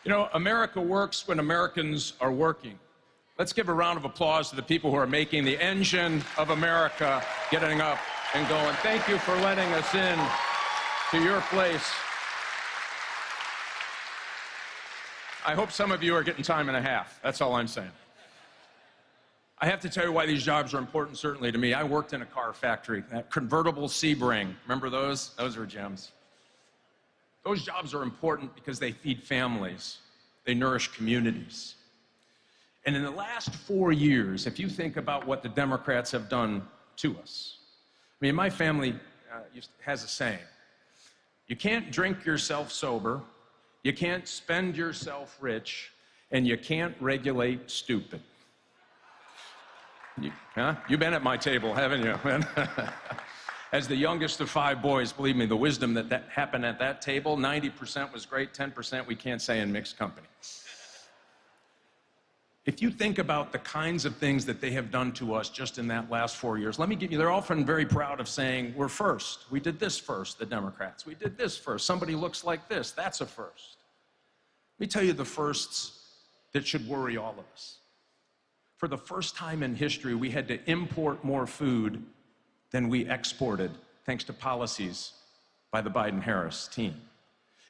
You know, America works when Americans are working. Let's give a round of applause to the people who are making the engine of America getting up and going. Thank you for letting us in to your place. I hope some of you are getting time and a half. That's all I'm saying. I have to tell you why these jobs are important, certainly to me. I worked in a car factory, that convertible Sebring. Remember those? Those were gems. Those jobs are important because they feed families. They nourish communities. And in the last 4 years, if you think about what the Democrats have done to us, I mean, my family has a saying, you can't drink yourself sober, you can't spend yourself rich, and you can't regulate stupid. You've been at my table, haven't you? As the youngest of 5 boys, believe me, the wisdom that happened at that table, 90% was great, 10% we can't say in mixed company. If you think about the kinds of things that they have done to us just in that last 4 years, let me give you, they're often very proud of saying, we're first. We did this first, the Democrats. We did this first. Somebody looks like this. That's a first. Let me tell you the firsts that should worry all of us. For the first time in history, we had to import more food than we exported, thanks to policies by the Biden-Harris team.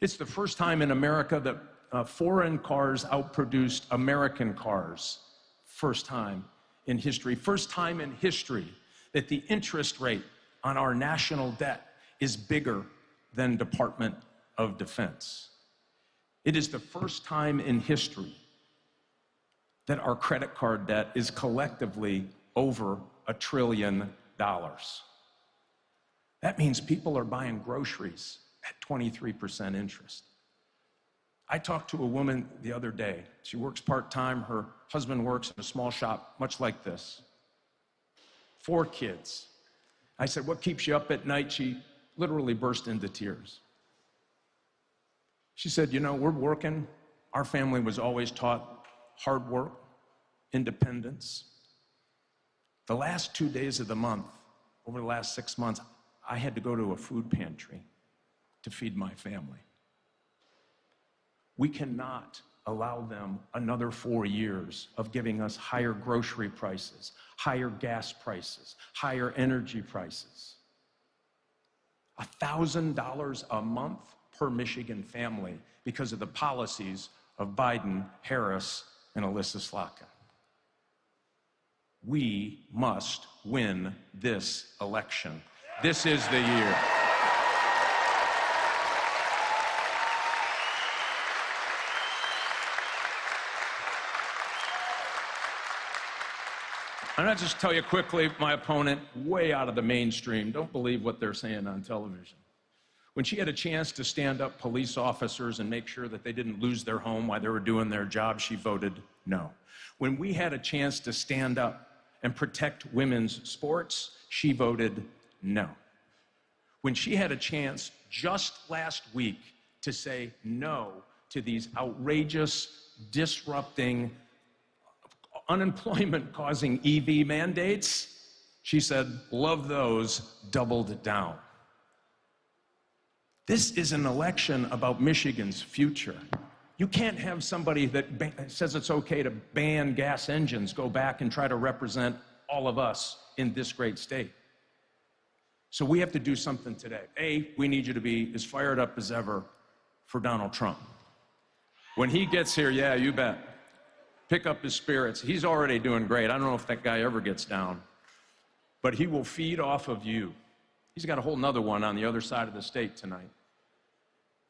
It's the first time in America that foreign cars outproduced American cars. First time in history. First time in history that the interest rate on our national debt is bigger than Department of Defense. It is the first time in history that our credit card debt is collectively over $1 trillion. That means people are buying groceries at 23% interest. I talked to a woman the other day. She works part-time. Her husband works in a small shop, much like this. 4 kids. I said, what keeps you up at night? She literally burst into tears. She said, you know, we're working. Our family was always taught hard work, independence. The last 2 days of the month, over the last 6 months, I had to go to a food pantry to feed my family. We cannot allow them another 4 years of giving us higher grocery prices, higher gas prices, higher energy prices. $1,000 a month per Michigan family because of the policies of Biden, Harris, and Alyssa Slotkin. We must win this election. This is the year. I'm going to just tell you quickly, my opponent, way out of the mainstream. Don't believe what they're saying on television. When she had a chance to stand up police officers and make sure that they didn't lose their home while they were doing their job, she voted no. When we had a chance to stand up and protect women's sports, she voted no. When she had a chance just last week to say no to these outrageous, disrupting, unemployment-causing EV mandates, she said, love those, doubled down. This is an election about Michigan's future. You can't have somebody that says it's okay to ban gas engines go back and try to represent all of us in this great state. So we have to do something today. A, we need you to be as fired up as ever for Donald Trump. When he gets here, yeah, you bet. Pick up his spirits. He's already doing great. I don't know if that guy ever gets down, but he will feed off of you. He's got a whole nother one on the other side of the state tonight.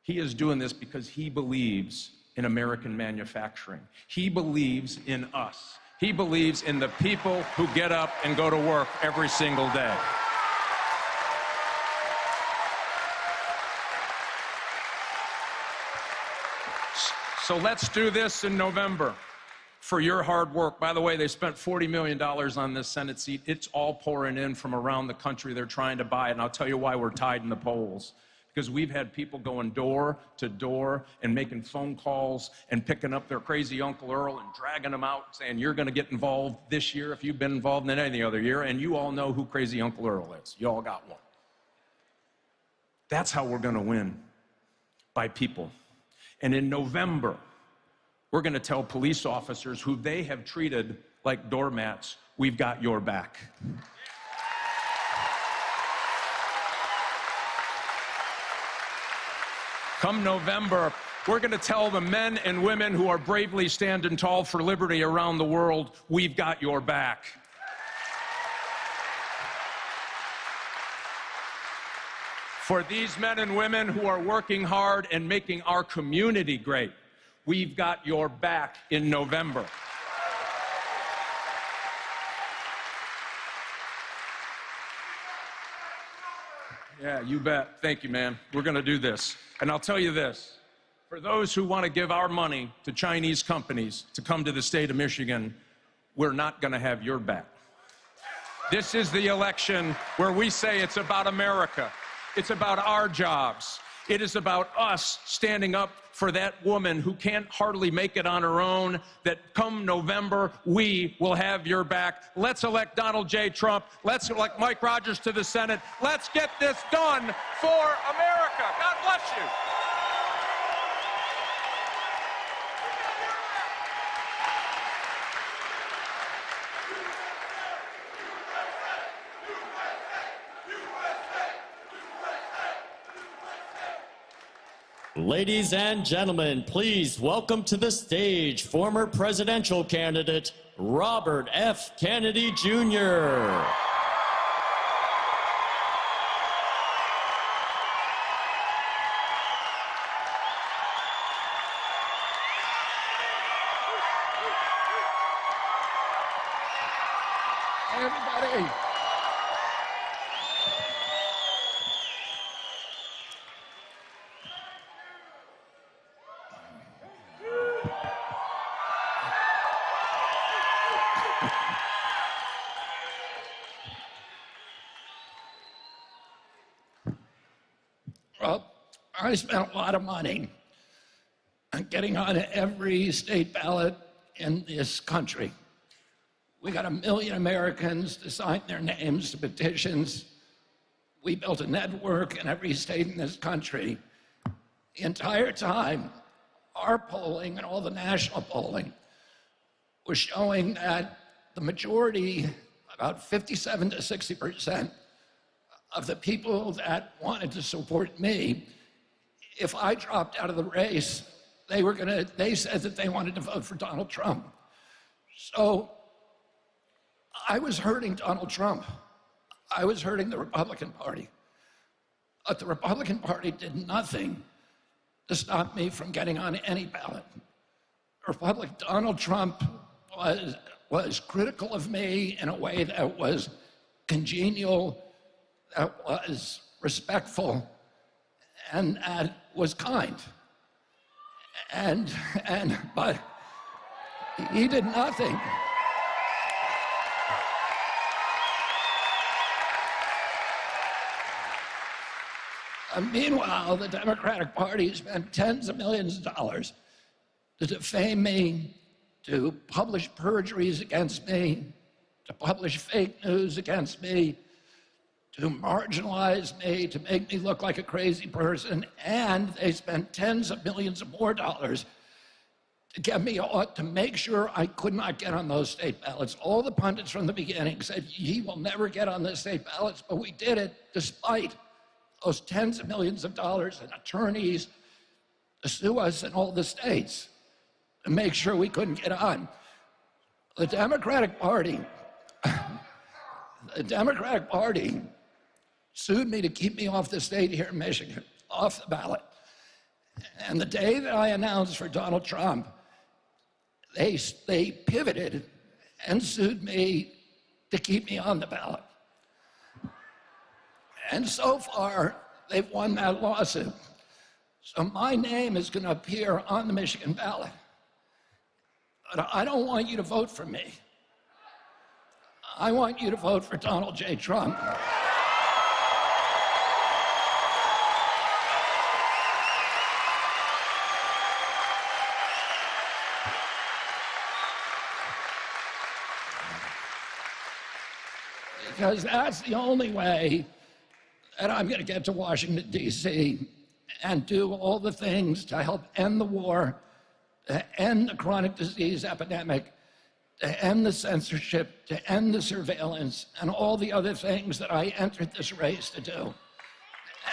He is doing this because he believes in American manufacturing. He believes in us. He believes in the people who get up and go to work every single day. So let's do this in November for your hard work. By the way, they spent $40 million on this Senate seat. It's all pouring in from around the country. They're trying to buy it, and I'll tell you why we're tied in the polls. Because we've had people going door to door and making phone calls and picking up their crazy Uncle Earl and dragging them out, saying, you're going to get involved this year if you've been involved in any other year, and you all know who crazy Uncle Earl is. You all got one. That's how we're going to win, by people. And in November, We're going to tell police officers who they have treated like doormats, we've got your back. Come November, we're going to tell the men and women who are bravely standing tall for liberty around the world, we've got your back. For these men and women who are working hard and making our community great, we've got your back in November. Yeah, you bet. Thank you, man. We're going to do this. And I'll tell you this, for those who want to give our money to Chinese companies to come to the state of Michigan, we're not going to have your back. This is the election where we say it's about America. It's about our jobs. It is about us standing up for that woman who can't hardly make it on her own, that come November, we will have your back. Let's elect Donald J. Trump. Let's elect Mike Rogers to the Senate. Let's get this done for America. God bless you. Ladies and gentlemen, please welcome to the stage former presidential candidate Robert F. Kennedy Jr. Hey, everybody. Well, I spent a lot of money on getting on every state ballot in this country. We got 1 million Americans to sign their names to petitions. We built a network in every state in this country. The entire time, our polling and all the national polling was showing that the majority, about 57 to 60%, of the people that wanted to support me, if I dropped out of the race, they said that they wanted to vote for Donald Trump. So I was hurting Donald Trump. I was hurting the Republican Party. But the Republican Party did nothing to stop me from getting on any ballot. Donald Trump was critical of me in a way that was congenial, that was respectful, and that was kind. But he did nothing. Meanwhile, the Democratic Party spent tens of millions of dollars to defame me, to publish perjuries against me, to publish fake news against me, to marginalize me, to make me look like a crazy person, and they spent tens of millions of more dollars to get me to make sure I could not get on those state ballots. All the pundits from the beginning said, he will never get on the state ballots, but we did it despite those tens of millions of dollars and attorneys to sue us in all the states to make sure we couldn't get on. The Democratic Party sued me to keep me off the state here in Michigan, off the ballot. And the day that I announced for Donald Trump, they pivoted and sued me to keep me on the ballot. And so far, they've won that lawsuit. So my name is going to appear on the Michigan ballot. But I don't want you to vote for me. I want you to vote for Donald J. Trump. Because that's the only way that I'm going to get to Washington, D.C. and do all the things to help end the war, to end the chronic disease epidemic, to end the censorship, to end the surveillance, and all the other things that I entered this race to do.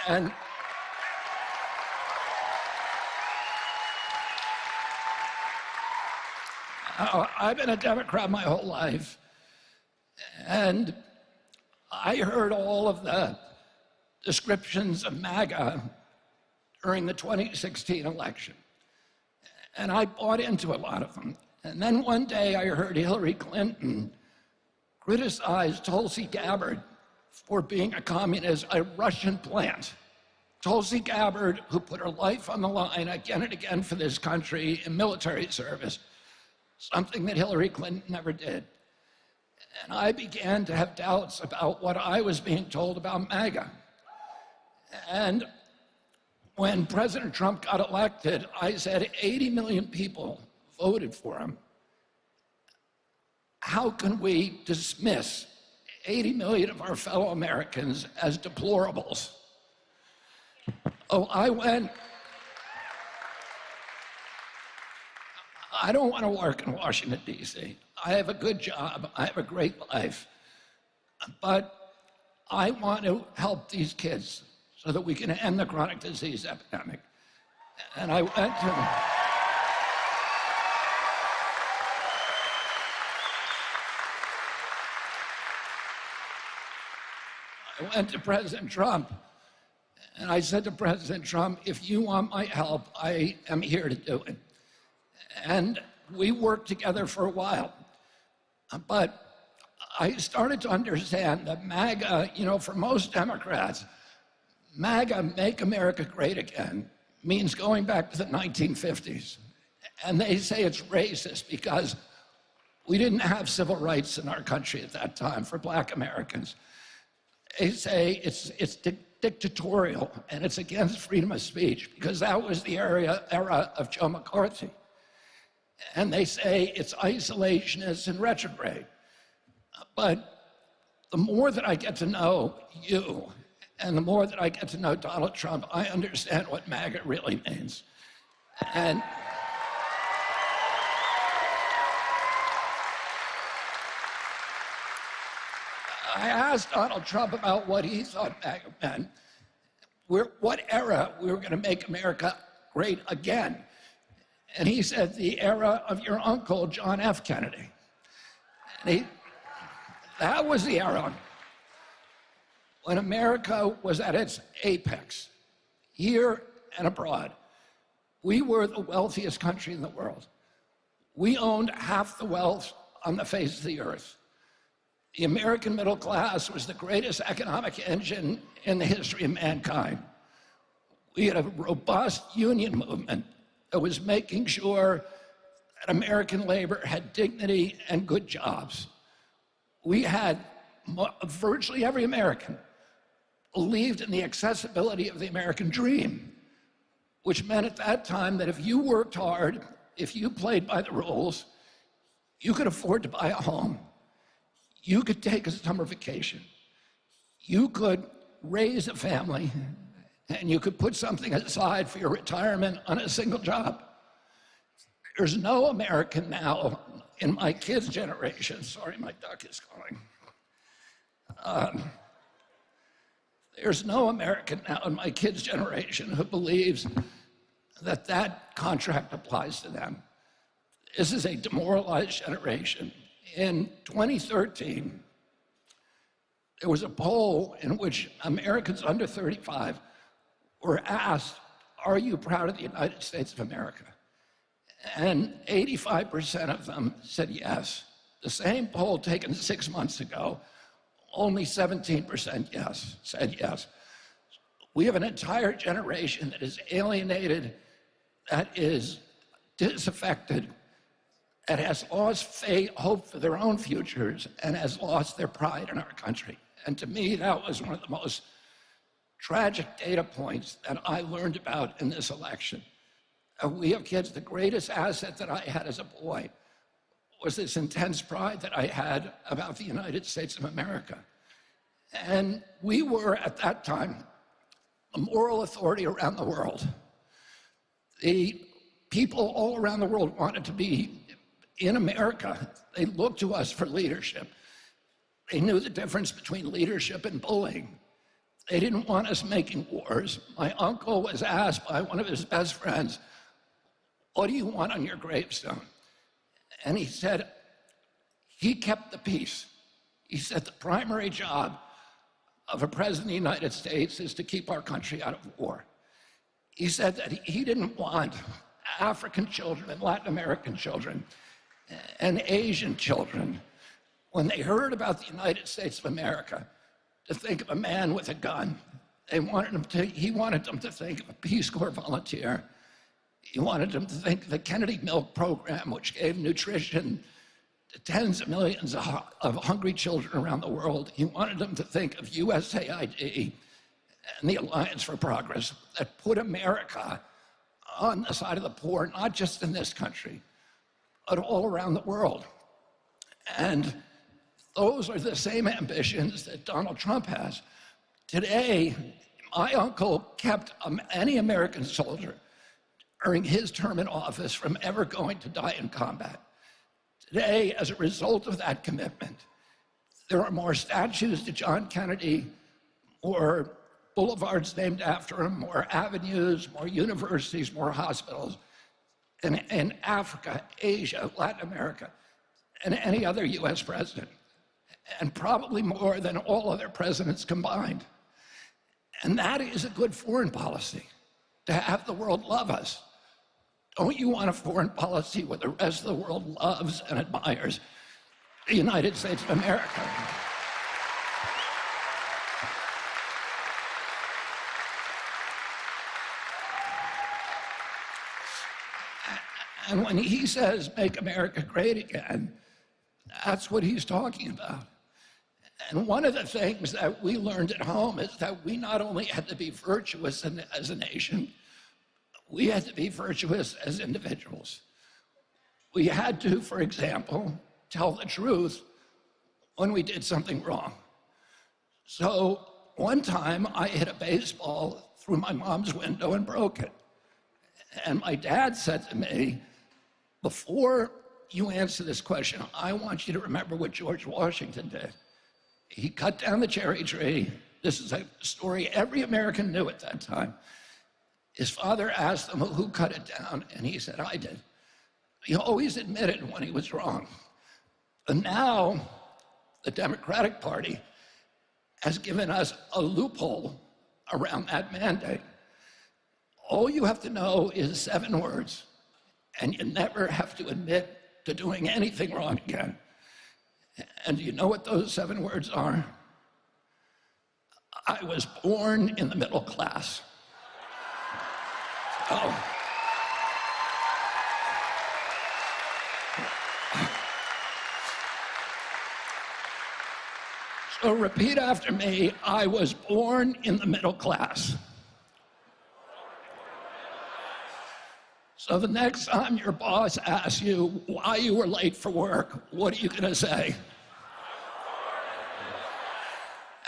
And I've been a Democrat my whole life, and I heard all of the descriptions of MAGA during the 2016 election, and I bought into a lot of them. And then one day I heard Hillary Clinton criticize Tulsi Gabbard for being a communist, a Russian plant. Tulsi Gabbard, who put her life on the line again and again for this country in military service, something that Hillary Clinton never did. And I began to have doubts about what I was being told about MAGA. And when President Trump got elected, I said 80 million people voted for him. How can we dismiss 80 million of our fellow Americans as deplorables? I don't want to work in Washington, D.C. I have a good job. I have a great life. But I want to help these kids so that we can end the chronic disease epidemic. And I went to President Trump, and I said to President Trump, if you want my help, I am here to do it. And we worked together for a while. But I started to understand that MAGA, for most Democrats, MAGA, Make America Great Again, means going back to the 1950s. And they say it's racist because we didn't have civil rights in our country at that time for Black Americans. They say it's dictatorial and it's against freedom of speech because that was the era of Joe McCarthy. And they say it's isolationist and retrograde. But the more that I get to know you and the more that I get to know Donald Trump, I understand what MAGA really means. And I asked Donald Trump about what he thought MAGA meant, what era we were going to make America great again. And he said, the era of your uncle, John F. Kennedy. And that was the era when America was at its apex, here and abroad. We were the wealthiest country in the world. We owned half the wealth on the face of the earth. The American middle class was the greatest economic engine in the history of mankind. We had a robust union movement that was making sure that American labor had dignity and good jobs. We had virtually every American believed in the accessibility of the American dream, which meant at that time that if you worked hard, if you played by the rules, you could afford to buy a home. You could take a summer vacation. You could raise a family, and you could put something aside for your retirement on a single job. There's no American now in my kids' generation, sorry, my duck is calling. There's no American now in my kids' generation who believes that that contract applies to them. This is a demoralized generation. In 2013, there was a poll in which Americans under 35 were asked, are you proud of the United States of America? And 85% of them said yes. The same poll taken 6 months ago, only 17% said yes. We have an entire generation that is alienated, that is disaffected, that has lost faith, hope for their own futures, and has lost their pride in our country. And to me, that was one of the most tragic data points that I learned about in this election. We have kids, the greatest asset that I had as a boy was this intense pride that I had about the United States of America. And we were, at that time, a moral authority around the world. The people all around the world wanted to be in America. They looked to us for leadership. They knew the difference between leadership and bullying. They didn't want us making wars. My uncle was asked by one of his best friends, "What do you want on your gravestone?" And he said, he kept the peace. He said the primary job of a president of the United States is to keep our country out of war. He said that he didn't want African children and Latin American children and Asian children, when they heard about the United States of America, to think of a man with a gun. He wanted them to think of a Peace Corps volunteer. He wanted them to think of the Kennedy Milk Program, which gave nutrition to tens of millions of hungry children around the world. He wanted them to think of USAID and the Alliance for Progress that put America on the side of the poor, not just in this country, but all around the world. And those are the same ambitions that Donald Trump has. Today, my uncle kept any American soldier during his term in office from ever going to die in combat. Today, as a result of that commitment, there are more statues to John Kennedy, more boulevards named after him, more avenues, more universities, more hospitals in Africa, Asia, Latin America, and any other US president, and probably more than all other presidents combined. And that is a good foreign policy, to have the world love us. Don't you want a foreign policy where the rest of the world loves and admires the United States of America? And when he says, "Make America great again," that's what he's talking about. And one of the things that we learned at home is that we not only had to be virtuous as a nation, we had to be virtuous as individuals. We had to, for example, tell the truth when we did something wrong. So one time I hit a baseball through my mom's window and broke it. And my dad said to me, "Before you answer this question, I want you to remember what George Washington did. He cut down the cherry tree." This is a story every American knew at that time. His father asked him who cut it down, and he said, "I did." He always admitted when he was wrong. And now the Democratic Party has given us a loophole around that mandate. All you have to know is 7 words, and you never have to admit to doing anything wrong again. And do you know what those 7 words are? I was born in the middle class. Oh. So repeat after me: I was born in the middle class. So the next time your boss asks you why you were late for work, what are you going to say?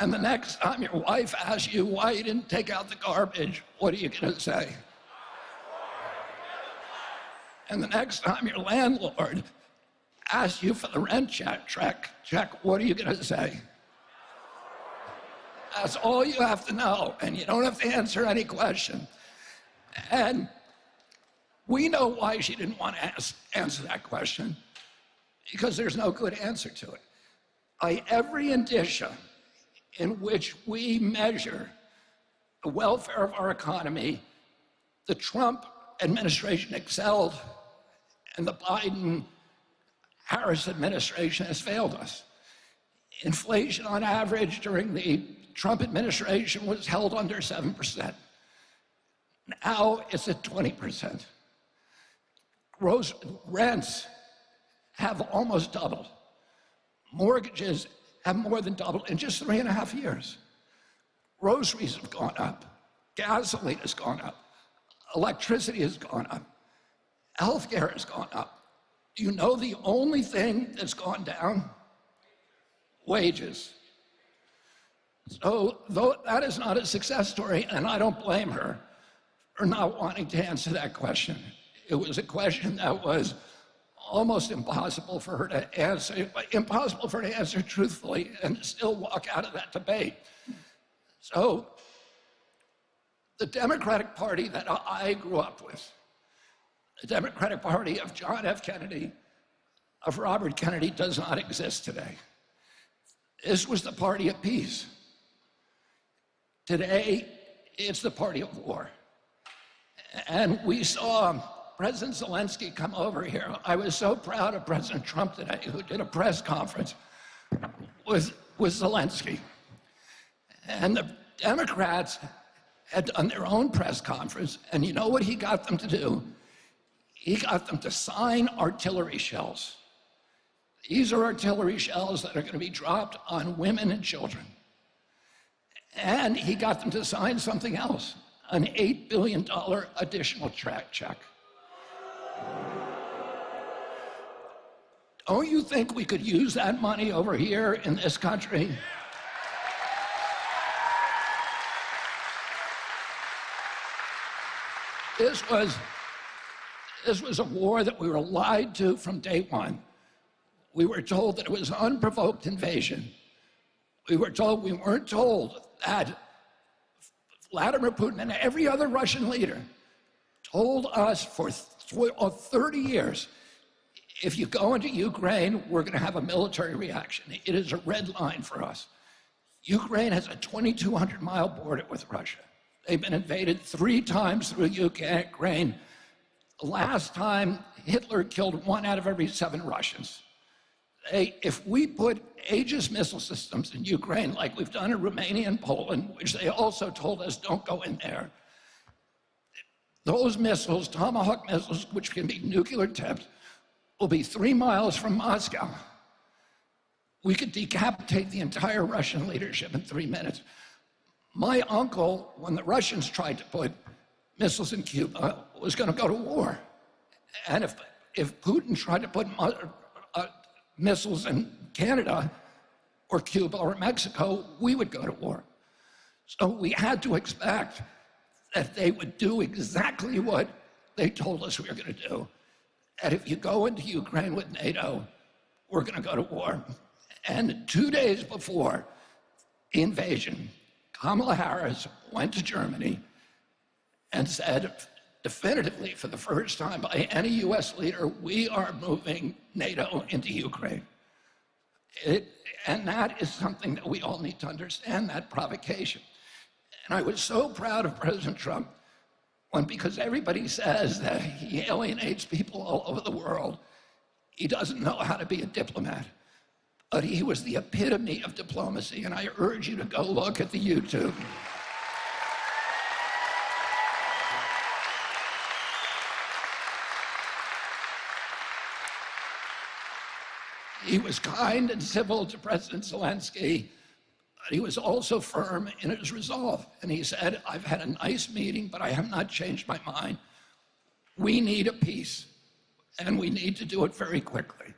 And the next time your wife asks you why you didn't take out the garbage, what are you going to say? And the next time your landlord asks you for the rent check, what are you going to say? That's all you have to know, and you don't have to answer any question. And we know why she didn't want to answer that question, because there's no good answer to it. By every indicia in which we measure the welfare of our economy, the Trump administration excelled, and the Biden-Harris administration has failed us. Inflation on average during the Trump administration was held under 7%. Now it's at 20%. Gross rents have almost doubled. Mortgages have more than doubled in just 3.5 years. Groceries have gone up. Gasoline has gone up. Electricity has gone up. Healthcare has gone up. Do you know the only thing that's gone down? Wages. So though that is not a success story, and I don't blame her for not wanting to answer that question. It was a question that was almost impossible for her to answer truthfully and still walk out of that debate. So the Democratic Party that I grew up with, the Democratic Party of John F. Kennedy, of Robert Kennedy, does not exist today. This was the party of peace. Today, it's the party of war. And we saw President Zelensky come over here. I was so proud of President Trump today, who did a press conference with Zelensky. And the Democrats had done their own press conference, and you know what he got them to do? He got them to sign artillery shells. These are artillery shells that are going to be dropped on women and children. And he got them to sign something else, an $8 billion additional check. Don't you think we could use that money over here in this country? This was a war that we were lied to from day one. We were told that it was unprovoked invasion. We weren't told that Vladimir Putin and every other Russian leader told us for 30 years, if you go into Ukraine, we're going to have a military reaction. It is a red line for us. Ukraine has a 2,200-mile border with Russia. They've been invaded 3 times through Ukraine. The last time, Hitler killed 1 out of every 7 Russians. If we put Aegis missile systems in Ukraine, like we've done in Romania and Poland, which they also told us don't go in there, those missiles, Tomahawk missiles, which can be nuclear tipped, will be 3 miles from Moscow. We could decapitate the entire Russian leadership in 3 minutes. My uncle, when the Russians tried to put missiles in Cuba, was going to go to war. And if Putin tried to put missiles in Canada or Cuba or Mexico, we would go to war. So we had to expect that they would do exactly what they told us we were going to do. And if you go into Ukraine with NATO, we're going to go to war. And 2 days before the invasion, Kamala Harris went to Germany and said definitively, for the first time by any US leader, we are moving NATO into Ukraine. And that is something that we all need to understand, that provocation. And I was so proud of President Trump because everybody says that he alienates people all over the world. He doesn't know how to be a diplomat. But he was the epitome of diplomacy, and I urge you to go look at the YouTube. He was kind and civil to President Zelensky, but he was also firm in his resolve. And he said, I've had a nice meeting, but I have not changed my mind. We need a peace, and we need to do it very quickly.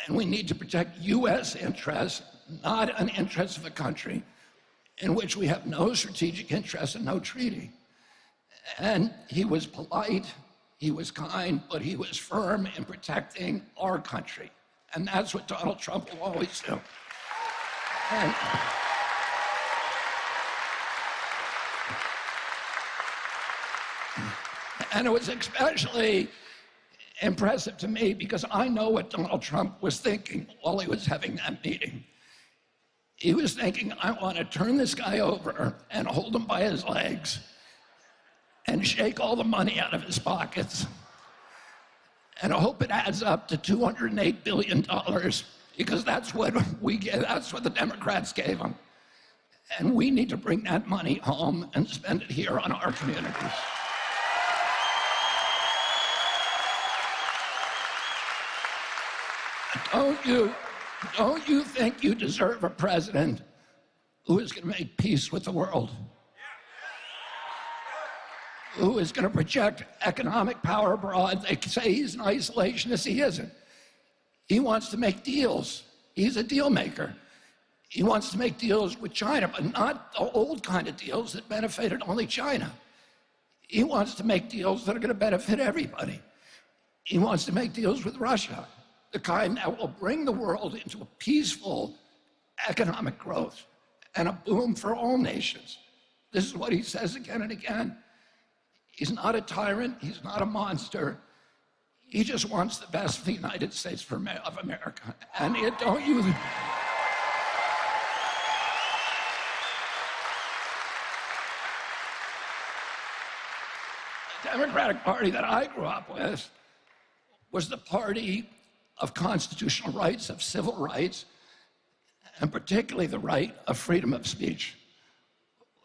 And we need to protect US interests, not an interest of a country in which we have no strategic interest and no treaty. And he was polite, he was kind, but he was firm in protecting our country. And that's what Donald Trump will always do. And it was especially impressive to me because I know what Donald Trump was thinking while he was having that meeting. He was thinking, I want to turn this guy over and hold him by his legs and shake all the money out of his pockets. And I hope it adds up to $208 billion because that's what we get, that's what the Democrats gave him. And we need to bring that money home and spend it here on our communities. Don't you think you deserve a president who is going to make peace with the world? Who is going to project economic power abroad? They say he's an isolationist. He isn't. He wants to make deals. He's a deal maker. He wants to make deals with China, but not the old kind of deals that benefited only China. He wants to make deals that are going to benefit everybody. He wants to make deals with Russia, the kind that will bring the world into a peaceful economic growth and a boom for all nations. This is what he says again and again. He's not a tyrant. He's not a monster. He just wants the best for the United States of America. And don't you... The Democratic Party that I grew up with was the party of constitutional rights, of civil rights, and particularly the right of freedom of speech,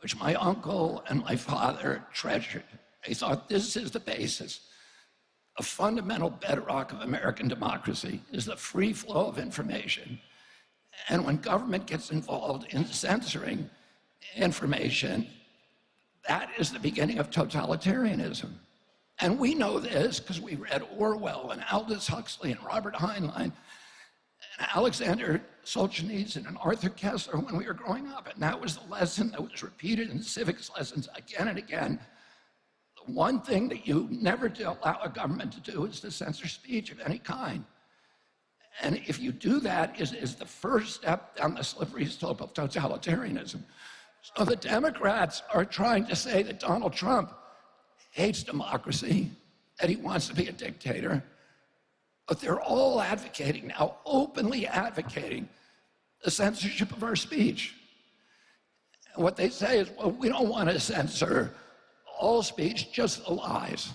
which my uncle and my father treasured. They thought this is the basis. A fundamental bedrock of American democracy is the free flow of information. And when government gets involved in censoring information, that is the beginning of totalitarianism. And we know this because we read Orwell and Aldous Huxley and Robert Heinlein and Alexander Solzhenitsyn and Arthur Kessler when we were growing up. And that was the lesson that was repeated in civics lessons again and again. The one thing that you never allow a government to do is to censor speech of any kind. And if you do that, is the first step down the slippery slope of totalitarianism. So the Democrats are trying to say that Donald Trump hates democracy, that he wants to be a dictator, but they're all advocating now, openly advocating the censorship of our speech. And what they say is, well, we don't want to censor all speech, just the lies.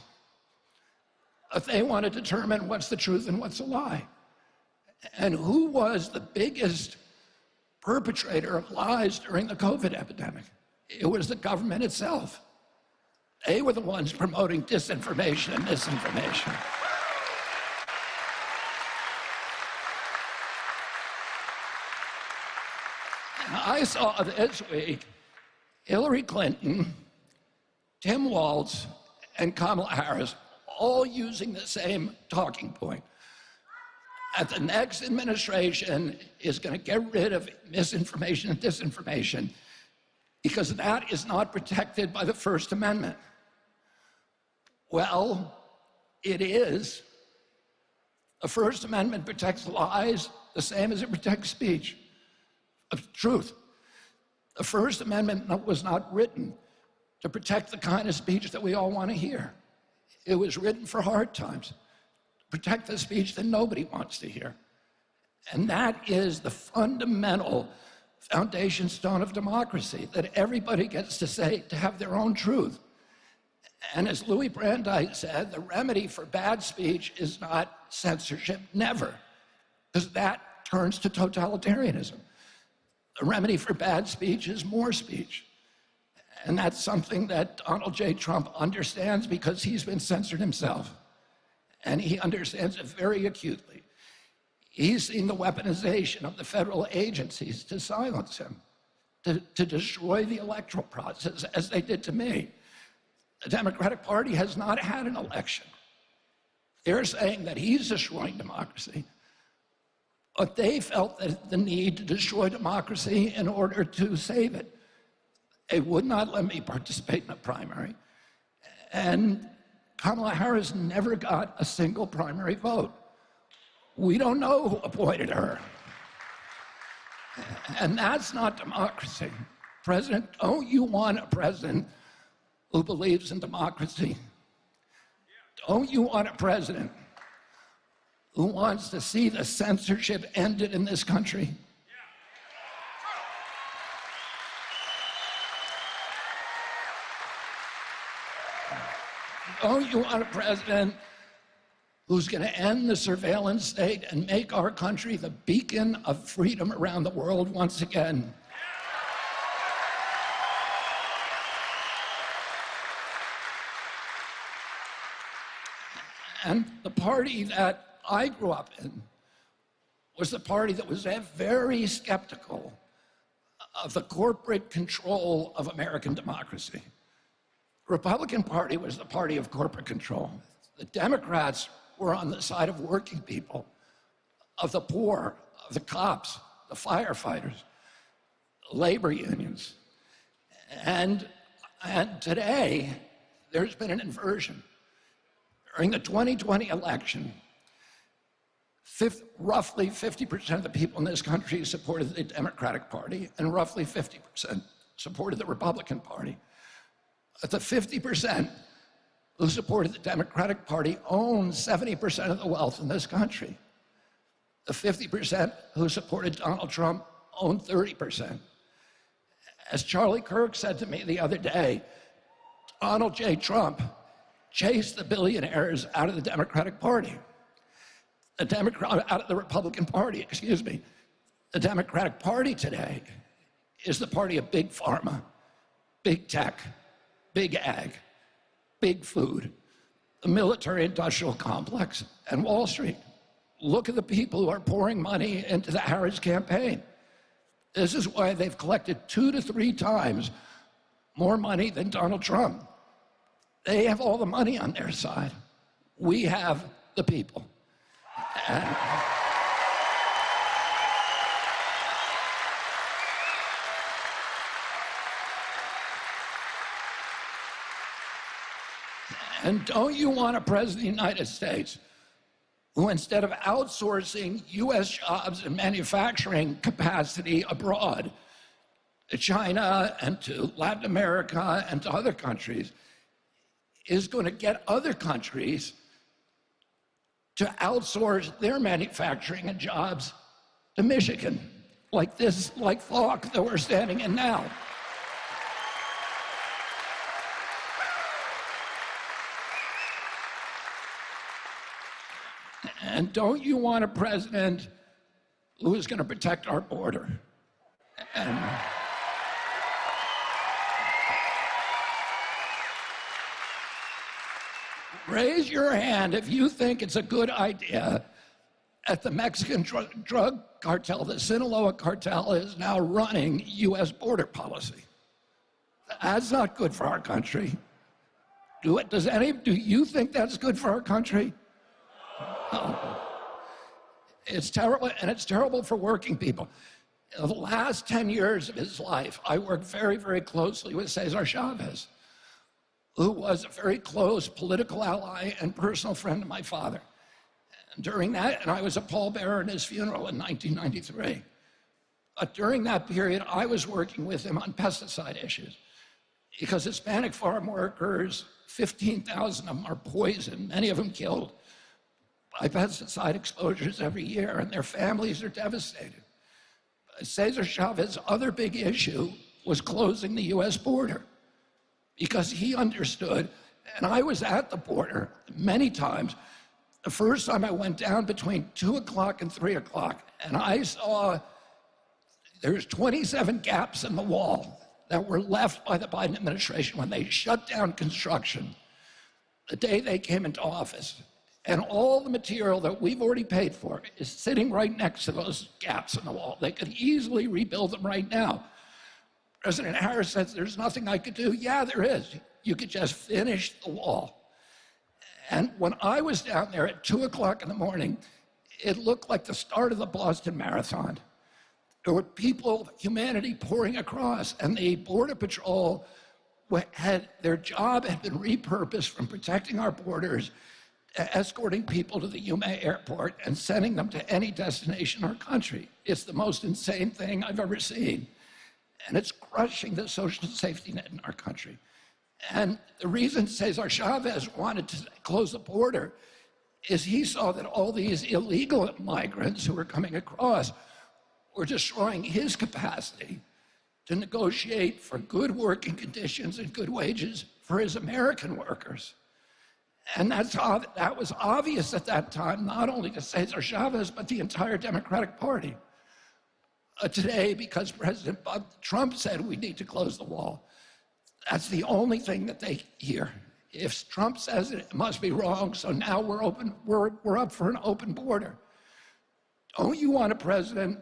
But they want to determine what's the truth and what's a lie. And who was the biggest perpetrator of lies during the COVID epidemic? It was the government itself. They were the ones promoting disinformation and misinformation. And I saw this week Hillary Clinton, Tim Walz, and Kamala Harris all using the same talking point. That the next administration is going to get rid of misinformation and disinformation because that is not protected by the First Amendment. Well, it is. The First Amendment protects lies the same as it protects speech of truth. The First Amendment was not written to protect the kind of speech that we all want to hear. It was written for hard times, to protect the speech that nobody wants to hear. And that is the fundamental foundation stone of democracy, that everybody gets to say, to have their own truth. And as Louis Brandeis said, the remedy for bad speech is not censorship, never, because that turns to totalitarianism. The remedy for bad speech is more speech. And that's something that Donald J. Trump understands because he's been censored himself. And he understands it very acutely. He's seen the weaponization of the federal agencies to silence him, to destroy the electoral process, as they did to me. The Democratic Party has not had an election. They're saying that he's destroying democracy, but they felt that the need to destroy democracy in order to save it. They would not let me participate in a primary. And Kamala Harris never got a single primary vote. We don't know who appointed her. And that's not democracy. President, don't you want a president who believes in democracy? Don't you want a president who wants to see the censorship ended in this country? Don't you want a president who's going to end the surveillance state and make our country the beacon of freedom around the world once again? And the party that I grew up in was the party that was very skeptical of the corporate control of American democracy. The Republican Party was the party of corporate control. The Democrats were on the side of working people, of the poor, of the cops, the firefighters, labor unions. And today, there's been an inversion. During the 2020 election, roughly 50% of the people in this country supported the Democratic Party, and roughly 50% supported the Republican Party. But the 50% who supported the Democratic Party own 70% of the wealth in this country. The 50% who supported Donald Trump own 30%. As Charlie Kirk said to me the other day, Donald J. Trump chased the billionaires out of the Democratic Party. Out of the Republican Party, excuse me. The Democratic Party today is the party of big pharma, big tech, big ag, big food, the military-industrial complex, and Wall Street. Look at the people who are pouring money into the Harris campaign. This is why they've collected 2 to 3 times more money than Donald Trump. They have all the money on their side. We have the people. And don't you want a president of the United States who, instead of outsourcing U.S. jobs and manufacturing capacity abroad to China and to Latin America and to other countries, is going to get other countries to outsource their manufacturing and jobs to Michigan, like Falk that we're standing in now. And don't you want a president who is going to protect our border? And raise your hand if you think it's a good idea that the Mexican drug cartel, the Sinaloa cartel, is now running U.S. border policy. That's not good for our country. Do you think that's good for our country? No. It's terrible, and it's terrible for working people. In the last 10 years of his life, I worked very, very closely with Cesar Chavez, who was a very close political ally and personal friend of my father. And during that, and I was a pallbearer in his funeral in 1993. But during that period, I was working with him on pesticide issues because Hispanic farm workers, 15,000 of them are poisoned, many of them killed by pesticide exposures every year, and their families are devastated. Cesar Chavez's other big issue was closing the U.S. border, because he understood, and I was at the border many times. The first time I went down between 2 o'clock and 3 o'clock, and I saw there's 27 gaps in the wall that were left by the Biden administration when they shut down construction the day they came into office. And all the material that we've already paid for is sitting right next to those gaps in the wall. They could easily rebuild them right now. President Harris says, there's nothing I could do. Yeah, there is. You could just finish the wall. And when I was down there at 2 o'clock in the morning, it looked like the start of the Boston Marathon. There were people, humanity pouring across, and the Border Patrol their job had been repurposed from protecting our borders to escorting people to the Yuma airport and sending them to any destination in our country. It's the most insane thing I've ever seen. And it's crushing the social safety net in our country. And the reason Cesar Chavez wanted to close the border is he saw that all these illegal migrants who were coming across were destroying his capacity to negotiate for good working conditions and good wages for his American workers. And that was obvious at that time, not only to Cesar Chavez, but the entire Democratic Party. Today, because President Trump said we need to close the wall, that's the only thing that they hear. If Trump says it, it must be wrong, so now we're up for an open border. Don't you want a president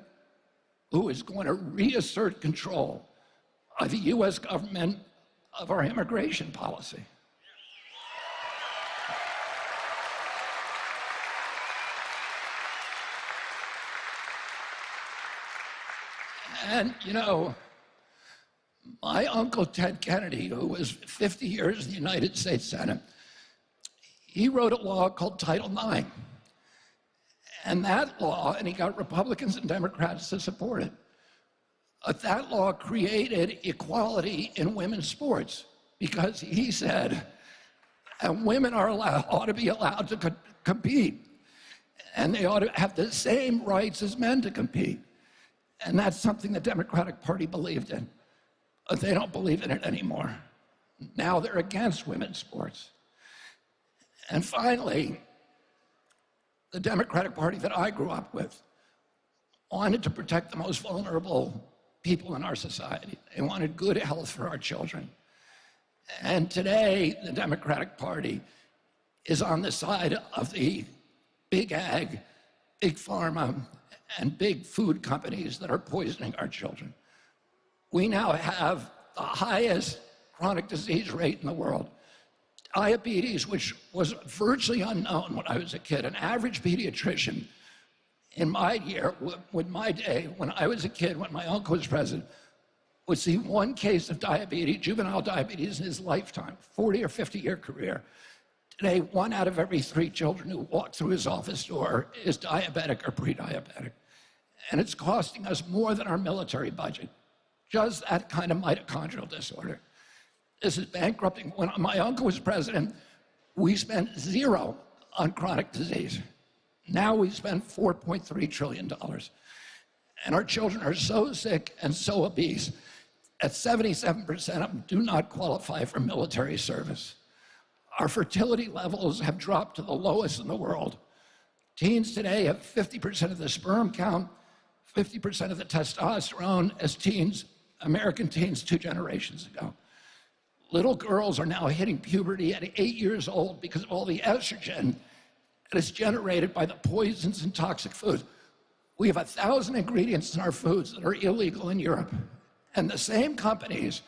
who is going to reassert control of the U.S. government of our immigration policy? And, you know, My uncle Ted Kennedy, who was 50 years in the United States Senate, he wrote a law called Title IX. And that law, and he got Republicans and Democrats to support it, that law created equality in women's sports because he said women ought to be allowed to compete, and they ought to have the same rights as men to compete. And that's something the Democratic Party believed in. But they don't believe in it anymore. Now they're against women's sports. And finally, the Democratic Party that I grew up with wanted to protect the most vulnerable people in our society. They wanted good health for our children. And today, the Democratic Party is on the side of the big ag, big pharma, and big food companies that are poisoning our children. We now have the highest chronic disease rate in the world. Diabetes, which was virtually unknown when I was a kid. An average pediatrician in my year, with my day, when I was a kid, when my uncle was president, would see one case of diabetes, juvenile diabetes, in his lifetime, 40 or 50-year career. Today, 1 out of every 3 children who walk through his office door is diabetic or pre-diabetic. And it's costing us more than our military budget. Just that kind of mitochondrial disorder. This is bankrupting. When my uncle was president, we spent 0 on chronic disease. Now we spend $4.3 trillion. And our children are so sick and so obese that 77% of them do not qualify for military service. Our fertility levels have dropped to the lowest in the world. Teens today have 50% of the sperm count, 50% of the testosterone as teens, American teens 2 generations ago. Little girls are now hitting puberty at 8 years old because of all the estrogen that is generated by the poisons and toxic foods. We have 1,000 ingredients in our foods that are illegal in Europe. And the same companies,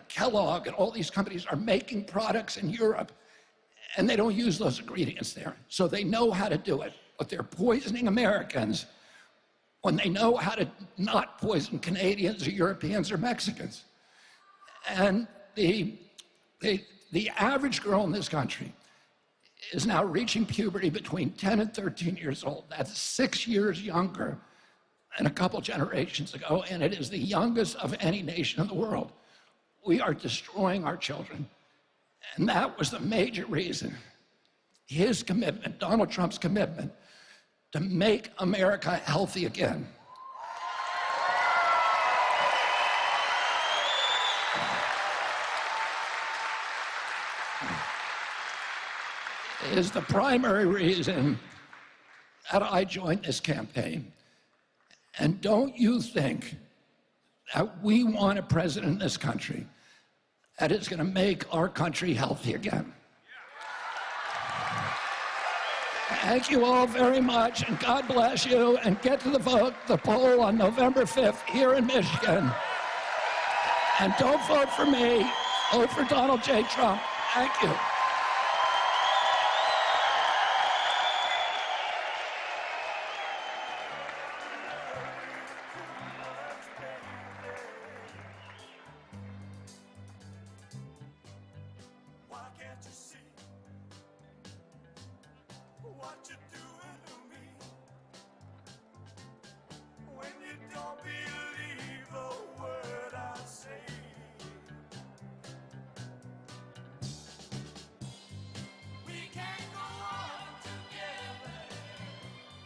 Kellogg and all these companies, are making products in Europe, and they don't use those ingredients there. So they know how to do it, but they're poisoning Americans when they know how to not poison Canadians or Europeans or Mexicans. And the average girl in this country is now reaching puberty between 10 and 13 years old. That's 6 years younger than a couple generations ago, and it is the youngest of any nation in the world. We are destroying our children. And that was the major reason, his commitment, Donald Trump's commitment, to make America healthy again. Is the primary reason that I joined this campaign. And don't you think that we want a president in this country that is going to make our country healthy again? Thank you all very much, and God bless you, and get to the vote, the poll on November 5th here in Michigan. And don't vote for me, vote for Donald J. Trump. Thank you. Why can't you see what you're doing to me? When you don't believe the word I say, we can't go on together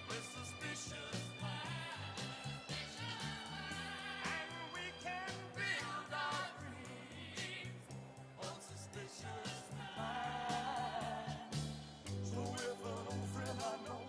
with suspicious minds, and we can build our dreams on suspicious minds. So if an old friend I know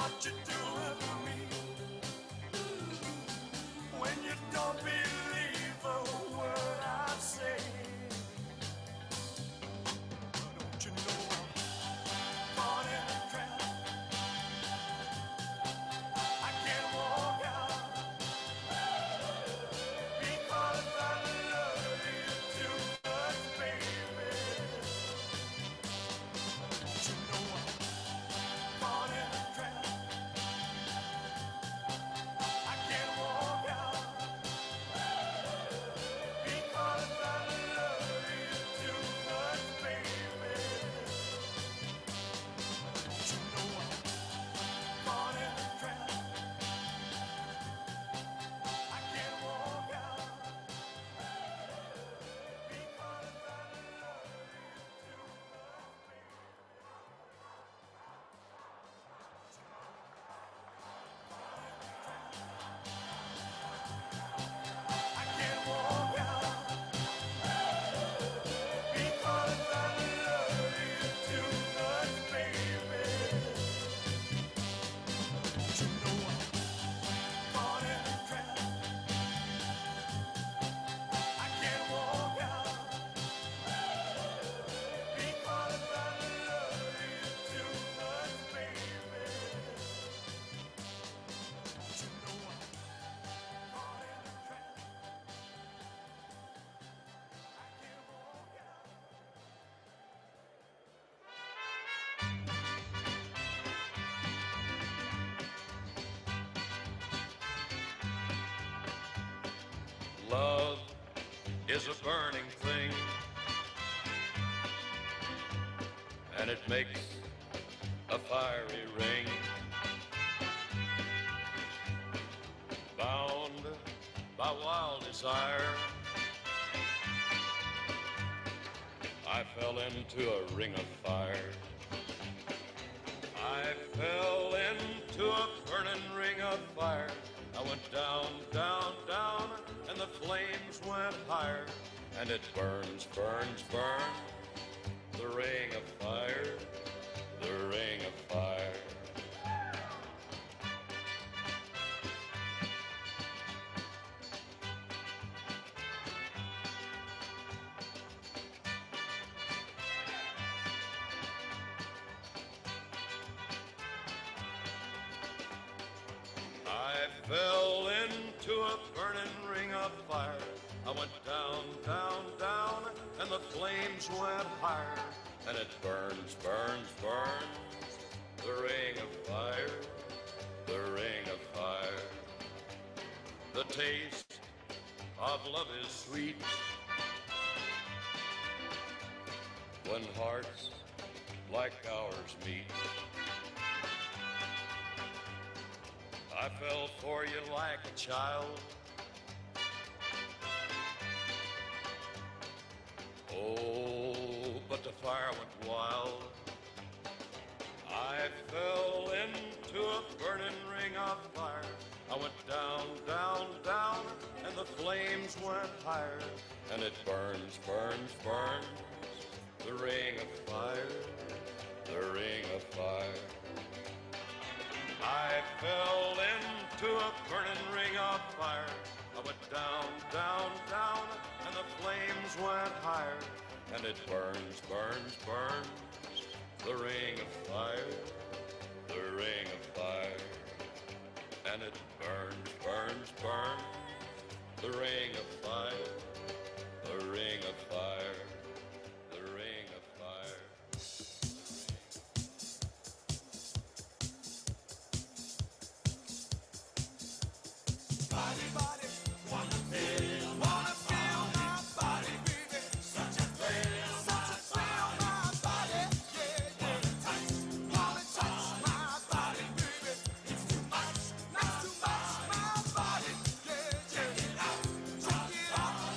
what you're doing for me. When you don't believe a word I say, don't you know I'm caught in a trap? I can't walk out because I love you too much, baby. Don't you know I'm caught in a trap? I can't walk out because I love you too much, baby. Don't you know I'm caught in a trap? I can't walk out because I love you too much, baby. I can't walk out because I love you too much, baby. Don't you know I'm caught in a trap? I can't walk out because I love you too much, baby. Don't you know I'm caught in a trap? I can't walk out. Love is a burning thing, and it makes a fiery ring. Bound by wild desire, I fell into a ring of fire. I fell into a burning ring of fire. I went down, down, down, and the flames went higher. And it burns, burns, burns, the ring of fire, the ring of fire. I fell into a burning ring of fire. I went down, down, down, and the flames went higher. And it burns, burns, burns, the ring of fire, the ring of fire. The taste of love is sweet when hearts like ours meet. I fell for you like a child. Oh, but the fire went wild. I fell into a burning ring of fire. I went down, down, down, and the flames went higher. And it burns, burns, burns, the ring of fire, the ring of fire. I fell into a burning ring of fire. I went down, down, down, and the flames went higher. And it burns, burns, burns, the ring of fire, the ring of fire. And it burns, burns, burns, the ring of fire, the ring of fire, the ring of fire. Body, body, wanna feel my body, baby. Such a thrill, my body, yeah, yeah. Wanna touch my body, baby. It's too much, not too much, my body, yeah, yeah. Check it out,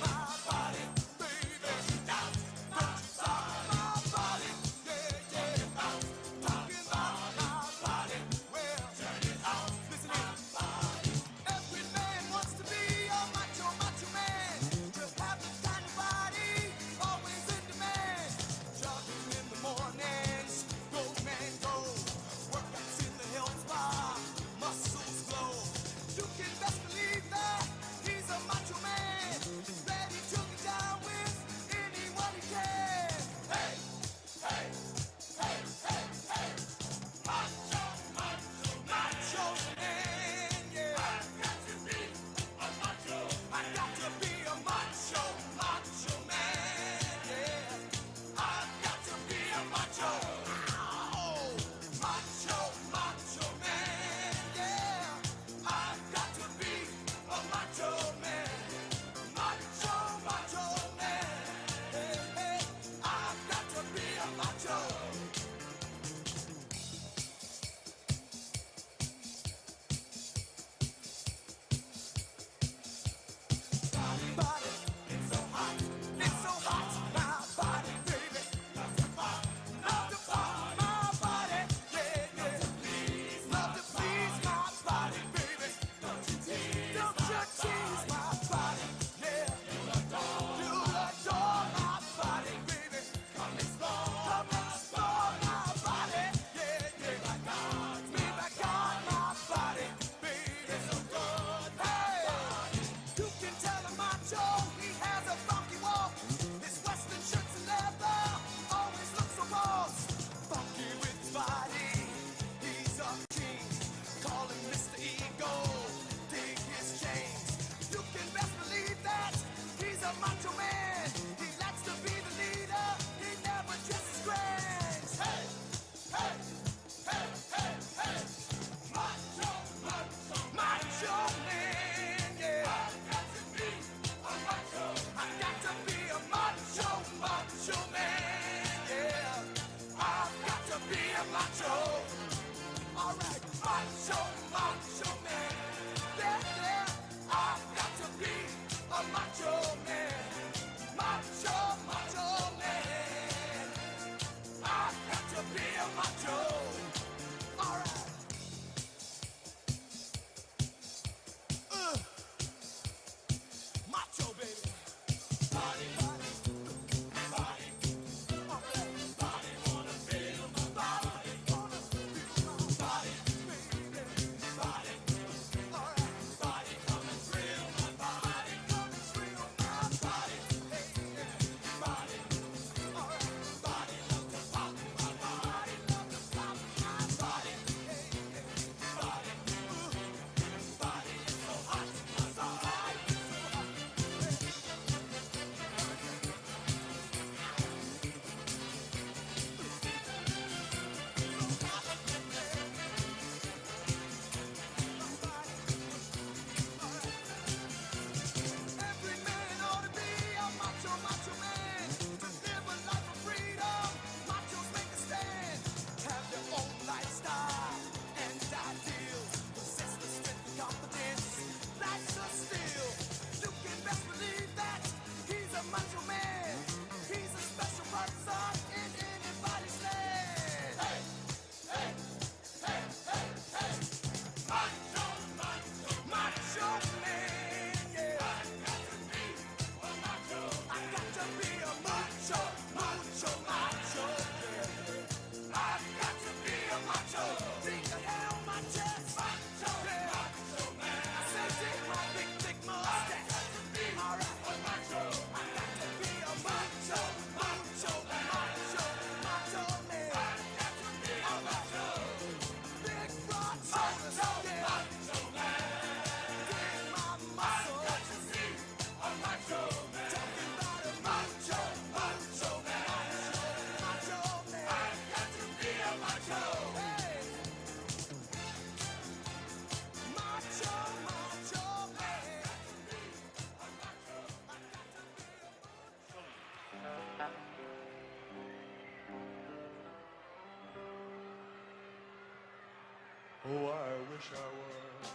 Oh, I wish I was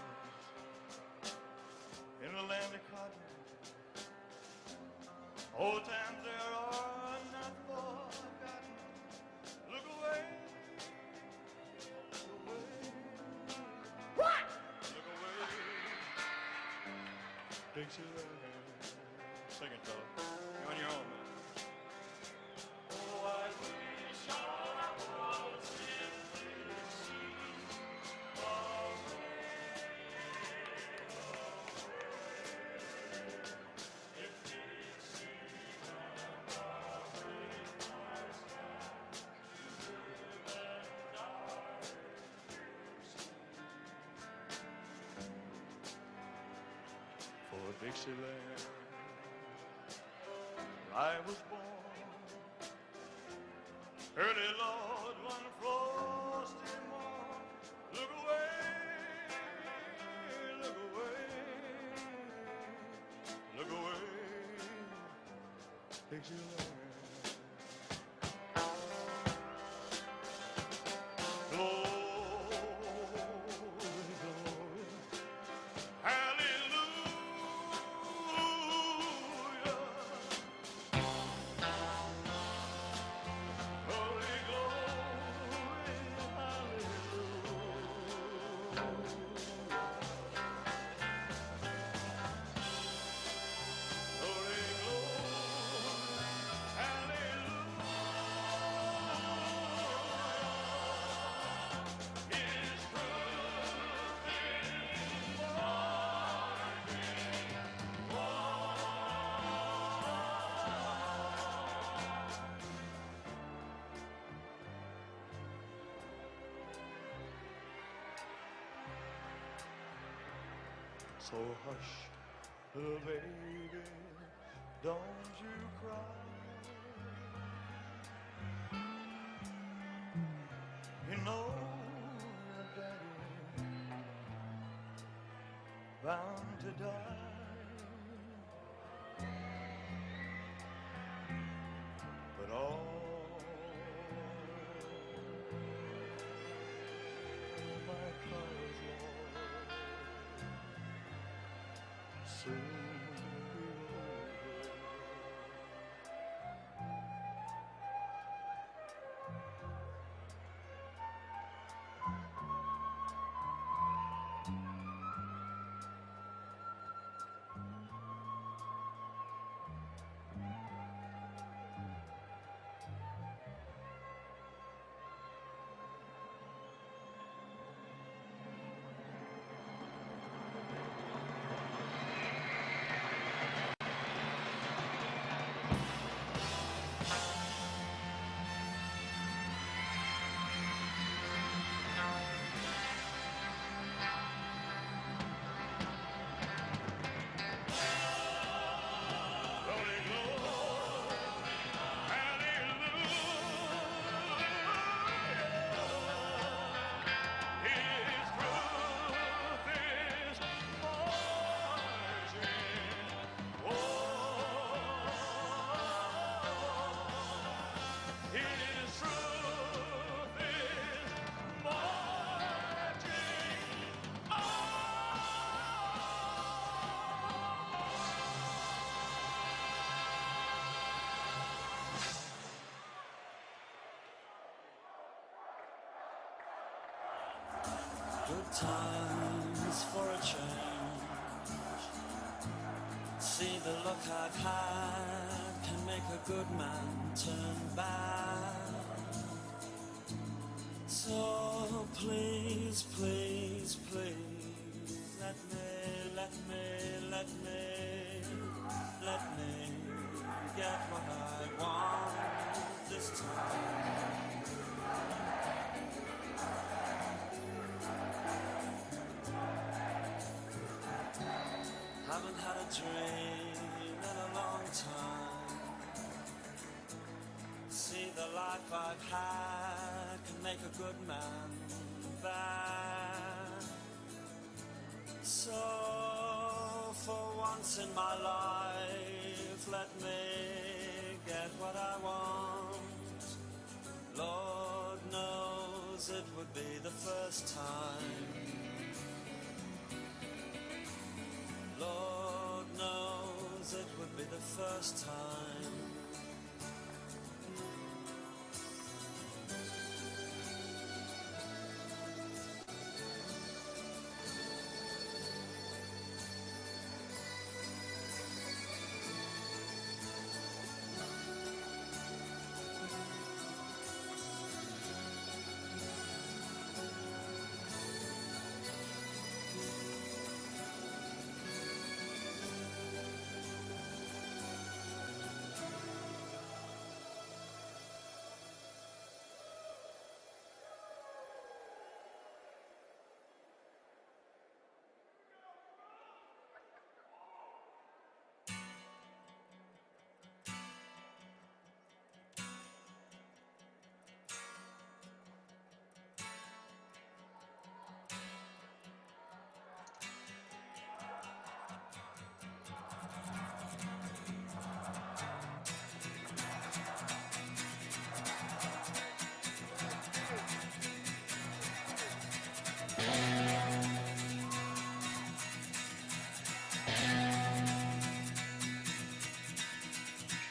in the land of cotton. Old times there are not forgotten. Look away, look away. What? Look away, Dixieland. Sing it, fella. You're on your own, man. Oh, I wish I was in Dixie. For Dixieland I was born, early Lord, one frosty morn. Look away, look away, look away, Dixieland. Glory, glory, hallelujah. Glory, glory, hallelujah. Glory, glory, hallelujah. His truth is so hush, little baby, don't you cry. You know your daddy bound to die, but all my colors, Lord, soon be over. Glory, glory, hallelujah. His truth is marching on. His truth is marching on. Good times for a change. See the look I've had can make a good man turn bad. So please, please, please, let me get what I want this time. Haven't had a dream in a long time. See the life I've had can make a good man bad. So for once in my life, let me get what I want. Lord knows knows it would be the first time. Lord knows it would be the first time.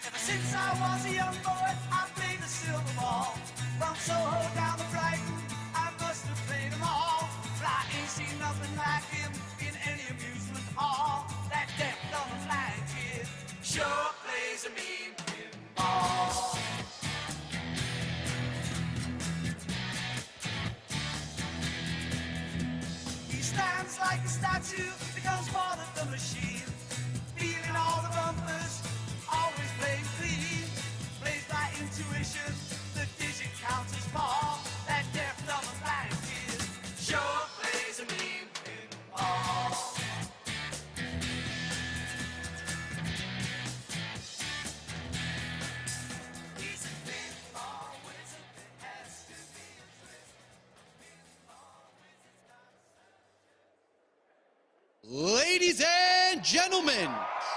Ever since I was a young boy, I played the silver ball. From Soho down to Brighton, I must have played them all. But I ain't seen nothing like him in any amusement hall. That deaf, dumb, and blind kid sure plays a mean pinball. He stands like a statue, becomes part of the machine. Feeling all the bumpers, always playing clean. Plays by intuition, the digit counts as small. That deaf, dumb, and blind kid sure plays a mean pinball. He's a pinball wizard, has to be a twist. Pinball wizard's got Ladies and gentlemen,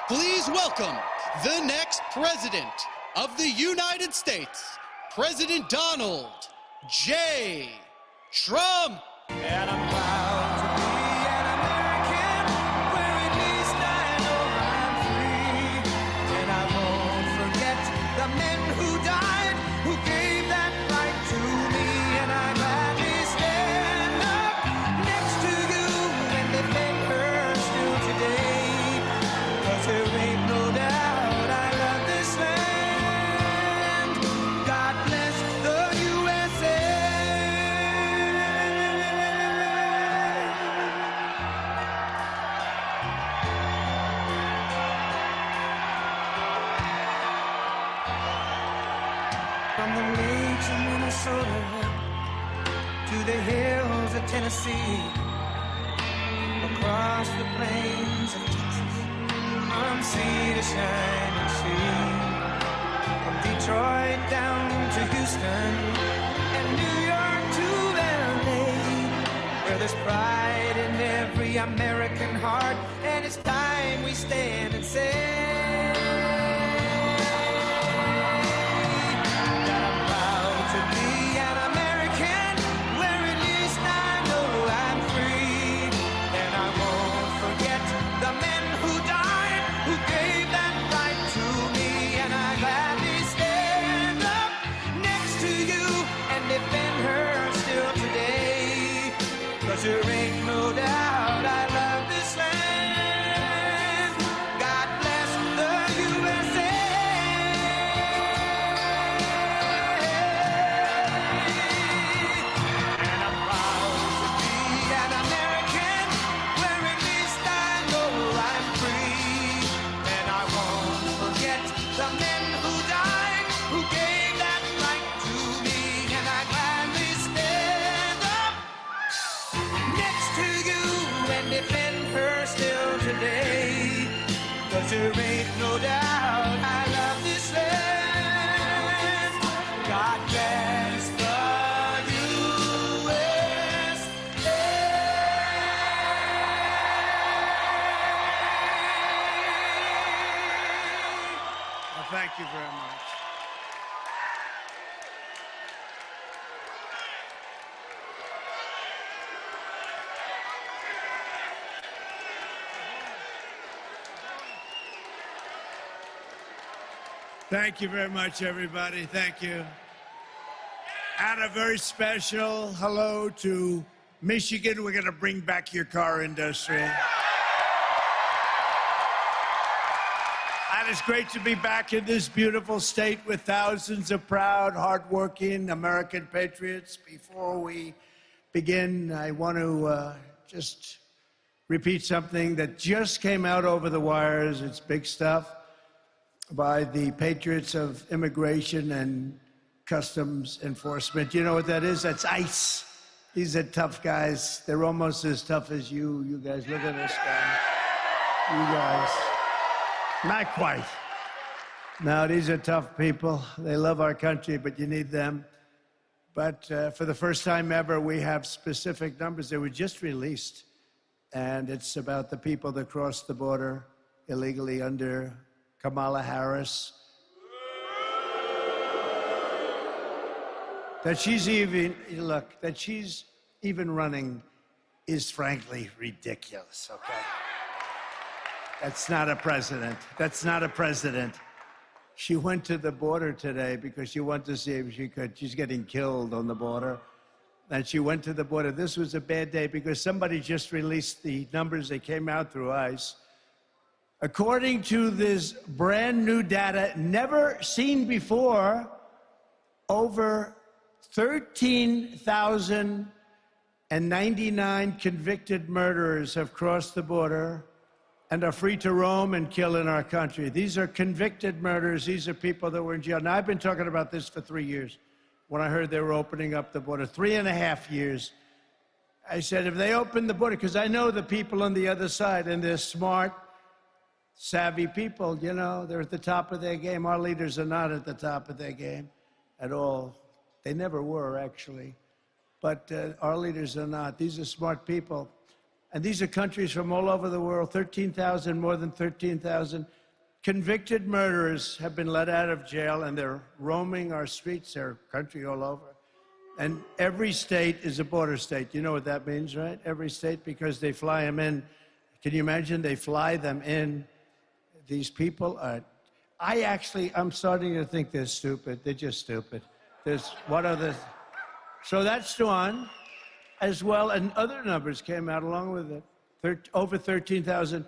please welcome the next president of the United States, President Donald J. Trump. And I'm proud to be an American, where at least I know I'm free. And I won't forget the men who died, who gave that right to me. And I gladly stand up next to you and defend her still today. 'Cause there ain't no doubt I love this land. God bless the USA. From the lakes of Minnesota to the hills of Tennessee, across the plains of Texas, from sea to shining sea, from Detroit down to Houston and New York to LA, where there's pride in every American heart, and it's time we stand and say that I'm proud to be an American, where at least I know I'm free. And I won't forget the men who died, who gave that right to me. And I gladly stand up next to you and defend her still today. 'Cause there ain't no doubt I love this land. God bless the USA. And I'm proud to be an American, where at least I know I'm free. And I won't forget the men who died, who gave that right to me. And I gladly stand up next to you and defend her still today. 'Cause there ain't no doubt I love this land. God bless the USA. Well, thank you very much. Thank you very much, everybody. Thank you. And a very special hello to Michigan. We're going to bring back your car industry. And it's great to be back in this beautiful state with thousands of proud, hardworking American patriots. Before we begin, I want to just repeat something that just came out over the wires. It's big stuff by the patriots of immigration and customs enforcement. You know what that is? That's ICE. These are tough guys. They're almost as tough as you. You guys, look at this guy. You guys. Not quite. No, these are tough people. They love our country, but you need them. But for the first time ever, we have specific numbers. They were just released. And it's about the people that crossed the border illegally under Kamala Harris. That she's even running is frankly ridiculous, okay? That's not a president. That's not a president. She went to the border today because she wanted to see if she could. She's getting killed on the border. And she went to the border. This was a bad day because somebody just released the numbers that came out through ICE. According to this brand new data, never seen before, over 13,099 convicted murderers have crossed the border and are free to roam and kill in our country. These are convicted murderers. These are people that were in jail. Now, I've been talking about this for 3 years. When I heard they were opening up the border, 3.5 years, I said, if they open the border, because I know the people on the other side, and they're smart, savvy people, you know, they're at the top of their game. Our leaders are not at the top of their game at all. They never were, actually. But our leaders are not. These are smart people. And these are countries from all over the world, 13,000, more than 13,000. Convicted murderers have been let out of jail, and they're roaming our streets, their country all over. And every state is a border state. You know what that means, right? Every state, because they fly them in. Can you imagine? They fly them in. These people are, I'm starting to think they're stupid. They're just stupid. So that's one, as well, and other numbers came out along with it. Over 13,000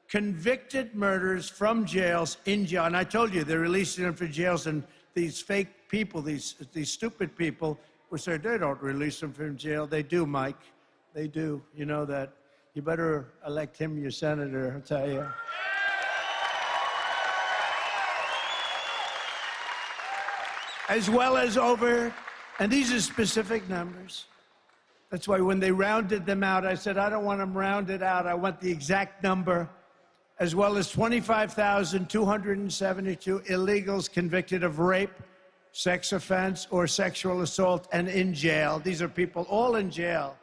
convicted murderers from jails, in jail. And I told you, they're releasing them from jails, and these fake people, these stupid people, will say they don't release them from jail. They do, Mike. They do. You know that. You better elect him your senator, I'll tell you. As well as and these are specific numbers. That's why when they rounded them out, I said, I don't want them rounded out. I want the exact number. As well as 25,272 illegals convicted of rape, sex offense, or sexual assault and in jail. These are people all in jail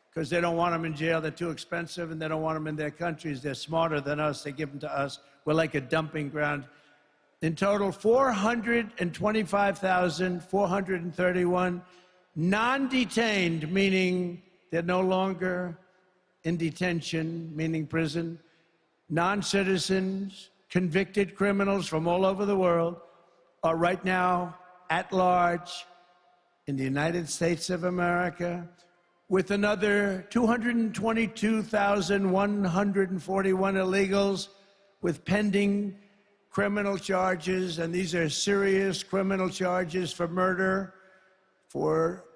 because they don't want them in jail. They're too expensive, and they don't want them in their countries. They're smarter than us. They give them to us. We're like a dumping ground. In total, 425,431 non-detained, meaning they're no longer in detention, meaning prison, non-citizens, convicted criminals from all over the world are right now at large in the United States of America, with another 222,141 illegals with pending criminal charges, and these are serious criminal charges for murder, for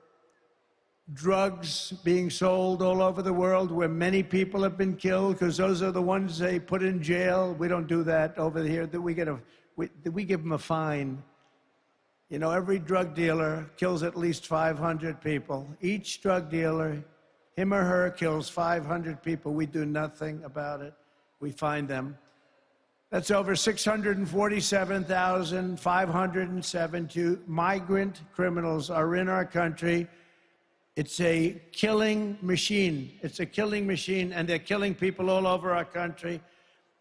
drugs being sold all over the world where many people have been killed, because those are the ones they put in jail. We don't do that over here. We give them a fine. You know, every drug dealer kills at least 500 people. Each drug dealer, him or her, kills 500 people. We do nothing about it. We find them. That's over 647,572 migrant criminals are in our country. It's a killing machine. It's a killing machine, and they're killing people all over our country.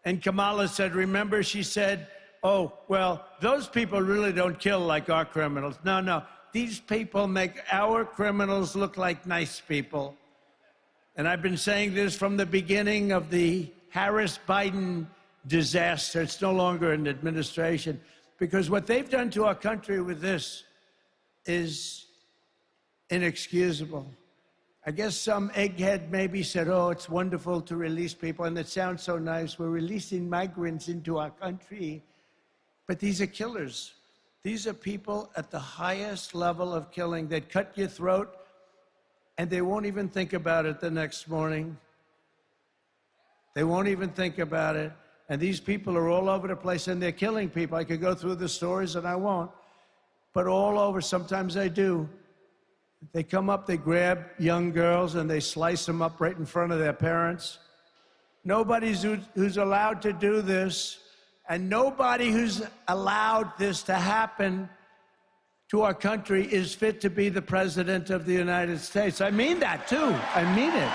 And Kamala said, remember, she said, oh, well, those people really don't kill like our criminals. No, no. These people make our criminals look like nice people. And I've been saying this from the beginning of the Harris-Biden disaster. It's no longer an administration. because what they've done to our country with this is inexcusable. I guess some egghead maybe said, oh, it's wonderful to release people, and it sounds so nice. We're releasing migrants into our country. But these are killers. These are people at the highest level of killing. They'd cut your throat, and they won't even think about it the next morning. They won't even think about it. And these people are all over the place, and they're killing people. I could go through the stories, and I won't. But all over, sometimes I do. They come up, they grab young girls, and they slice them up right in front of their parents. Nobody who's allowed to do this, and nobody who's allowed this to happen to our country is fit to be the President of the United States. I mean that, too. I mean it.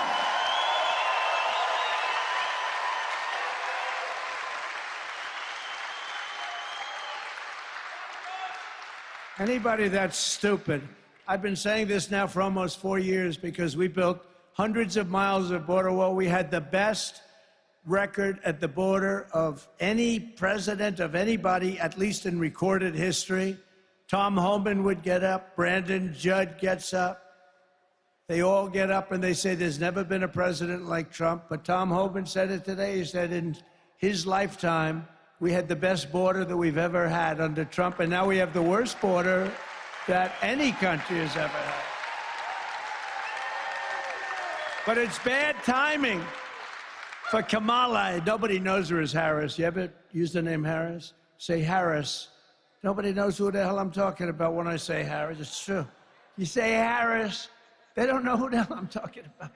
Anybody that's stupid. I've been saying this now for almost 4 years because we built hundreds of miles of border wall. We had the best record at the border of any president of anybody, at least in recorded history. Tom Homan would get up, Brandon Judd gets up. They all get up and they say there's never been a president like Trump. But Tom Homan said it today. He said in his lifetime, we had the best border that we've ever had under Trump, and now we have the worst border that any country has ever had. But it's bad timing for Kamala. Nobody knows her as Harris. You ever use the name Harris? Say Harris. Nobody knows who the hell I'm talking about when I say Harris. It's true. You say Harris, they don't know who the hell I'm talking about.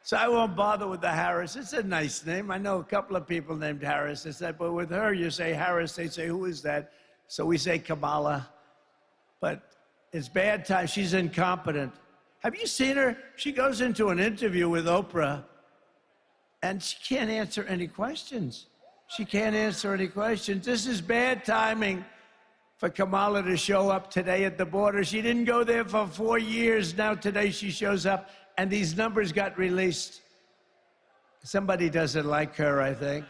So I won't bother with the Harris. It's a nice name. I know a couple of people named Harris. They said, but with her, you say Harris. They say, who is that? So we say Kamala. But it's bad time. She's incompetent. Have you seen her? She goes into an interview with Oprah, and she can't answer any questions. She can't answer any questions. This is bad timing for Kamala to show up today at the border. She didn't go there for 4 years. Now today she shows up, and these numbers got released. Somebody doesn't like her, I think.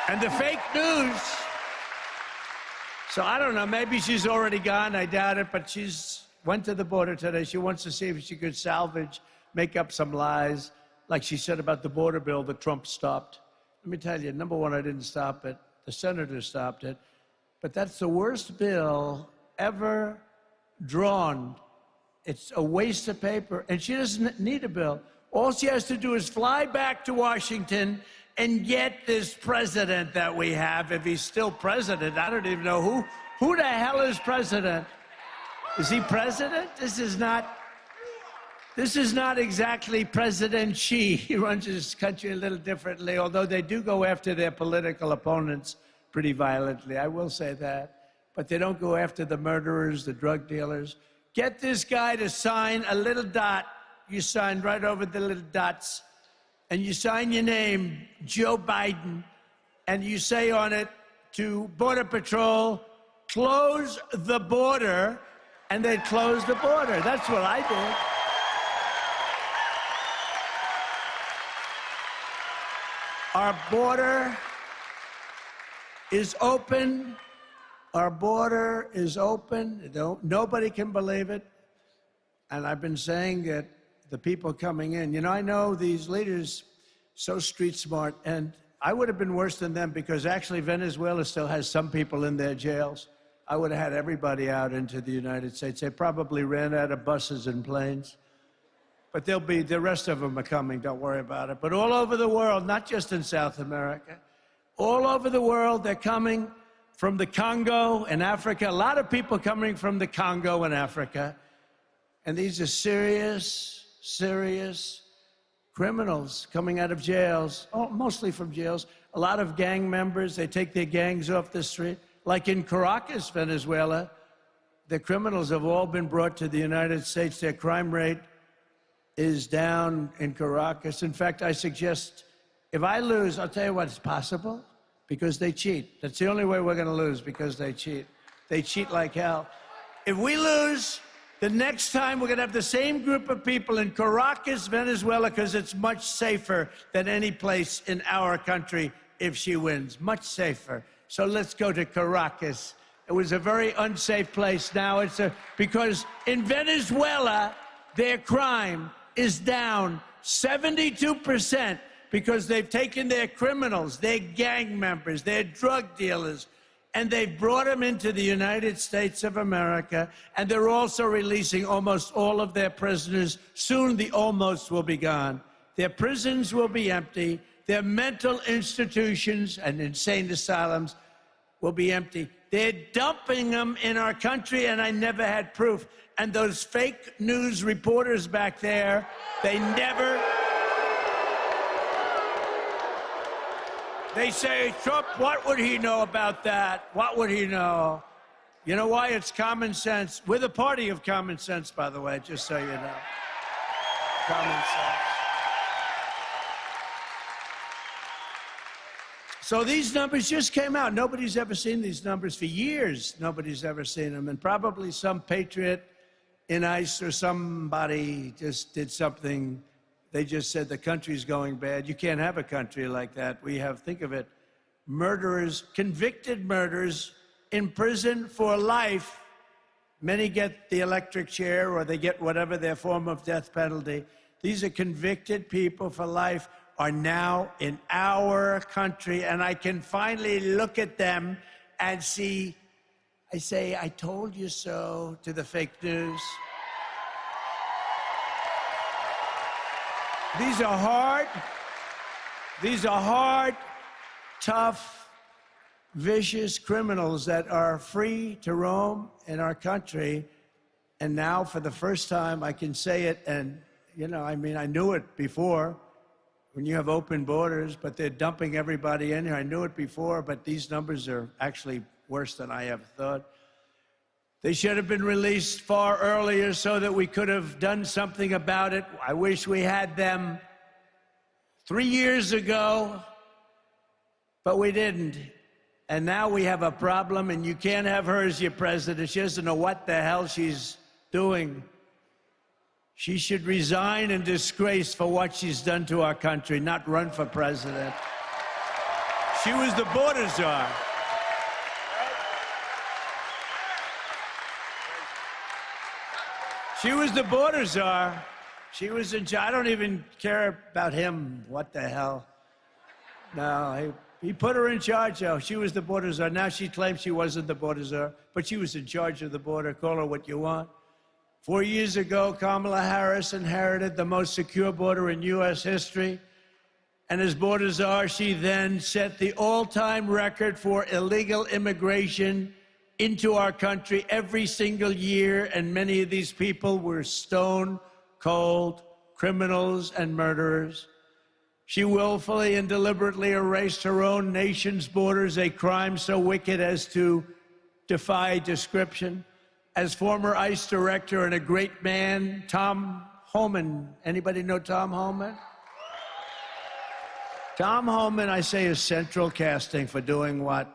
And the fake news. So I don't know, maybe she's already gone, I doubt it, but she's went to the border today. She wants to see if she could salvage, make up some lies, like she said about the border bill that Trump stopped. Let me tell you, number one, I didn't stop it. The senator stopped it. But that's the worst bill ever drawn. It's a waste of paper, and she doesn't need a bill. All she has to do is fly back to Washington and get this president that we have, if he's still president. I don't even know who the hell is president. Is he president? This is not exactly President Xi. He runs his country a little differently, although they do go after their political opponents pretty violently. I will say that. But they don't go after the murderers, the drug dealers. Get this guy to sign a little dot. You sign right over the little dots. And you sign your name, Joe Biden, and you say on it to Border Patrol, close the border, and they close the border. That's what I did. Our border is open. Our border is open. Nobody can believe it. And I've been saying that the people coming in, you know, I know these leaders so street smart, and I would have been worse than them because actually Venezuela still has some people in their jails. I would have had everybody out into the United States. They probably ran out of buses and planes. But the rest of them are coming, don't worry about it. But all over the world, not just in South America, all over the world, they're coming from the Congo and Africa. A lot of people coming from the Congo and Africa. And these are serious criminals coming out of jails, mostly from jails. A lot of gang members, they take their gangs off the street. Like in Caracas, Venezuela, the criminals have all been brought to the United States. Their crime rate is down in Caracas. In fact, I suggest, if I lose, I'll tell you what, it's possible, because they cheat. That's the only way we're going to lose, because they cheat. They cheat like hell. If we lose, The next time, we're going to have the same group of people in Caracas, Venezuela, because it's much safer than any place in our country if she wins. Much safer. So let's go to Caracas. It was a very unsafe place. Now because in Venezuela, their crime is down 72% because they've taken their criminals, their gang members, their drug dealers, and they've brought them into the United States of America, and they're also releasing almost all of their prisoners. Soon the almost will be gone. Their prisons will be empty. Their mental institutions and insane asylums will be empty. They're dumping them in our country, and I never had proof. And those fake news reporters back there, they say, Trump, what would he know about that? What would he know? You know why? It's common sense. We're the party of common sense, by the way, just so you know. Common sense. So these numbers just came out. Nobody's ever seen these numbers for years. Nobody's ever seen them. And probably some patriot in ICE or somebody just did something. They just said the country's going bad. You can't have a country like that. We have, think of it, murderers, convicted murderers in prison for life. Many get the electric chair or they get whatever their form of death penalty. These are convicted people for life, are now in our country, and I can finally look at them and see, I say, I told you so to the fake news. These are hard, tough, vicious criminals that are free to roam in our country. And now, for the first time, I can say it, and, you know, I mean, I knew it before, when you have open borders, but they're dumping everybody in here. I knew it before, but these numbers are actually worse than I ever thought. They should have been released far earlier so that we could have done something about it. I wish we had them 3 years ago, but we didn't. And now we have a problem, and you can't have her as your president. She doesn't know what the hell she's doing. She should resign in disgrace for what she's done to our country, not run for president. She was the border czar. She was the border czar. She was in charge. I don't even care about him. What the hell? No, he put her in charge, though. She was the border czar. Now she claims she wasn't the border czar, but she was in charge of the border. Call her what you want. 4 years ago, Kamala Harris inherited the most secure border in U.S. history. And as border czar, she then set the all-time record for illegal immigration into our country every single year. And many of these people were stone-cold criminals and murderers. She willfully and deliberately erased her own nation's borders, a crime so wicked as to defy description. As former ICE director and a great man, Tom Homan. Anybody know Tom Homan? Tom Homan, I say, is central casting for doing what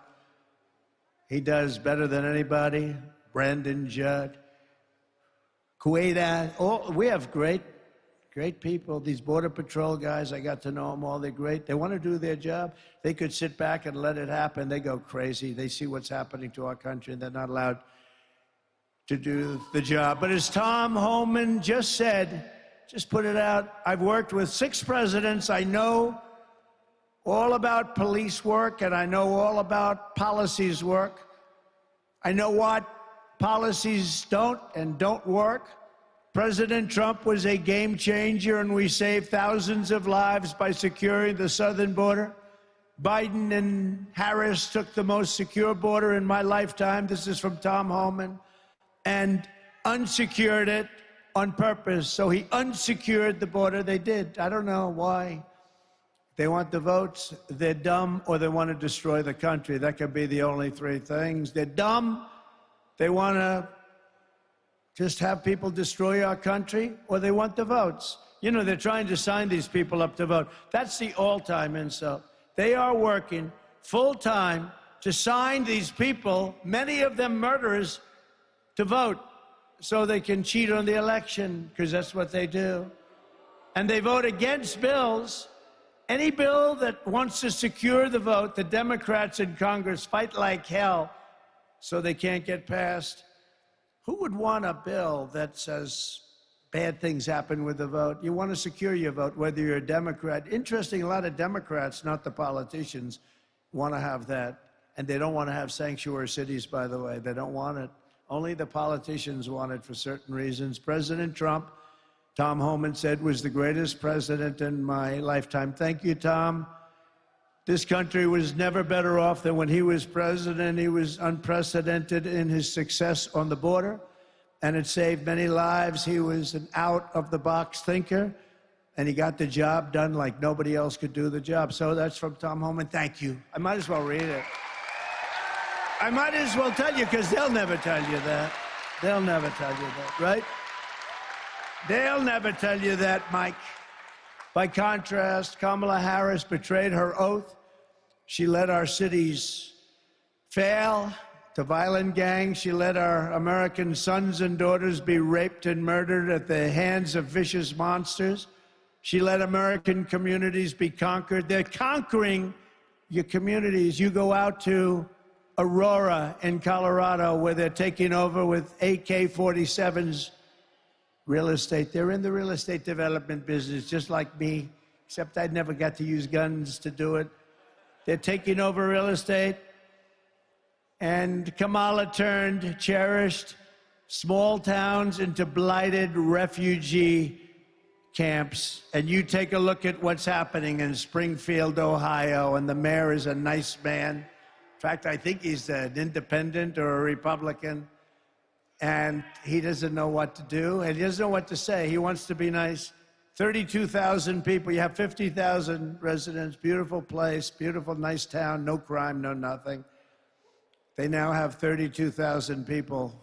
he does better than anybody. Brandon Judd, Quaid. Oh, we have great people. These Border Patrol guys, I got to know them all. They're great. They want to do their job. They could sit back and let it happen. They go crazy. They see what's happening to our country, and they're not allowed to do the job. But as Tom Homan just said, just put it out, I've worked with 6 presidents. I know all about police work, and I know all about policies work. I know what policies don't work. President Trump was a game changer, and we saved thousands of lives by securing the southern border. Biden and Harris took the most secure border in my lifetime. This is from Tom Homan. And unsecured it on purpose. So he unsecured the border. They did. I don't know why. They want the votes, they're dumb, or they want to destroy the country. That could be the only 3 things. They're dumb, they want to just have people destroy our country, or they want the votes. You know, they're trying to sign these people up to vote. That's the all-time insult. They are working full-time to sign these people, many of them murderers, to vote. so they can cheat on the election, because that's what they do. And they vote against bills. Any bill that wants to secure the vote, the Democrats in Congress fight like hell so they can't get passed. Who would want a bill that says bad things happen with the vote? You want to secure your vote, whether you're a Democrat. Interesting, a lot of Democrats, not the politicians, want to have that. And they don't want to have sanctuary cities, by the way. They don't want it. Only the politicians want it for certain reasons. President Trump, Tom Homan said, was the greatest president in my lifetime. Thank you, Tom. This country was never better off than when he was president. He was unprecedented in his success on the border, and it saved many lives. He was an out-of-the-box thinker, and he got the job done like nobody else could do the job. So that's from Tom Homan. Thank you. I might as well read it. I might as well tell you, because they'll never tell you that. They'll never tell you that, right? They'll never tell you that, Mike. By contrast, Kamala Harris betrayed her oath. She let our cities fail to violent gangs. She let our American sons and daughters be raped and murdered at the hands of vicious monsters. She let American communities be conquered. They're conquering your communities. You go out to Aurora in Colorado, where they're taking over with AK-47s. Real estate. They're in the real estate development business, just like me, except I never got to use guns to do it. They're taking over real estate. And Kamala turned cherished small towns into blighted refugee camps. And you take a look at what's happening in Springfield, Ohio, and the mayor is a nice man. In fact, I think he's an independent or a Republican. And he doesn't know what to do, and he doesn't know what to say. He wants to be nice. 32,000 people. You have 50,000 residents. Beautiful place, beautiful, nice town, no crime, no nothing. They now have 32,000 people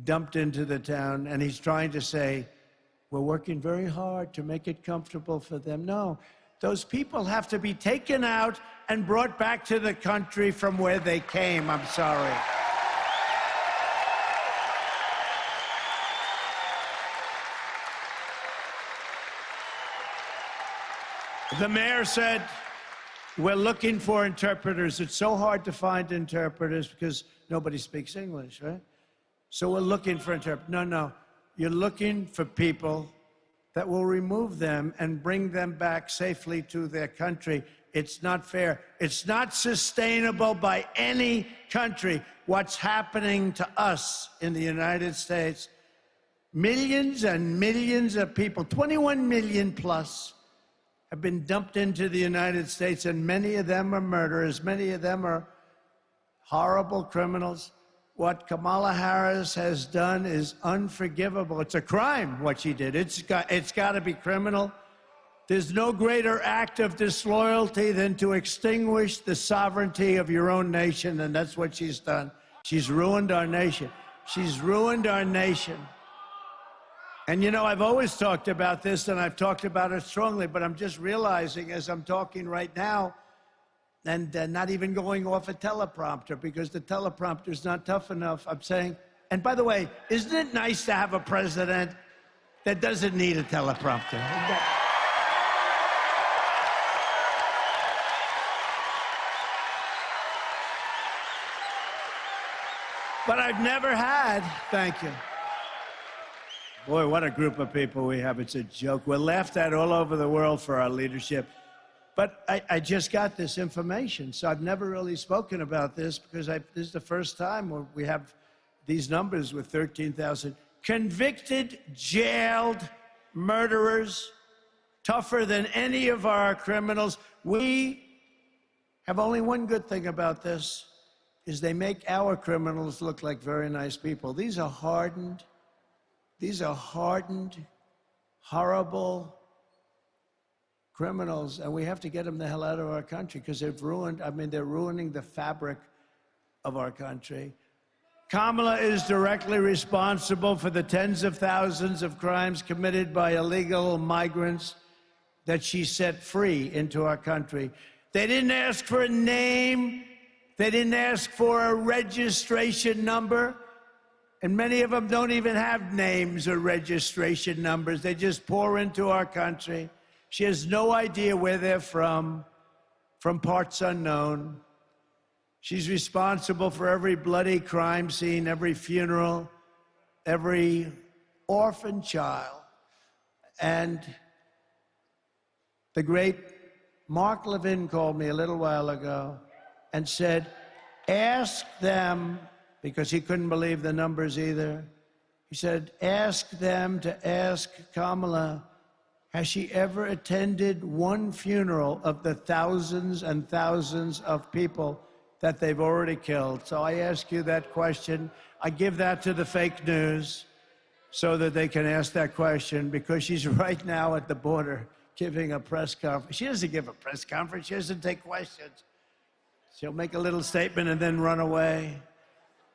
dumped into the town, and he's trying to say, we're working very hard to make it comfortable for them. No, those people have to be taken out and brought back to the country from where they came. I'm sorry. The mayor said, we're looking for interpreters. It's so hard to find interpreters because nobody speaks English, right? So we're looking for interpreters. No. You're looking for people that will remove them and bring them back safely to their country. It's not fair. It's not sustainable by any country. What's happening to us in the United States, millions and millions of people, 21 million plus, have been dumped into the United States, and many of them are murderers. Many of them are horrible criminals. What Kamala Harris has done is unforgivable. It's a crime, what she did. It's got to be criminal. There's no greater act of disloyalty than to extinguish the sovereignty of your own nation, and that's what she's done. She's ruined our nation. She's ruined our nation. And you know, I've always talked about this, and I've talked about it strongly, but I'm just realizing as I'm talking right now, and not even going off a teleprompter, because the teleprompter's not tough enough. I'm saying, and by the way, isn't it nice to have a president that doesn't need a teleprompter? But I've never had, thank you. Boy, what a group of people we have. It's a joke. We're laughed at all over the world for our leadership. But I just got this information, so I've never really spoken about this because this is the first time where we have these numbers with 13,000 convicted, jailed murderers, tougher than any of our criminals. We have only one good thing about this, is they make our criminals look like very nice people. These are hardened, horrible criminals, and we have to get them the hell out of our country because they're ruining the fabric of our country. Kamala is directly responsible for the tens of thousands of crimes committed by illegal migrants that she set free into our country. They didn't ask for a name. They didn't ask for a registration number. And many of them don't even have names or registration numbers. They just pour into our country. She has no idea where they're from parts unknown. She's responsible for every bloody crime scene, every funeral, every orphan child. And the great Mark Levin called me a little while ago and said, ask them, because he couldn't believe the numbers either. He said, ask them to ask Kamala, has she ever attended one funeral of the thousands and thousands of people that they've already killed? So I ask you that question. I give that to the fake news so that they can ask that question, because she's right now at the border giving a press conference. She doesn't give a press conference. She doesn't take questions. She'll make a little statement and then run away.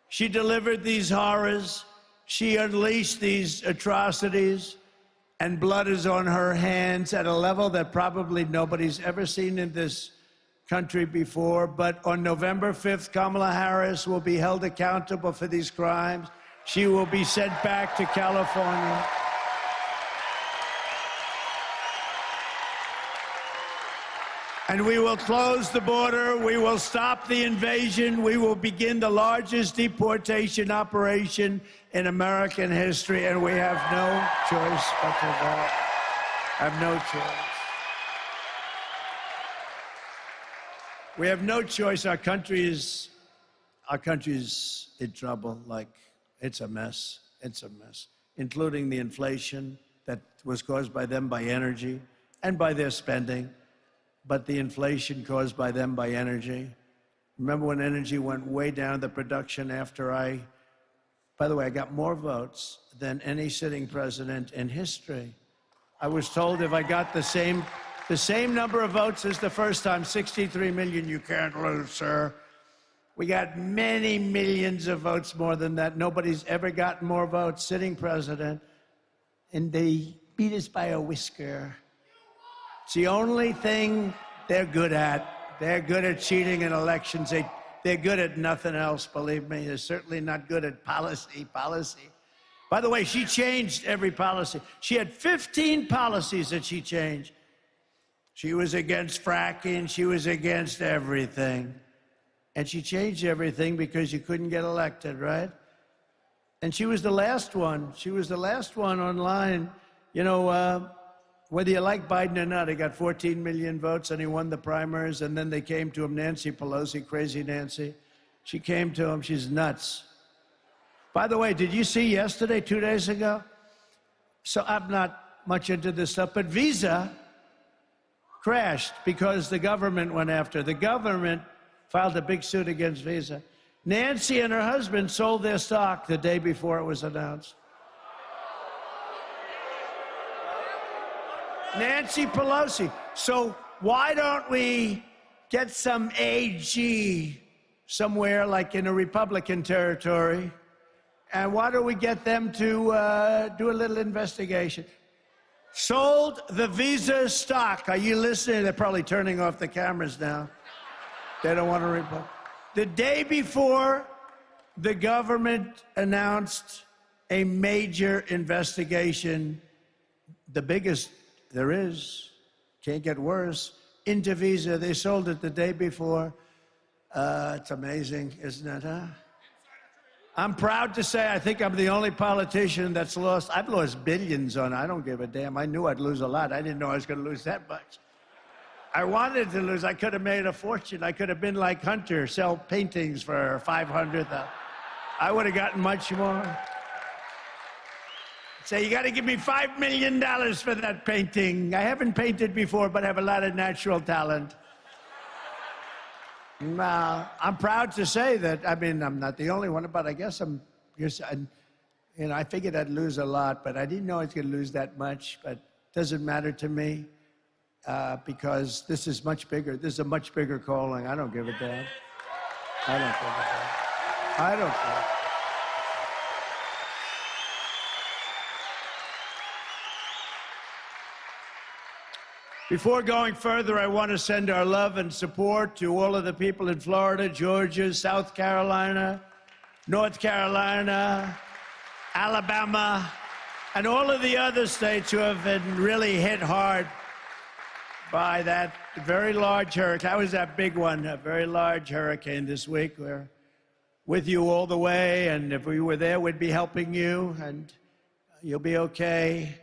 She delivered these horrors. She unleashed these atrocities, and blood is on her hands at a level that probably nobody's ever seen in this country before. But on November 5th, Kamala Harris will be held accountable for these crimes. She will be sent back to California. And we will close the border. We will stop the invasion. We will begin the largest deportation operation in American history, and we have no choice but to vote. Have no choice. We have no choice. Our country is in trouble. Like, it's a mess. It's a mess, including the inflation that was caused by them by energy and by their spending. But the inflation caused by them by energy. Remember when energy went way down, the production after by the way, I got more votes than any sitting president in history. I was told if I got the same number of votes as the first time, 63 million, you can't lose, sir. We got many millions of votes more than that. Nobody's ever gotten more votes, sitting president. And they beat us by a whisker. It's the only thing they're good at. They're good at cheating in elections. They're good at nothing else, believe me. They're certainly not good at policy. By the way, she changed every policy. She had 15 policies that she changed. She was against fracking. She was against everything. And she changed everything because you couldn't get elected, right? And she was the last one. She was the last one online. You know, whether you like Biden or not, he got 14 million votes and he won the primaries, and then they came to him, Nancy Pelosi, crazy Nancy. She came to him, she's nuts. By the way, did you see yesterday, 2 days ago? So I'm not much into this stuff, but Visa crashed because the government went after. The government filed a big suit against Visa. Nancy and her husband sold their stock the day before it was announced. Nancy Pelosi. So why don't we get some AG somewhere like in a Republican territory, and why don't we get them to do a little investigation? Sold the Visa stock. Are you listening? They're probably turning off the cameras now. They don't want to report. The day before, the government announced a major investigation, the biggest there is, can't get worse, into Visa. They sold it the day before. It's amazing, isn't it, huh? I'm proud to say I think I'm the only politician that's lost. I've lost billions on it. I don't give a damn. I knew I'd lose a lot. I didn't know I was going to lose that much. I wanted to lose. I could have made a fortune. I could have been like Hunter, sell paintings for $500,000. I would have gotten much more. Say, you got to give me $5 million for that painting. I haven't painted before, but I have a lot of natural talent. I'm proud to say that, I mean, I'm not the only one, but I guess I figured I'd lose a lot, but I didn't know I was going to lose that much, but it doesn't matter to me because this is much bigger. This is a much bigger calling. I don't give a damn. I don't give a damn. I don't care. Before going further, I want to send our love and support to all of the people in Florida, Georgia, South Carolina, North Carolina, Alabama, and all of the other states who have been really hit hard by that very large hurricane. That was that big one, a very large hurricane this week. We're with you all the way, and if we were there, we'd be helping you, and you'll be okay.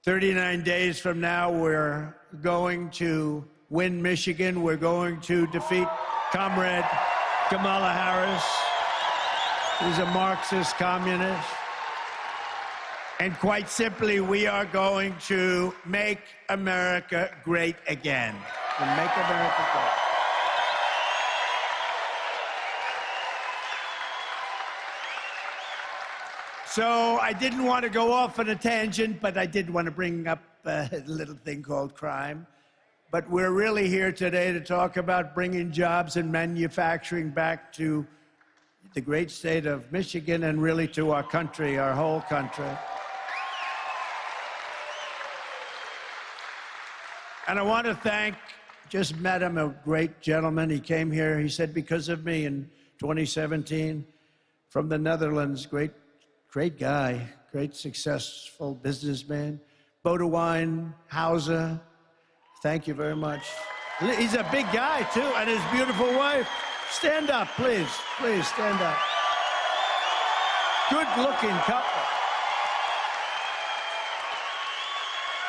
39 days from now, we're going to win Michigan. We're going to defeat Comrade Kamala Harris, who's a Marxist communist. And quite simply, we are going to make America great again. And make America great. So I didn't want to go off on a tangent, but I did want to bring up a little thing called crime. But we're really here today to talk about bringing jobs and manufacturing back to the great state of Michigan and really to our country, our whole country. And I want to thank, just met him, a great gentleman. He came here, he said, because of me in 2017 from the Netherlands, great guy, great successful businessman. Bodewijn Hauser, thank you very much. He's a big guy too, and his beautiful wife. Stand up, please, please stand up. Good looking couple.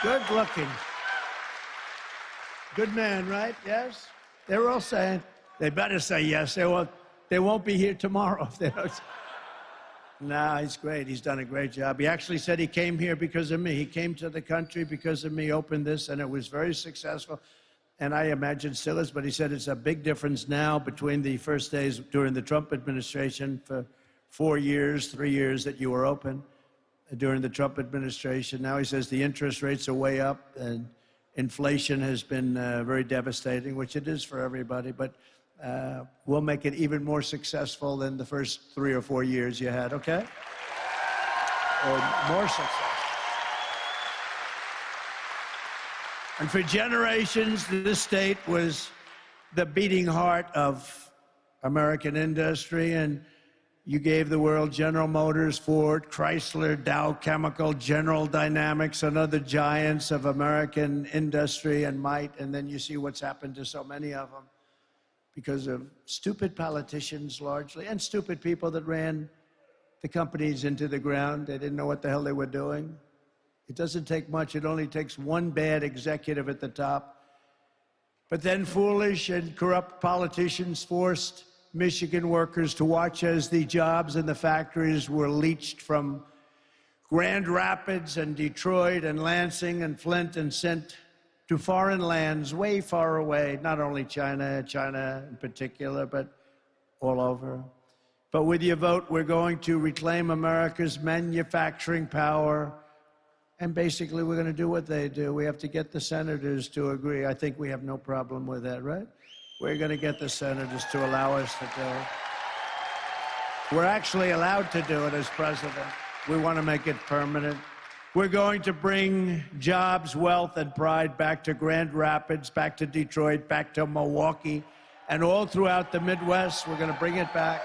Good looking. Good man, right? Yes? They're all saying, they better say yes. They won't be here tomorrow if they don't. No, he's great. He's done a great job. He actually said he came here because of me. He came to the country because of me, opened this, and it was very successful. And I imagine still is, but he said it's a big difference now between the first days during the Trump administration for 4 years, 3 years that you were open during the Trump administration. Now he says the interest rates are way up and inflation has been very devastating, which it is for everybody, but we'll make it even more successful than the first 3 or 4 years you had, okay? Or more successful. And for generations, this state was the beating heart of American industry, and you gave the world General Motors, Ford, Chrysler, Dow Chemical, General Dynamics, and other giants of American industry and might, and then you see what's happened to so many of them because of stupid politicians largely, and stupid people that ran the companies into the ground. They didn't know what the hell they were doing. It doesn't take much. It only takes one bad executive at the top. But then foolish and corrupt politicians forced Michigan workers to watch as the jobs in the factories were leached from Grand Rapids and Detroit and Lansing and Flint and sent to foreign lands way far away, not only China in particular, but all over. But with your vote, we're going to reclaim America's manufacturing power, and basically we're going to do what they do. We have to get the senators to agree. I think we have no problem with that, right? We're going to get the senators to allow us to do it. We're actually allowed to do it as president. We want to make it permanent. We're going to bring jobs, wealth, and pride back to Grand Rapids, back to Detroit, back to Milwaukee, and all throughout the Midwest. We're going to bring it back.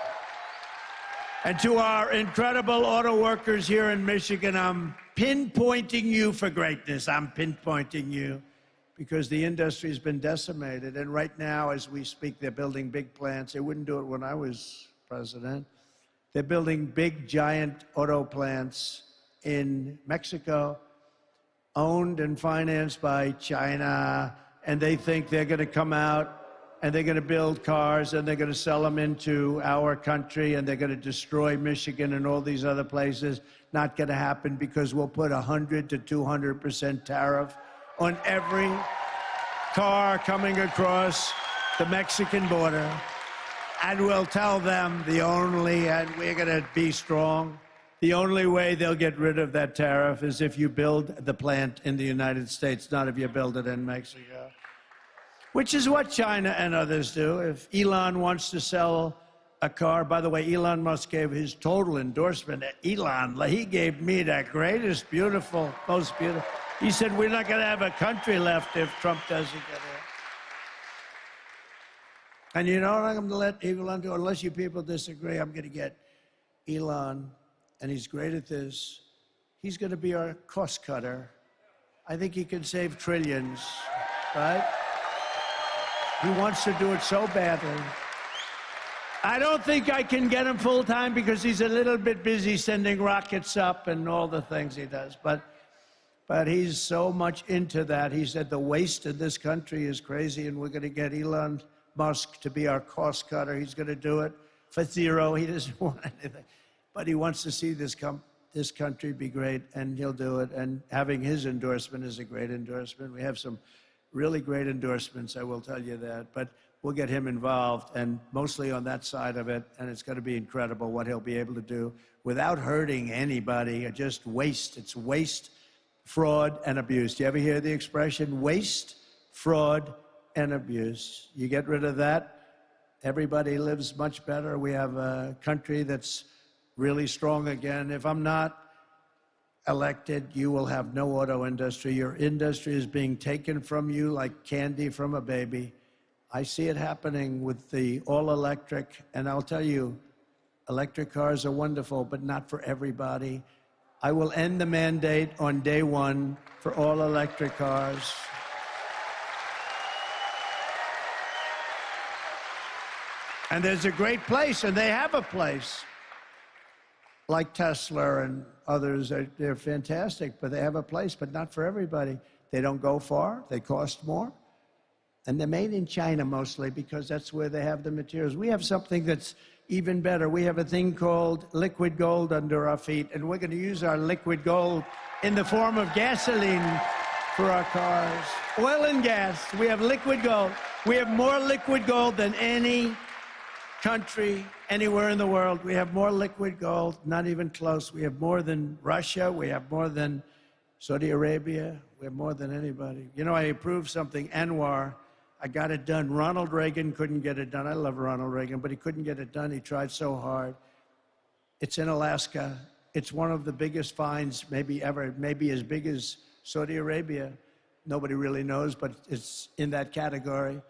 And to our incredible auto workers here in Michigan, I'm pinpointing you for greatness. I'm pinpointing you because the industry has been decimated. And right now, as we speak, they're building big plants. They wouldn't do it when I was president. They're building big, giant auto plants in Mexico, owned and financed by China. And they think they're going to come out and they're going to build cars and they're going to sell them into our country and they're going to destroy Michigan and all these other places. Not going to happen because we'll put 100 to 200% tariff on every car coming across the Mexican border. And we'll tell them and we're going to be strong, the only way they'll get rid of that tariff is if you build the plant in the United States, not if you build it in Mexico. Which is what China and others do. If Elon wants to sell a car, by the way, Elon Musk gave his total endorsement. Elon, he gave me the greatest, most beautiful. He said, we're not going to have a country left if Trump doesn't get it. And you know what I'm going to let Elon do? Unless you people disagree, I'm going to get Elon and he's great at this. He's going to be our cost cutter. I think he can save trillions, right? He wants to do it so badly. I don't think I can get him full-time because he's a little bit busy sending rockets up and all the things he does. But he's so much into that. He said the waste in this country is crazy, and we're going to get Elon Musk to be our cost cutter. He's going to do it for zero. He doesn't want anything. But he wants to see this country be great, and he'll do it. And having his endorsement is a great endorsement. We have some really great endorsements, I will tell you that. But we'll get him involved, and mostly on that side of it, and it's going to be incredible what he'll be able to do without hurting anybody, or just waste. It's waste, fraud, and abuse. Do you ever hear the expression waste, fraud, and abuse? You get rid of that, everybody lives much better. We have a country that's really strong again. If I'm not elected, you will have no auto industry. Your industry is being taken from you like candy from a baby. I see it happening with the all-electric, and I'll tell you, electric cars are wonderful, but not for everybody. I will end the mandate on day one for all-electric cars. And there's a great place, and they have a place, like Tesla and others. They're fantastic, but they have a place, but not for everybody. They don't go far. They cost more. And they're made in China mostly because that's where they have the materials. We have something that's even better. We have a thing called liquid gold under our feet, and we're going to use our liquid gold in the form of gasoline for our cars. Oil and gas. We have liquid gold. We have more liquid gold than any country anywhere in the world. We have more liquid gold, not even close. We have more than Russia. We have more than Saudi Arabia. We have more than anybody. You know, I approved something, Anwar. I got it done. Ronald Reagan couldn't get it done. I love Ronald Reagan, but he couldn't get it done. He tried so hard. It's in Alaska. It's one of the biggest finds maybe ever, maybe as big as Saudi Arabia. Nobody really knows, but it's in that category.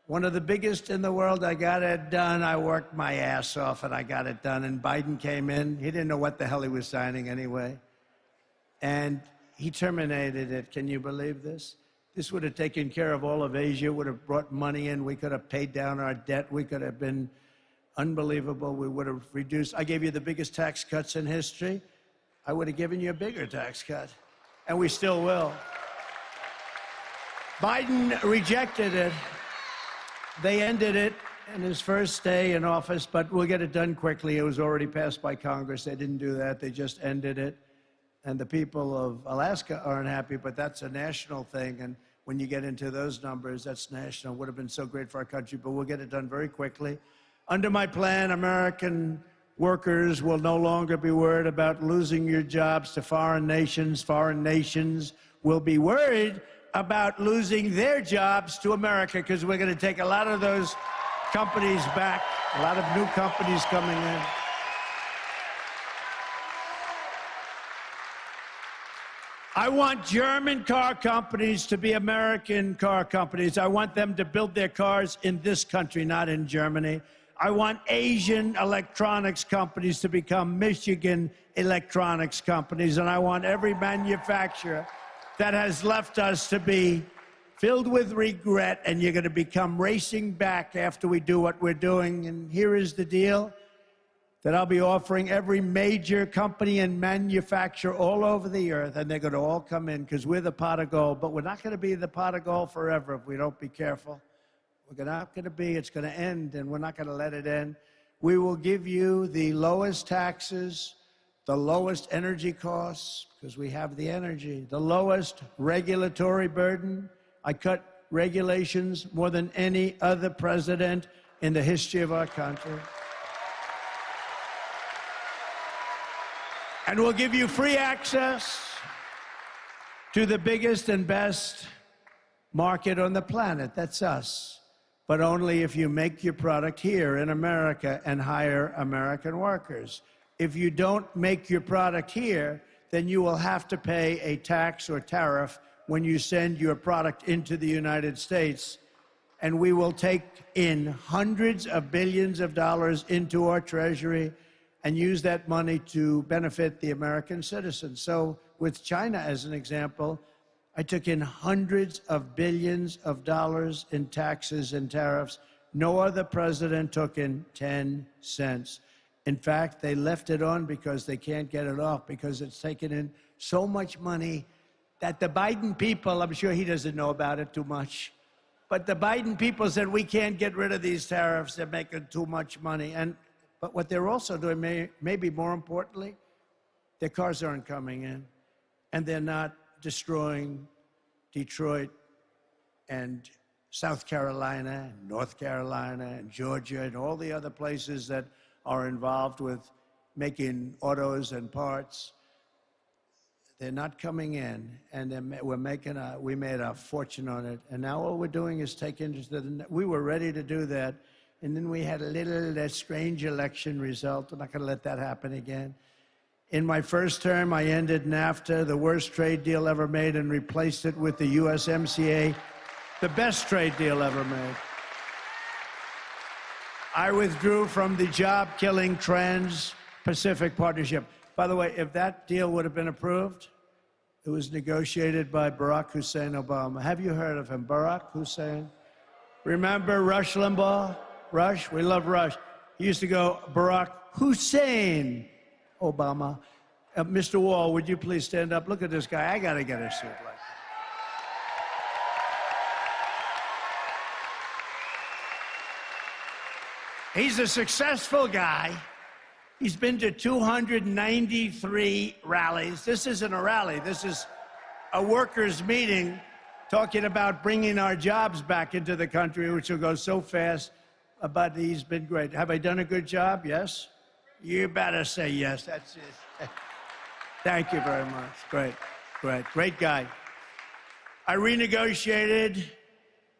One of the biggest in the world. I got it done. I worked my ass off, and I got it done. And Biden came in. He didn't know what the hell he was signing anyway. And he terminated it. Can you believe this? This would have taken care of all of Asia, would have brought money in. We could have paid down our debt. We could have been unbelievable. We would have reduced. I gave you the biggest tax cuts in history. I would have given you a bigger tax cut, and we still will. Biden rejected it. They ended it in his first day in office, but we'll get it done quickly. It was already passed by Congress. They didn't do that. They just ended it. And the people of Alaska aren't happy, but that's a national thing. And when you get into those numbers, that's national. Would have been so great for our country, but we'll get it done very quickly. Under my plan, American workers will no longer be worried about losing your jobs to foreign nations. Foreign nations will be worried about losing their jobs to America, because we're going to take a lot of those companies back, a lot of new companies coming in. I want German car companies to be American car companies. I want them to build their cars in this country, not in Germany. I want Asian electronics companies to become Michigan electronics companies. And I want every manufacturer that has left us to be filled with regret, and you're going to become racing back after we do what we're doing. And here is the deal that I'll be offering every major company and manufacturer all over the earth, and they're going to all come in because we're the pot of gold. But we're not going to be the pot of gold forever if we don't be careful. We're not going to be. It's going to end, and we're not going to let it end. We will give you the lowest taxes, the lowest energy costs, because we have the energy, the lowest regulatory burden. I cut regulations more than any other president in the history of our country. And we'll give you free access to the biggest and best market on the planet. That's us. But only if you make your product here in America and hire American workers. If you don't make your product here, then you will have to pay a tax or tariff when you send your product into the United States. And we will take in hundreds of billions of dollars into our treasury. and use that money to benefit the American citizens. So with China as an example, I took in hundreds of billions of dollars in taxes and tariffs. No other president took in 10 cents. In fact, they left it on because they can't get it off, because it's taken in so much money that the Biden people, I'm sure he doesn't know about it too much, but the Biden people said, we can't get rid of these tariffs, they're making too much money. But what they're also doing, maybe more importantly, their cars aren't coming in, and they're not destroying Detroit and South Carolina, and North Carolina, and Georgia, and all the other places that are involved with making autos and parts. They're not coming in, and we made a fortune on it. And now all we're doing is we were ready to do that, and then we had a strange election result. I'm not going to let that happen again. In my first term, I ended NAFTA, the worst trade deal ever made, and replaced it with the USMCA, the best trade deal ever made. I withdrew from the job-killing Trans-Pacific Partnership. By the way, if that deal would have been approved, it was negotiated by Barack Hussein Obama. Have you heard of him, Barack Hussein? Remember Rush Limbaugh? Rush? We love Rush. He used to go, Barack Hussein Obama. Mr. Wall, would you please stand up? Look at this guy. I got to get a suit like that. He's a successful guy. He's been to 293 rallies. This isn't a rally. This is a workers' meeting talking about bringing our jobs back into the country, which will go so fast. But he's been great. Have I done a good job? Yes? You better say yes. That's it. Thank you very much. Great, great, great guy. I renegotiated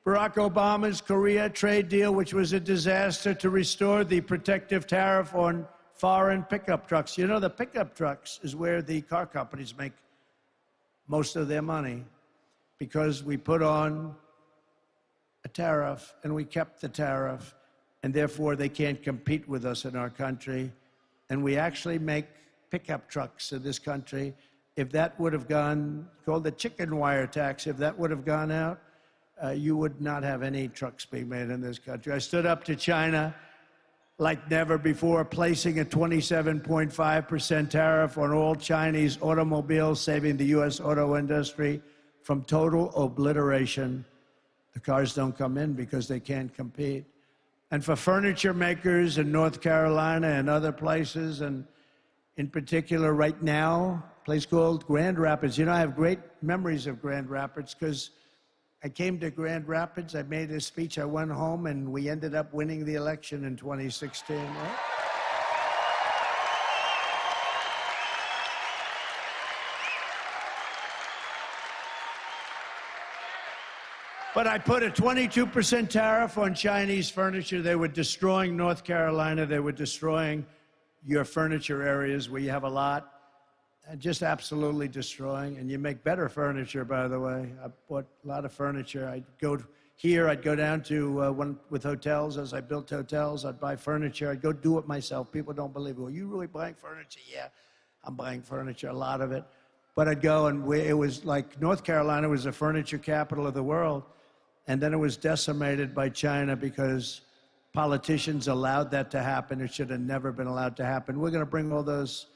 Barack Obama's Korea trade deal, which was a disaster, to restore the protective tariff on foreign pickup trucks. You know, the pickup trucks is where the car companies make most of their money, because we put on a tariff and we kept the tariff, and therefore they can't compete with us in our country. And we actually make pickup trucks in this country. If that would have gone, called the chicken wire tax, if that would have gone out, you would not have any trucks being made in this country. I stood up to China like never before, placing a 27.5% tariff on all Chinese automobiles, saving the U.S. auto industry from total obliteration. The cars don't come in because they can't compete. And for furniture makers in North Carolina and other places, and in particular right now, a place called Grand Rapids. You know, I have great memories of Grand Rapids because I came to Grand Rapids, I made a speech, I went home, and we ended up winning the election in 2016. Right? But I put a 22% tariff on Chinese furniture. They were destroying North Carolina. They were destroying your furniture areas where you have a lot. And just absolutely destroying. And you make better furniture, by the way. I bought a lot of furniture. I'd go here, I'd go down to with hotels. As I built hotels, I'd buy furniture. I'd go do it myself. People don't believe it. Well, you really buying furniture? Yeah, I'm buying furniture, a lot of it. But I'd go, and it was like North Carolina was the furniture capital of the world. And then it was decimated by China because politicians allowed that to happen. It should have never been allowed to happen. We're going to bring all those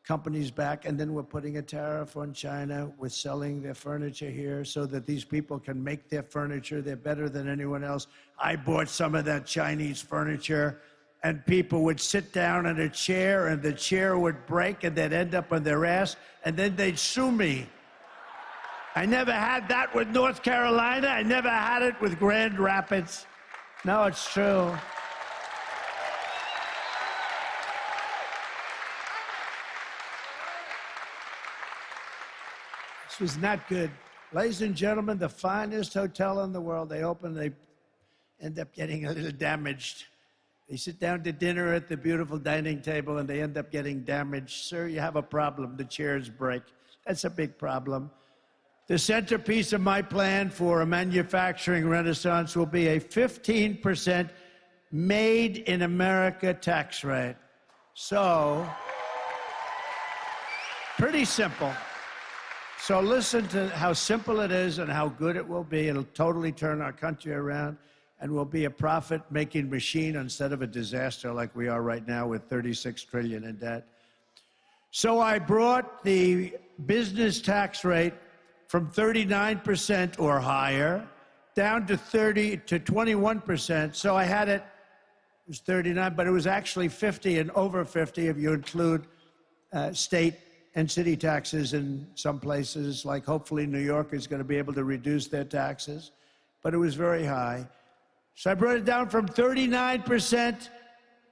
companies back, and then we're putting a tariff on China. We're selling their furniture here so that these people can make their furniture. They're better than anyone else. I bought some of that Chinese furniture, and people would sit down in a chair, and the chair would break, and they'd end up on their ass, and then they'd sue me. I never had that with North Carolina. I never had it with Grand Rapids. No, it's true. This was not good. Ladies and gentlemen, the finest hotel in the world. They open, they end up getting a little damaged. They sit down to dinner at the beautiful dining table, and they end up getting damaged. Sir, you have a problem. The chairs break. That's a big problem. The centerpiece of my plan for a manufacturing renaissance will be a 15% made in America tax rate. So, pretty simple. So listen to how simple it is and how good it will be. It'll totally turn our country around, and we'll be a profit-making machine instead of a disaster like we are right now with $36 trillion in debt. So I brought the business tax rate from 39% or higher down to 21%. So I had it was 39, but it was actually 50 and over 50 if you include state and city taxes in some places, like hopefully New York is going to be able to reduce their taxes, but it was very high. So I brought it down from 39%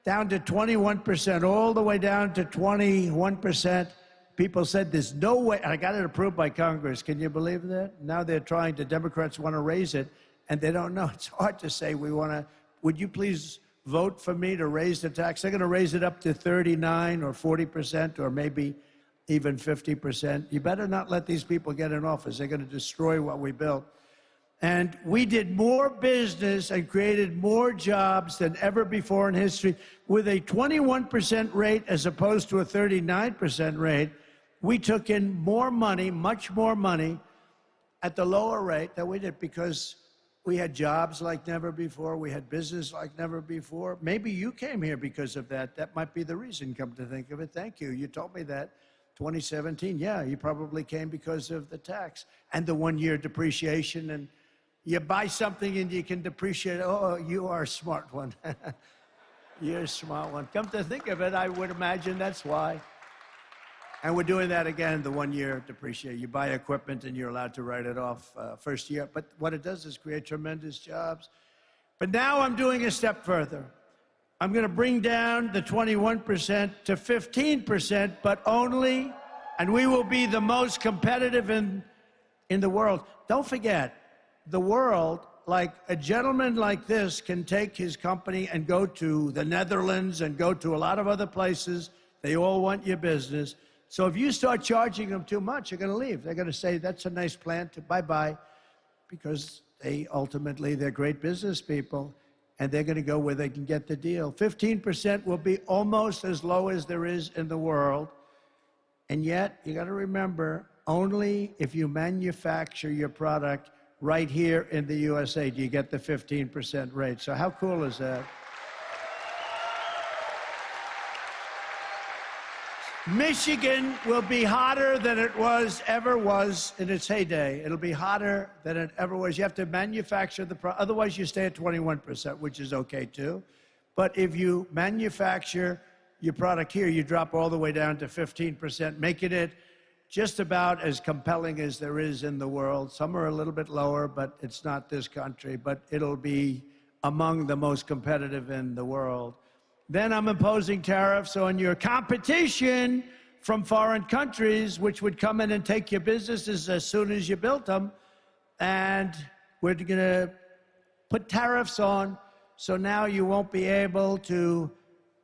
down to 21%, all the way down to 21%. People said there's no way, and I got it approved by Congress. Can you believe that? Now they're trying, the Democrats want to raise it, and they don't know. It's hard to say we want to, would you please vote for me to raise the tax? They're going to raise it up to 39 or 40% or maybe even 50%. You better not let these people get in office. They're going to destroy what we built. And we did more business and created more jobs than ever before in history. With a 21% rate as opposed to a 39% rate, we took in more money, much more money, at the lower rate that we did because we had jobs like never before. We had business like never before. Maybe you came here because of that. That might be the reason, come to think of it. Thank you. You told me that. 2017, yeah, you probably came because of the tax and the one-year depreciation. And you buy something and you can depreciate. Oh, you are a smart one. You're a smart one. Come to think of it, I would imagine that's why. And we're doing that again, the one-year depreciate. You buy equipment and you're allowed to write it off first year. But what it does is create tremendous jobs. But now I'm doing a step further. I'm going to bring down the 21% to 15%, but only, and we will be the most competitive in the world. Don't forget, the world, like a gentleman like this can take his company and go to the Netherlands and go to a lot of other places. They all want your business. So if you start charging them too much, you're going to leave. They're going to say, that's a nice plant, bye-bye, because they're great business people, and they're going to go where they can get the deal. 15% will be almost as low as there is in the world, and yet, you got to remember, only if you manufacture your product right here in the USA do you get the 15% rate. So how cool is that? Michigan will be hotter than it ever was in its heyday. It'll be hotter than it ever was. You have to manufacture the product. Otherwise, you stay at 21%, which is okay, too. But if you manufacture your product here, you drop all the way down to 15%, making it just about as compelling as there is in the world. Some are a little bit lower, but it's not this country. But it'll be among the most competitive in the world. Then I'm imposing tariffs on your competition from foreign countries, which would come in and take your businesses as soon as you built them. And we're going to put tariffs on, so now you won't be able to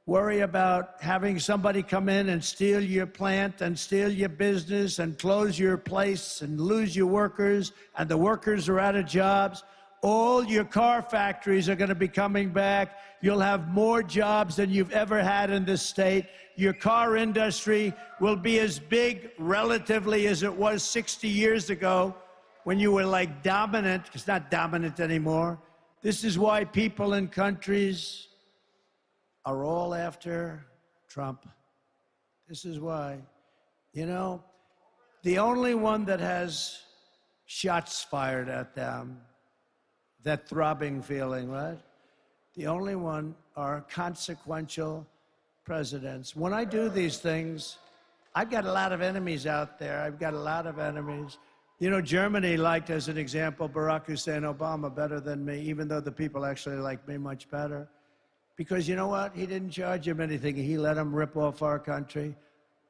worry about having somebody come in and steal your plant and steal your business and close your place and lose your workers, and the workers are out of jobs. All your car factories are going to be coming back. You'll have more jobs than you've ever had in this state. Your car industry will be as big relatively as it was 60 years ago when you were like dominant. It's not dominant anymore. This is why people in countries are all after Trump. This is why. You know, the only one that has shots fired at them, that throbbing feeling, right? The only one are consequential presidents. When I do these things, I've got a lot of enemies out there. I've got a lot of enemies. You know, Germany liked, as an example, Barack Hussein Obama better than me, even though the people actually like me much better. Because you know what? He didn't charge him anything. He let him rip off our country.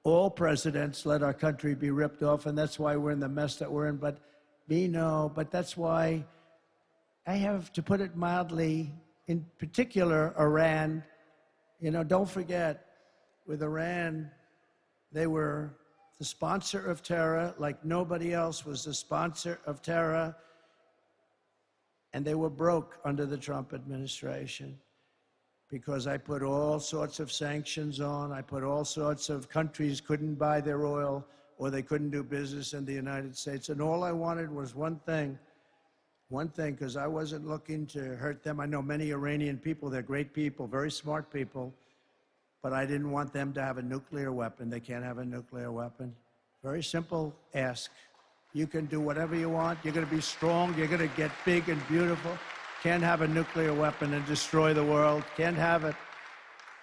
All presidents let our country be ripped off, and that's why we're in the mess that we're in. But me, no. But that's why I have, to put it mildly, in particular, Iran. You know, don't forget, with Iran, they were the sponsor of terror like nobody else was the sponsor of terror, and they were broke under the Trump administration. because I put all sorts of sanctions on. I put all sorts of countries couldn't buy their oil or they couldn't do business in the United States. And all I wanted was one thing, because I wasn't looking to hurt them. I know many Iranian people, they're great people, very smart people, but I didn't want them to have a nuclear weapon. They can't have a nuclear weapon. Very simple ask. You can do whatever you want. You're going to be strong. You're going to get big and beautiful. Can't have a nuclear weapon and destroy the world. Can't have it.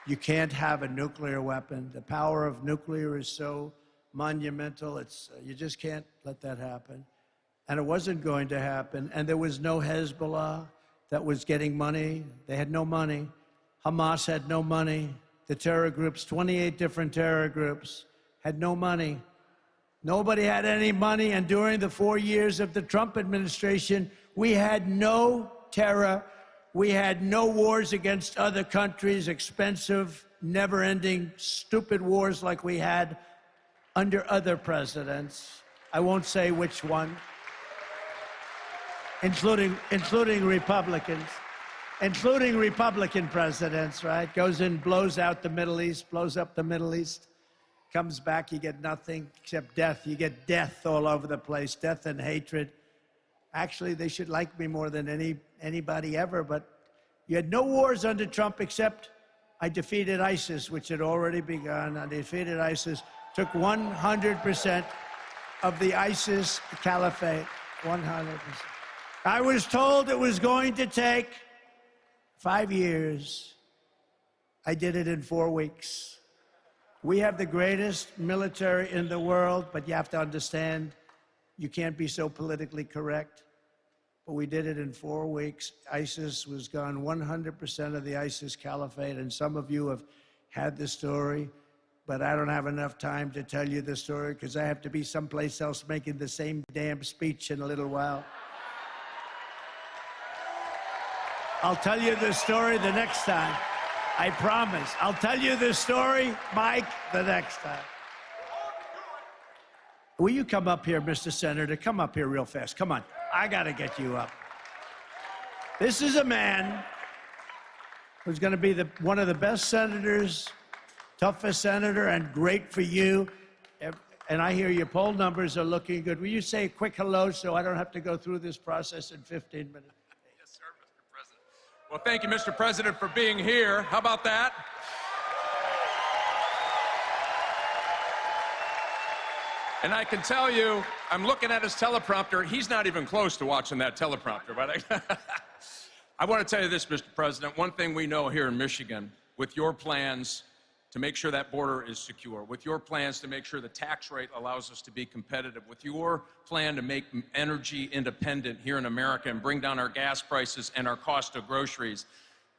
You can't have a nuclear weapon. The power of nuclear is so monumental. You just can't let that happen. And it wasn't going to happen. And there was no Hezbollah that was getting money. They had no money. Hamas had no money. The terror groups, 28 different terror groups, had no money. Nobody had any money. And during the 4 years of the Trump administration, we had no terror. We had no wars against other countries, expensive, never-ending, stupid wars like we had under other presidents. I won't say which one. Including Republicans, including Republican presidents, right? Goes in, blows out the Middle East, blows up the Middle East, comes back, you get nothing except death. You get death all over the place, death and hatred. Actually, they should like me more than anybody ever, but you had no wars under Trump except I defeated ISIS, which had already begun. I defeated ISIS, took 100% of the ISIS caliphate, 100%. I was told it was going to take 5 years. I did it in 4 weeks. We have the greatest military in the world, but you have to understand, you can't be so politically correct. But we did it in 4 weeks. ISIS was gone, 100% of the ISIS caliphate, and some of you have had the story, but I don't have enough time to tell you the story because I have to be someplace else making the same damn speech in a little while. I'll tell you the story the next time. I promise. I'll tell you the story, Mike, the next time. Will you come up here, Mr. Senator? Come up here real fast. Come on. I got to get you up. This is a man who's going to be one of the best senators, toughest senator, and great for you. And I hear your poll numbers are looking good. Will you say a quick hello so I don't have to go through this process in 15 minutes? Well, thank you, Mr. President, for being here. How about that? And I can tell you, I'm looking at his teleprompter. He's not even close to watching that teleprompter. But I want to tell you this, Mr. President. One thing we know here in Michigan, with your plans to make sure that border is secure, with your plans to make sure the tax rate allows us to be competitive, with your plan to make energy independent here in America and bring down our gas prices and our cost of groceries,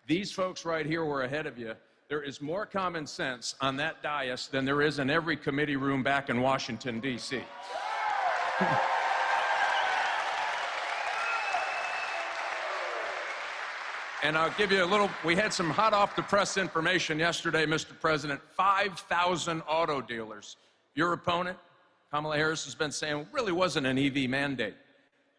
these folks right here were ahead of you. There is more common sense on that dais than there is in every committee room back in Washington, D.C. And I'll give you a little, we had some hot off the press information yesterday, Mr. President. 5,000 auto dealers. Your opponent, Kamala Harris, has been saying really wasn't an EV mandate.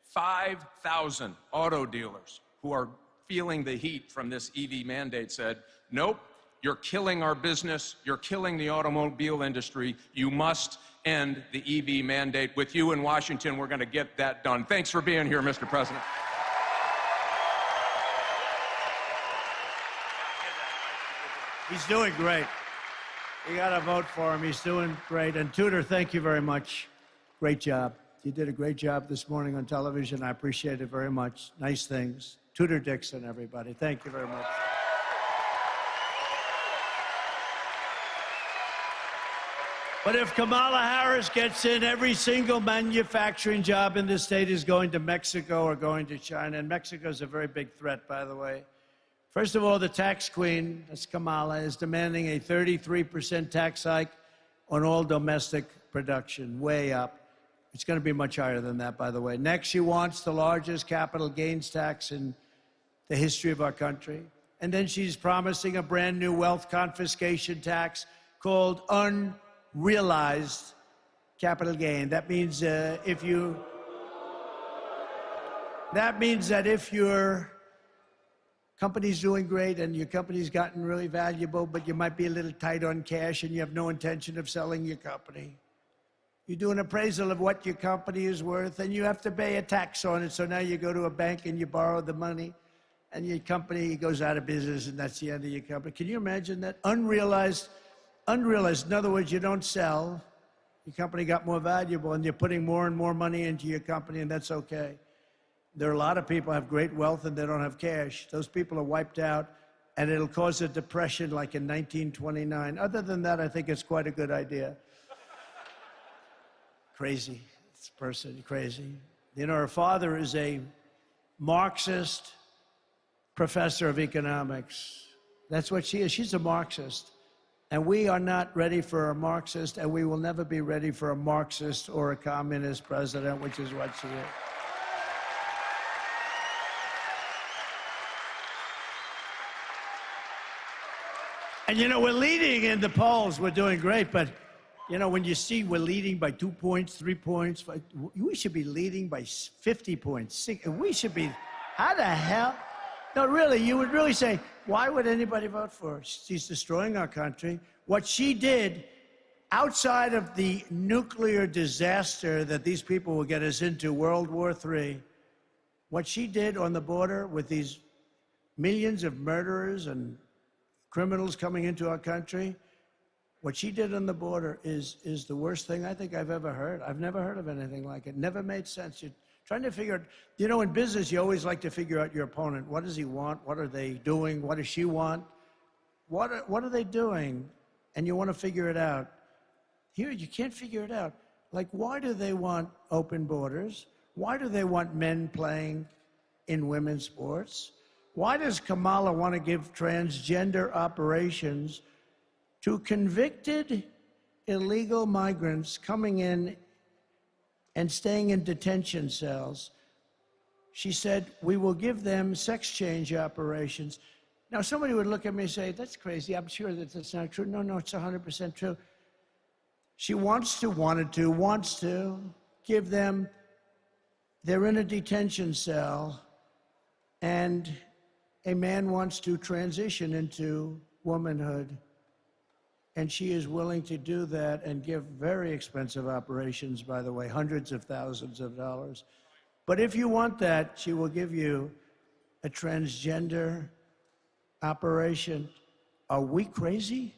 5,000 auto dealers who are feeling the heat from this EV mandate said, nope, you're killing our business, you're killing the automobile industry, you must end the EV mandate. With you in Washington, we're going to get that done. Thanks for being here, Mr. President. He's doing great. You got to vote for him. He's doing great. And Tudor, thank you very much. Great job. You did a great job this morning on television. I appreciate it very much. Nice things. Tudor Dixon, everybody. Thank you very much. But if Kamala Harris gets in, every single manufacturing job in the state is going to Mexico or going to China. And Mexico is a very big threat, by the way. First of all, the tax queen, that's Kamala, is demanding a 33% tax hike on all domestic production, way up. It's going to be much higher than that, by the way. Next, she wants the largest capital gains tax in the history of our country. And then she's promising a brand new wealth confiscation tax called unrealized capital gain. That means that if you're company's doing great and your company's gotten really valuable, but you might be a little tight on cash and you have no intention of selling your company. You do an appraisal of what your company is worth and you have to pay a tax on it. So now you go to a bank and you borrow the money and your company goes out of business and that's the end of your company. Can you imagine that? Unrealized. In other words, you don't sell. Your company got more valuable and you're putting more and more money into your company and that's okay. There are a lot of people who have great wealth and they don't have cash. Those people are wiped out and it'll cause a depression like in 1929. Other than that, I think it's quite a good idea. Crazy. This person, crazy. You know, her father is a Marxist professor of economics. That's what she is. She's a Marxist. And we are not ready for a Marxist, and we will never be ready for a Marxist or a communist president, which is what she is. And you know, we're leading in the polls. We're doing great, but you know, when you see we're leading by 2 points, 3 points, we should be leading by 50 points. We should be, how the hell? No, really, you would really say, why would anybody vote for her? She's destroying our country. What she did outside of the nuclear disaster that these people will get us into, World War III, what she did on the border with these millions of murderers and criminals coming into our country, what she did on the border is the worst thing I think I've ever heard. I've never heard of anything like it. Never made sense. You're trying to figure out, you know, in business, you always like to figure out your opponent. What does he want? What are they doing? What does she want? What are they doing? And you want to figure it out. Here, you can't figure it out. Like, why do they want open borders? Why do they want men playing in women's sports? Why does Kamala want to give transgender operations to convicted illegal migrants coming in and staying in detention cells? She said, we will give them sex change operations. Now, somebody would look at me and say, that's crazy. I'm sure that that's not true. No, it's 100% true. She wants to give them, they're in a detention cell, and a man wants to transition into womanhood. And she is willing to do that and give very expensive operations, by the way, hundreds of thousands of dollars. But if you want that, she will give you a transgender operation. Are we crazy?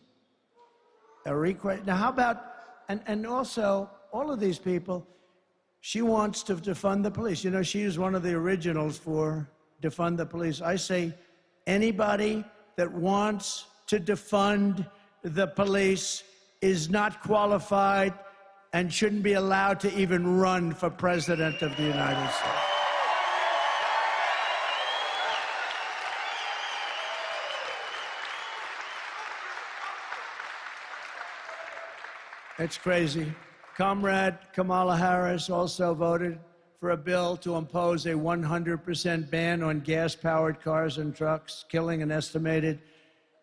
Are we crazy? Now, how about, and also, all of these people, she wants to defund the police. You know, she is one of the originals for defund the police. I say anybody that wants to defund the police is not qualified and shouldn't be allowed to even run for president of the United States. It's crazy. Comrade Kamala Harris also voted for a bill to impose a 100% ban on gas-powered cars and trucks, killing an estimated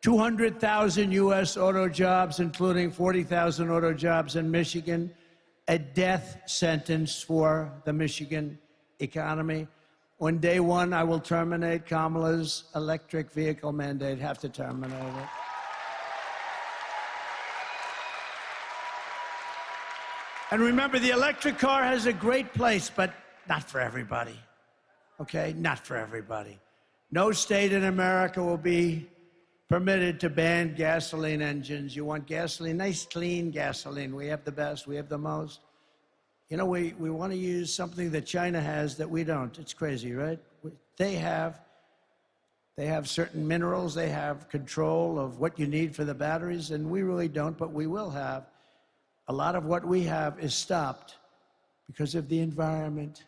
200,000 U.S. auto jobs, including 40,000 auto jobs in Michigan, a death sentence for the Michigan economy. On day one, I will terminate Kamala's electric vehicle mandate, have to terminate it. And remember, the electric car has a great place, but not for everybody, okay? Not for everybody. No state in America will be permitted to ban gasoline engines. You want gasoline, nice, clean gasoline. We have the best, we have the most. You know, we want to use something that China has that we don't. It's crazy, right? They have certain minerals, they have control of what you need for the batteries, and we really don't, but we will have. A lot of what we have is stopped because of the environment.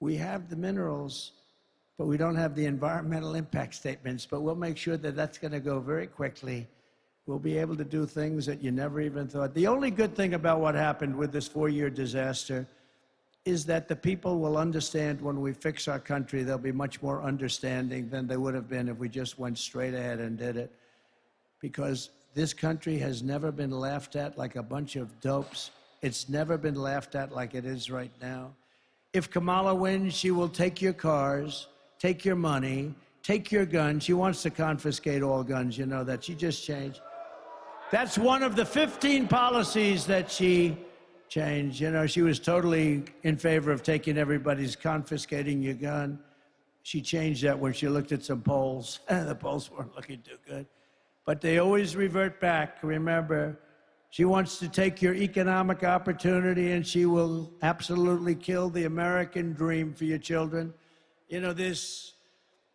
We have the minerals, but we don't have the environmental impact statements, but we'll make sure that that's going to go very quickly. We'll be able to do things that you never even thought. The only good thing about what happened with this 4-year disaster is that the people will understand when we fix our country, they'll be much more understanding than they would have been if we just went straight ahead and did it. Because this country has never been laughed at like a bunch of dopes. It's never been laughed at like it is right now. If Kamala wins, she will take your cars, take your money, take your gun. She wants to confiscate all guns, you know that. She just changed. That's one of the 15 policies that she changed. You know, she was totally in favor of taking everybody's confiscating your gun. She changed that when she looked at some polls. The polls weren't looking too good. But they always revert back. Remember, she wants to take your economic opportunity, and she will absolutely kill the American dream for your children. You know, this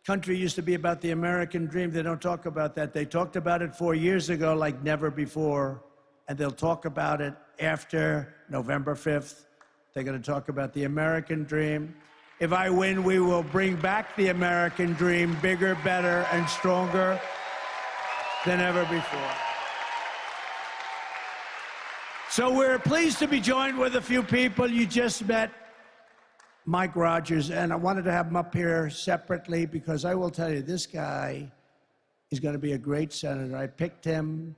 country used to be about the American dream. They don't talk about that. They talked about it 4 years ago like never before, and they'll talk about it after November 5th. They're going to talk about the American dream. If I win, we will bring back the American dream, bigger, better, and stronger than ever before. So we're pleased to be joined with a few people. You just met Mike Rogers, and I wanted to have him up here separately because I will tell you, this guy is going to be a great senator. I picked him,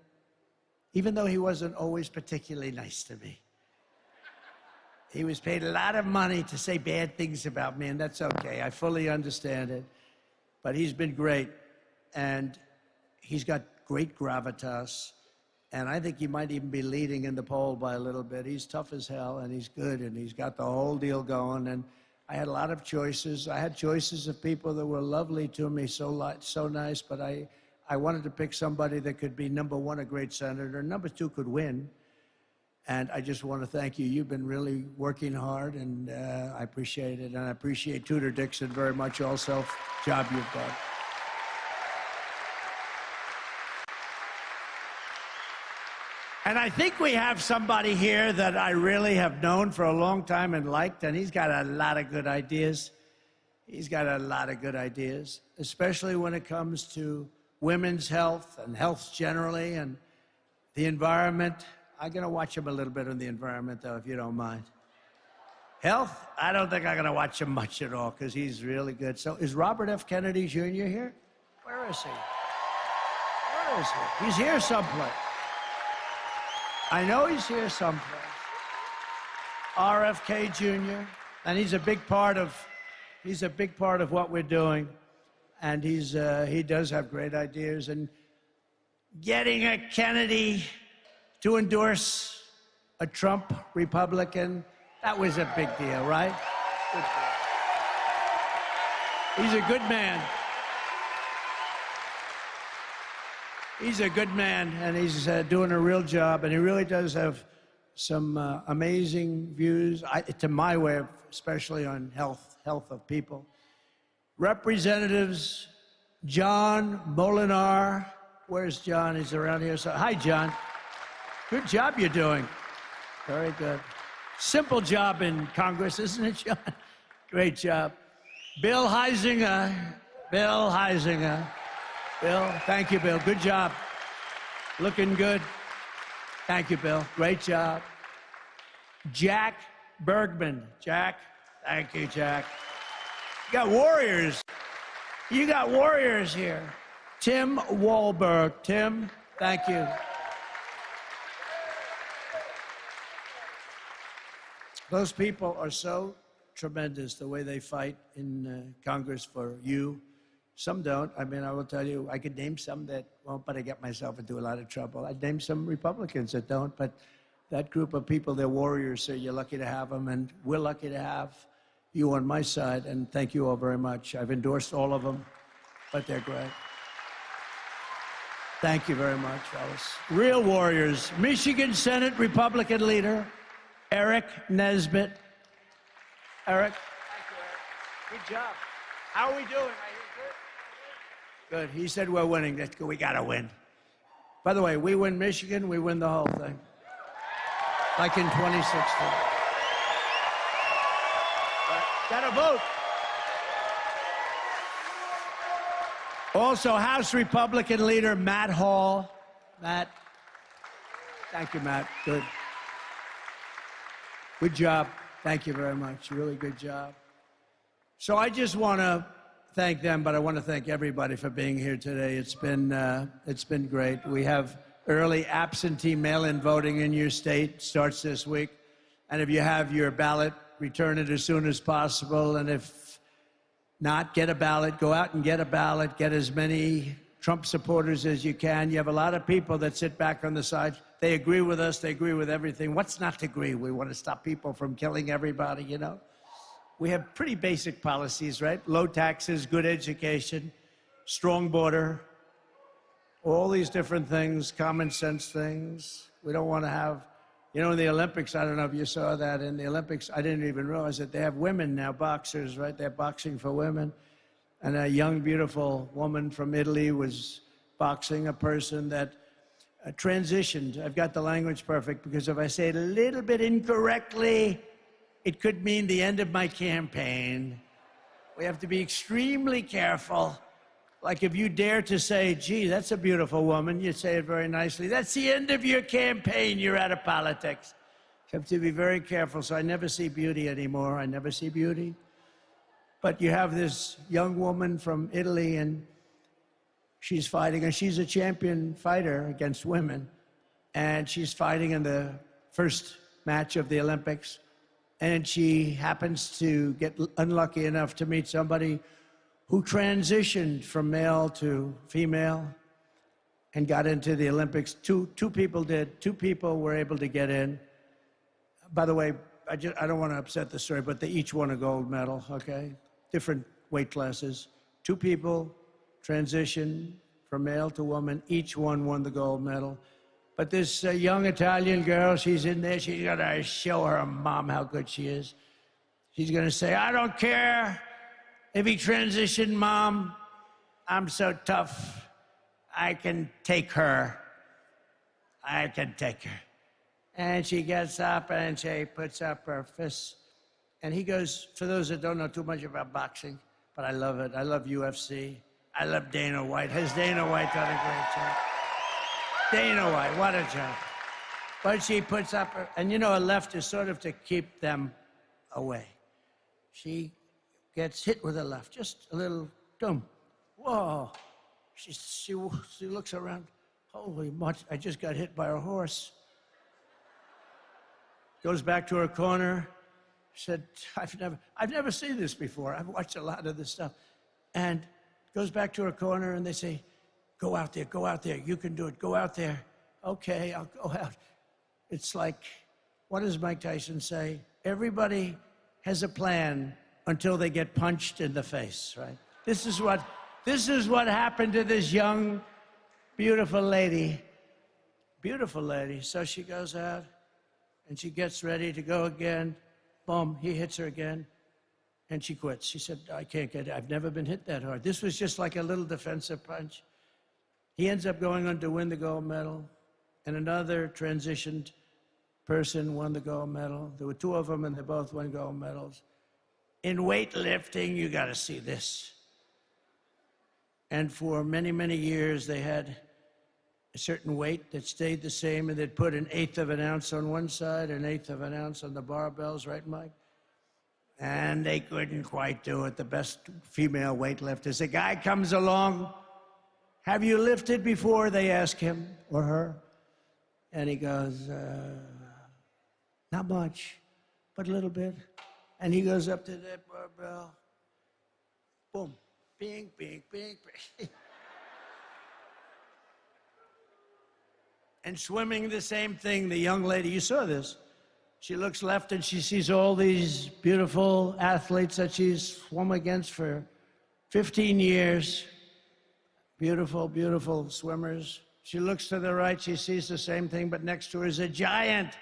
even though he wasn't always particularly nice to me. He was paid a lot of money to say bad things about me, and that's okay. I fully understand it. But he's been great, and he's got great gravitas. And I think he might even be leading in the poll by a little bit. He's tough as hell, and he's good, and he's got the whole deal going. And I had a lot of choices. I had choices of people that were lovely to me, so nice, but I wanted to pick somebody that could be, number one, a great senator, number two, could win. And I just want to thank you. You've been really working hard, and I appreciate it. And I appreciate Tudor Dixon very much also, job you've done. And I think we have somebody here that I really have known for a long time and liked, and he's got a lot of good ideas. He's got a lot of good ideas, especially when it comes to women's health and health generally and the environment. I'm going to watch him a little bit on the environment, though, if you don't mind. Health, I don't think I'm going to watch him much at all because he's really good. So is Robert F. Kennedy Jr. here? Where is he? Where is he? He's here someplace. I know he's here someplace. RFK Jr. And he's a big part of what we're doing. And he does have great ideas. And getting a Kennedy to endorse a Trump Republican, that was a big deal, right? Good deal. He's a good man. He's a good man, and he's doing a real job, and he really does have some amazing views, to my way of, especially on health of people. Representatives John Molinar, where's John? He's around here. So, hi, John. Good job you're doing. Very good. Simple job in Congress, isn't it, John? Great job. Bill Huizenga. Bill Huizenga. Bill, thank you, Bill. Good job. Looking good. Thank you, Bill. Great job. Jack Bergman. Jack, thank you, Jack. You got warriors. You got warriors here. Tim Walberg. Tim, thank you. Those people are so tremendous, the way they fight in Congress for you. Some don't. I mean, I will tell you, I could name some that won't, but I get myself into a lot of trouble. I'd name some Republicans that don't, but that group of people, they're warriors, so you're lucky to have them, and we're lucky to have you on my side, and thank you all very much. I've endorsed all of them, but they're great. Thank you very much, fellas. Real warriors. Michigan Senate Republican leader, Eric Nesbitt. Eric? Thank you, Eric. Good job. How are we doing? Good. He said we're winning. That's good. We got to win. By the way, we win Michigan, we win the whole thing. Like in 2016. Got to vote. Also, House Republican leader Matt Hall. Matt. Thank you, Matt. Good. Good job. Thank you very much. Really good job. So I just want to thank them, but I want to thank everybody for being here today. It's been great. We have early absentee mail-in voting in your state. Starts this week. And if you have your ballot, return it as soon as possible. And if not get a ballot. Go out and get a ballot. Get as many Trump supporters as you can. You have a lot of people that sit back on the side. They agree with us. They agree with everything. What's not to agree? We want to stop people from killing everybody, you know? We have pretty basic policies, right? Low taxes, good education, strong border, all these different things, common sense things. We don't want to have, you know, in the Olympics, I don't know if you saw that, in the Olympics, I didn't even realize that they have women now, boxers, right? They're boxing for women. And a young, beautiful woman from Italy was boxing a person that transitioned. I've got the language perfect because if I say it a little bit incorrectly, it could mean the end of my campaign. We have to be extremely careful. Like if you dare to say, gee, that's a beautiful woman, you say it very nicely. That's the end of your campaign. You're out of politics. You have to be very careful. So I never see beauty anymore. I never see beauty. But you have this young woman from Italy, and she's fighting, and she's a champion fighter against women. And she's fighting in the first match of the Olympics. And she happens to get unlucky enough to meet somebody who transitioned from male to female and got into the Olympics. Two people did. 2 people were able to get in. By the way, I don't want to upset the story, but they each won a gold medal, okay? Different weight classes. 2 people transitioned from male to woman. Each one won the gold medal. But this young Italian girl, she's in there. She's going to show her mom how good she is. She's going to say, I don't care if he transitioned, Mom. I'm so tough. I can take her. I can take her. And she gets up and she puts up her fists. And he goes, for those that don't know too much about boxing, but I love it. I love UFC. I love Dana White. Has Dana White done a great job? Dana White, what a job. But she puts up her, and you know, a left is sort of to keep them away. She gets hit with a left, just a little dumb. Whoa. She looks around. Holy much, I just got hit by a horse. Goes back to her corner. Said, I've never seen this before. I've watched a lot of this stuff. And goes back to her corner and they say, go out there, you can do it, go out there. Okay, I'll go out. It's like, what does Mike Tyson say? Everybody has a plan until they get punched in the face, right? This is what happened to this young, beautiful lady. Beautiful lady. So she goes out and she gets ready to go again. Boom, he hits her again. And she quits. She said, I can't get it. I've never been hit that hard. This was just like a little defensive punch. He ends up going on to win the gold medal. And another transitioned person won the gold medal. There were 2 of them, and they both won gold medals. In weightlifting, you got to see this. And for many, many years, they had a certain weight that stayed the same, and they'd put 1/8 of an ounce on one side, 1/8 of an ounce on the barbells, right, Mike? And they couldn't quite do it. The best female weightlifters. A guy comes along, have you lifted before? They ask him or her. And he goes, not much, but a little bit. And he goes up to that barbell. Boom. Bing, bing, bing, bing. And swimming, the same thing. The young lady, you saw this. She looks left and she sees all these beautiful athletes that she's swum against for 15 years. Beautiful, beautiful swimmers. She looks to the right, she sees the same thing, but next to her is a giant.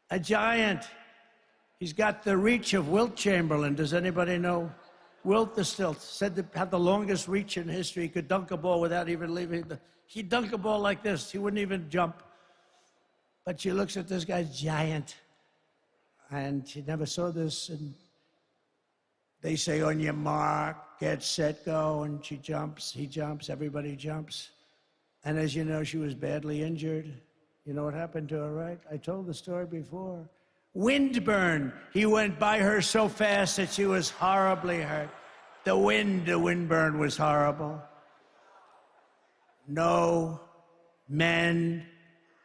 A giant. He's got the reach of Wilt Chamberlain. Does anybody know? Wilt the Stilt said to have the longest reach in history. He could dunk a ball without even leaving the... He'd dunk a ball like this. He wouldn't even jump. But she looks at this guy's giant. And she never saw this. And they say, on your mark, get set, go. And she jumps, he jumps, everybody jumps. And as you know, she was badly injured. You know what happened to her, right? I told the story before. Windburn. He went by her so fast that she was horribly hurt. The windburn was horrible. No men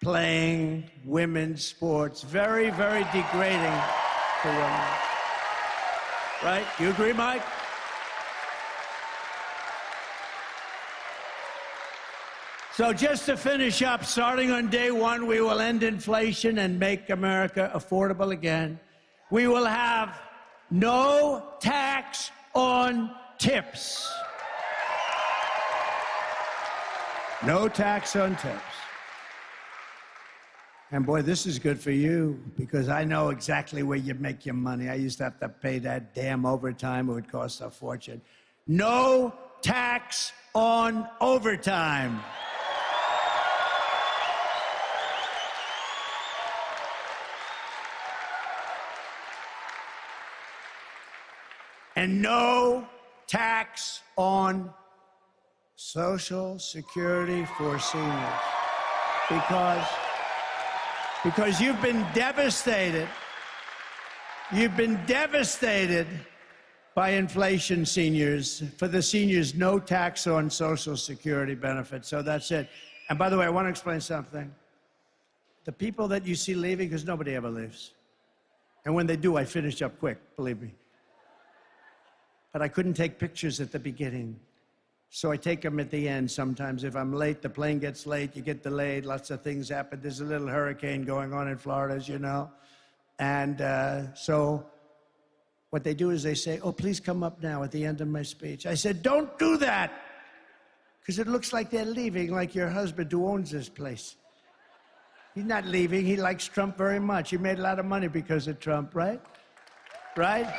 playing women's sports. Very, very degrading to women. Right? You agree, Mike? So just to finish up, starting on day one, we will end inflation and make America affordable again. We will have no tax on tips. No tax on tips. And boy, this is good for you because I know exactly where you make your money. I used to have to pay that damn overtime. It would cost a fortune. No tax on overtime. And no tax on Social Security for seniors. Because you've been devastated. You've been devastated by inflation, seniors. For the seniors, no tax on Social Security benefits. So that's it. And by the way, I want to explain something. The people that you see leaving, because nobody ever leaves. And when they do, I finish up quick, believe me. But I couldn't take pictures at the beginning. So I take them at the end sometimes. If I'm late, the plane gets late, you get delayed, lots of things happen. There's a little hurricane going on in Florida, as you know. And so what they do is they say, oh, please come up now at the end of my speech. I said, don't do that, because it looks like they're leaving, like your husband who owns this place. He's not leaving. He likes Trump very much. He made a lot of money because of Trump, right? Right?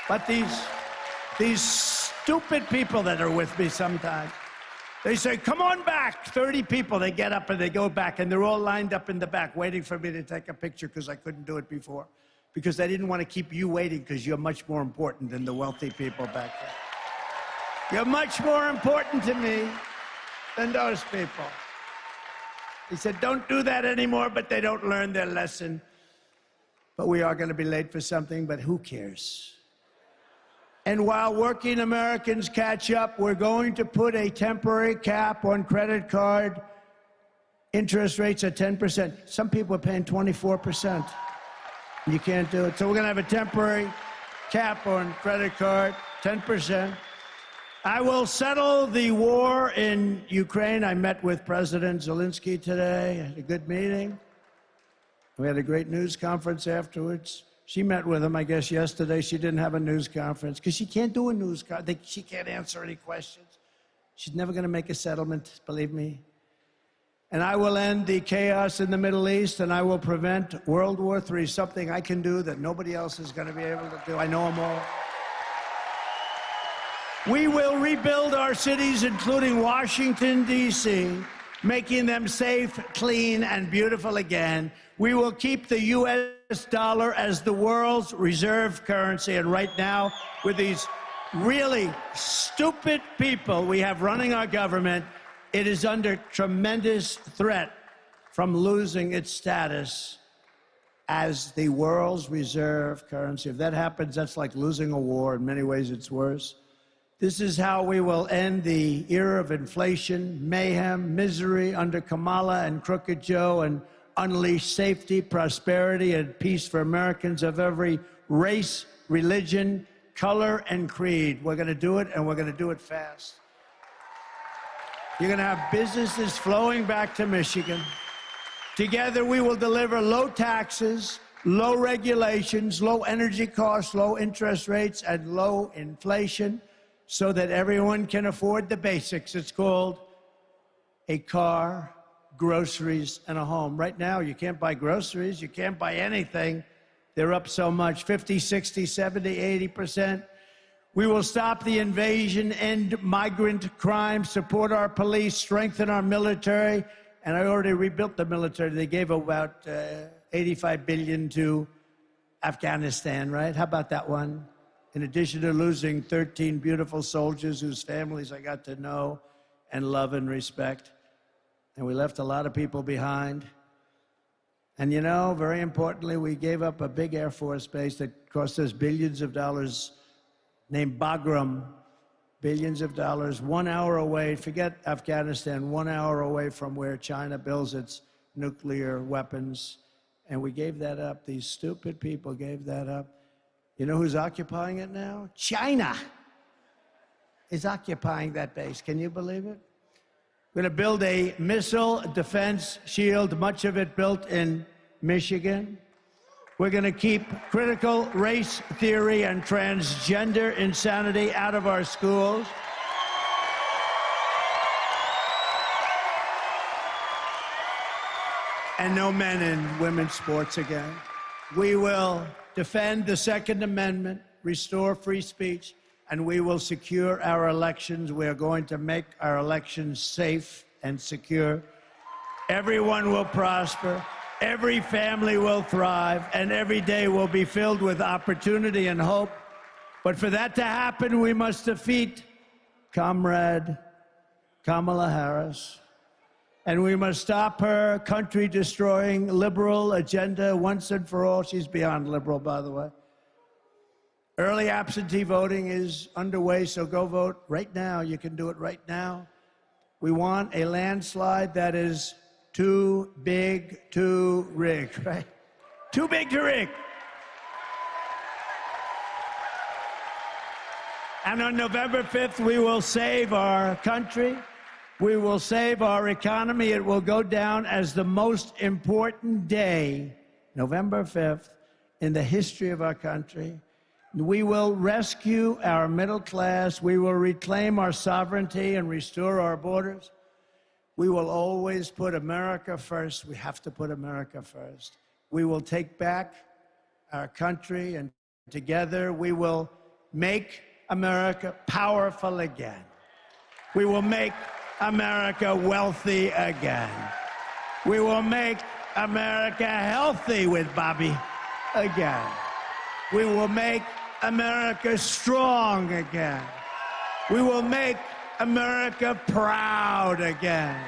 But these stupid people that are with me sometimes, they say, come on back. 30 people, they get up and they go back, and they're all lined up in the back waiting for me to take a picture because I couldn't do it before. Because I didn't want to keep you waiting because you're much more important than the wealthy people back there. You're much more important to me than those people. He said, don't do that anymore, but they don't learn their lesson. But we are going to be late for something, but who cares? And while working Americans catch up, we're going to put a temporary cap on credit card interest rates at 10%. Some people are paying 24%. You can't do it. So we're going to have a temporary cap on credit card, 10%. I will settle the war in Ukraine. I met with President Zelensky today. I had a good meeting. We had a great news conference afterwards. She met with him, I guess, yesterday. She didn't have a news conference because she can't do a news conference. She can't answer any questions. She's never going to make a settlement, believe me. And I will end the chaos in the Middle East, and I will prevent World War III, something I can do that nobody else is going to be able to do. I know them all. We will rebuild our cities, including Washington, D.C., making them safe, clean, and beautiful again. We will keep the U.S. dollar as the world's reserve currency. And right now, with these really stupid people we have running our government, it is under tremendous threat from losing its status as the world's reserve currency. If that happens, that's like losing a war. In many ways, it's worse. This is how we will end the era of inflation, mayhem, misery under Kamala and Crooked Joe, and unleash safety, prosperity, and peace for Americans of every race, religion, color, and creed. We're going to do it, and we're going to do it fast. You're going to have businesses flowing back to Michigan. Together, we will deliver low taxes, low regulations, low energy costs, low interest rates, and low inflation so that everyone can afford the basics. It's called a car, groceries, and a home. Right now, you can't buy groceries. You can't buy anything. They're up so much, 50, 60, 70, 80%. We will stop the invasion, end migrant crime, support our police, strengthen our military. And I already rebuilt the military. They gave about $85 billion to Afghanistan, right? How about that one? In addition to losing 13 beautiful soldiers whose families I got to know and love and respect. And we left a lot of people behind. And you know, very importantly, we gave up a big Air Force base that cost us billions of dollars, named Bagram, billions of dollars, 1 hour away, forget Afghanistan, 1 hour away from where China builds its nuclear weapons. And we gave that up. These stupid people gave that up. You know who's occupying it now? China is occupying that base. Can you believe it? We're going to build a missile defense shield, much of it built in Michigan. We're going to keep critical race theory and transgender insanity out of our schools. And no men in women's sports again. We will defend the Second Amendment, restore free speech, and we will secure our elections. We are going to make our elections safe and secure. Everyone will prosper, every family will thrive, and every day will be filled with opportunity and hope. But for that to happen, we must defeat Comrade Kamala Harris. And we must stop her country-destroying liberal agenda once and for all. She's beyond liberal, by the way. Early absentee voting is underway, so go vote right now. You can do it right now. We want a landslide that is too big to rig, right? Too big to rig. And on November 5th, we will save our country. We will save our economy. It will go down as the most important day, November 5th, in the history of our country. We will rescue our middle class. We will reclaim our sovereignty and restore our borders. We will always put America first. We have to put America first. We will take back our country, and together we will make America powerful again. We will make America wealthy again. We will make America healthy with Bobby again. We will make America strong again. We will make America proud again.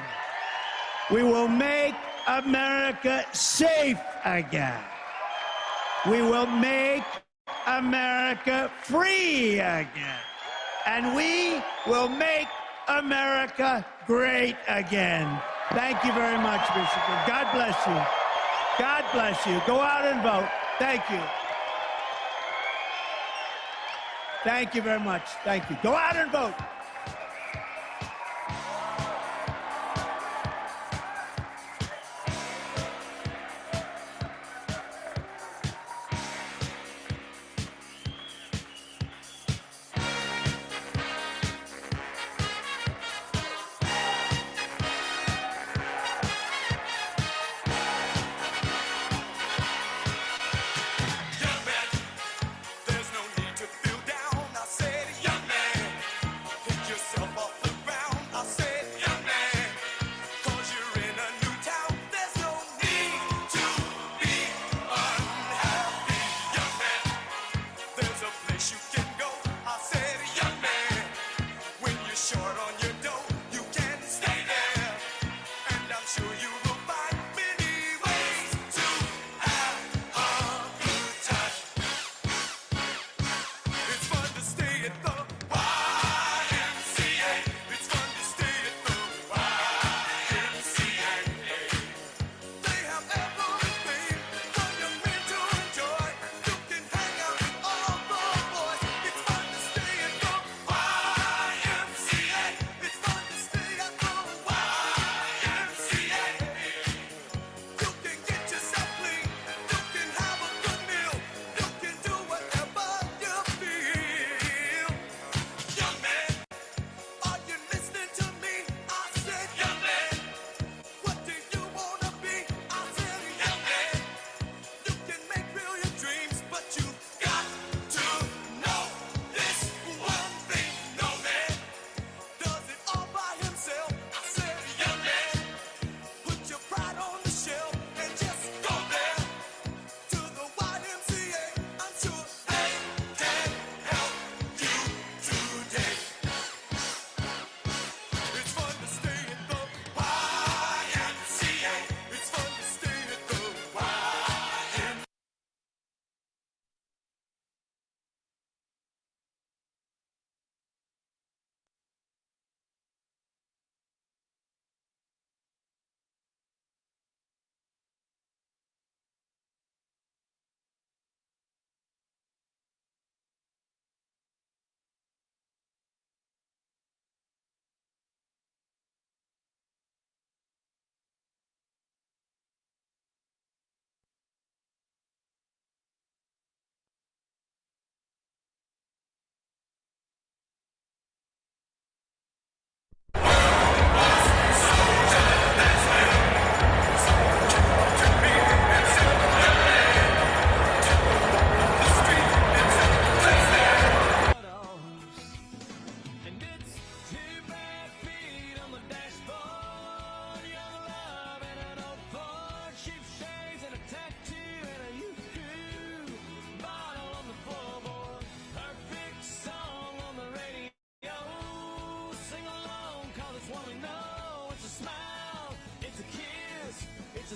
We will make America safe again. We will make America free again. And we will make America great again. Thank you very much, Michigan. God bless you. God bless you. Go out and vote. Thank you. Thank you very much. Thank you. Go out and vote. Young man, there's no need to feel down. I said, young man,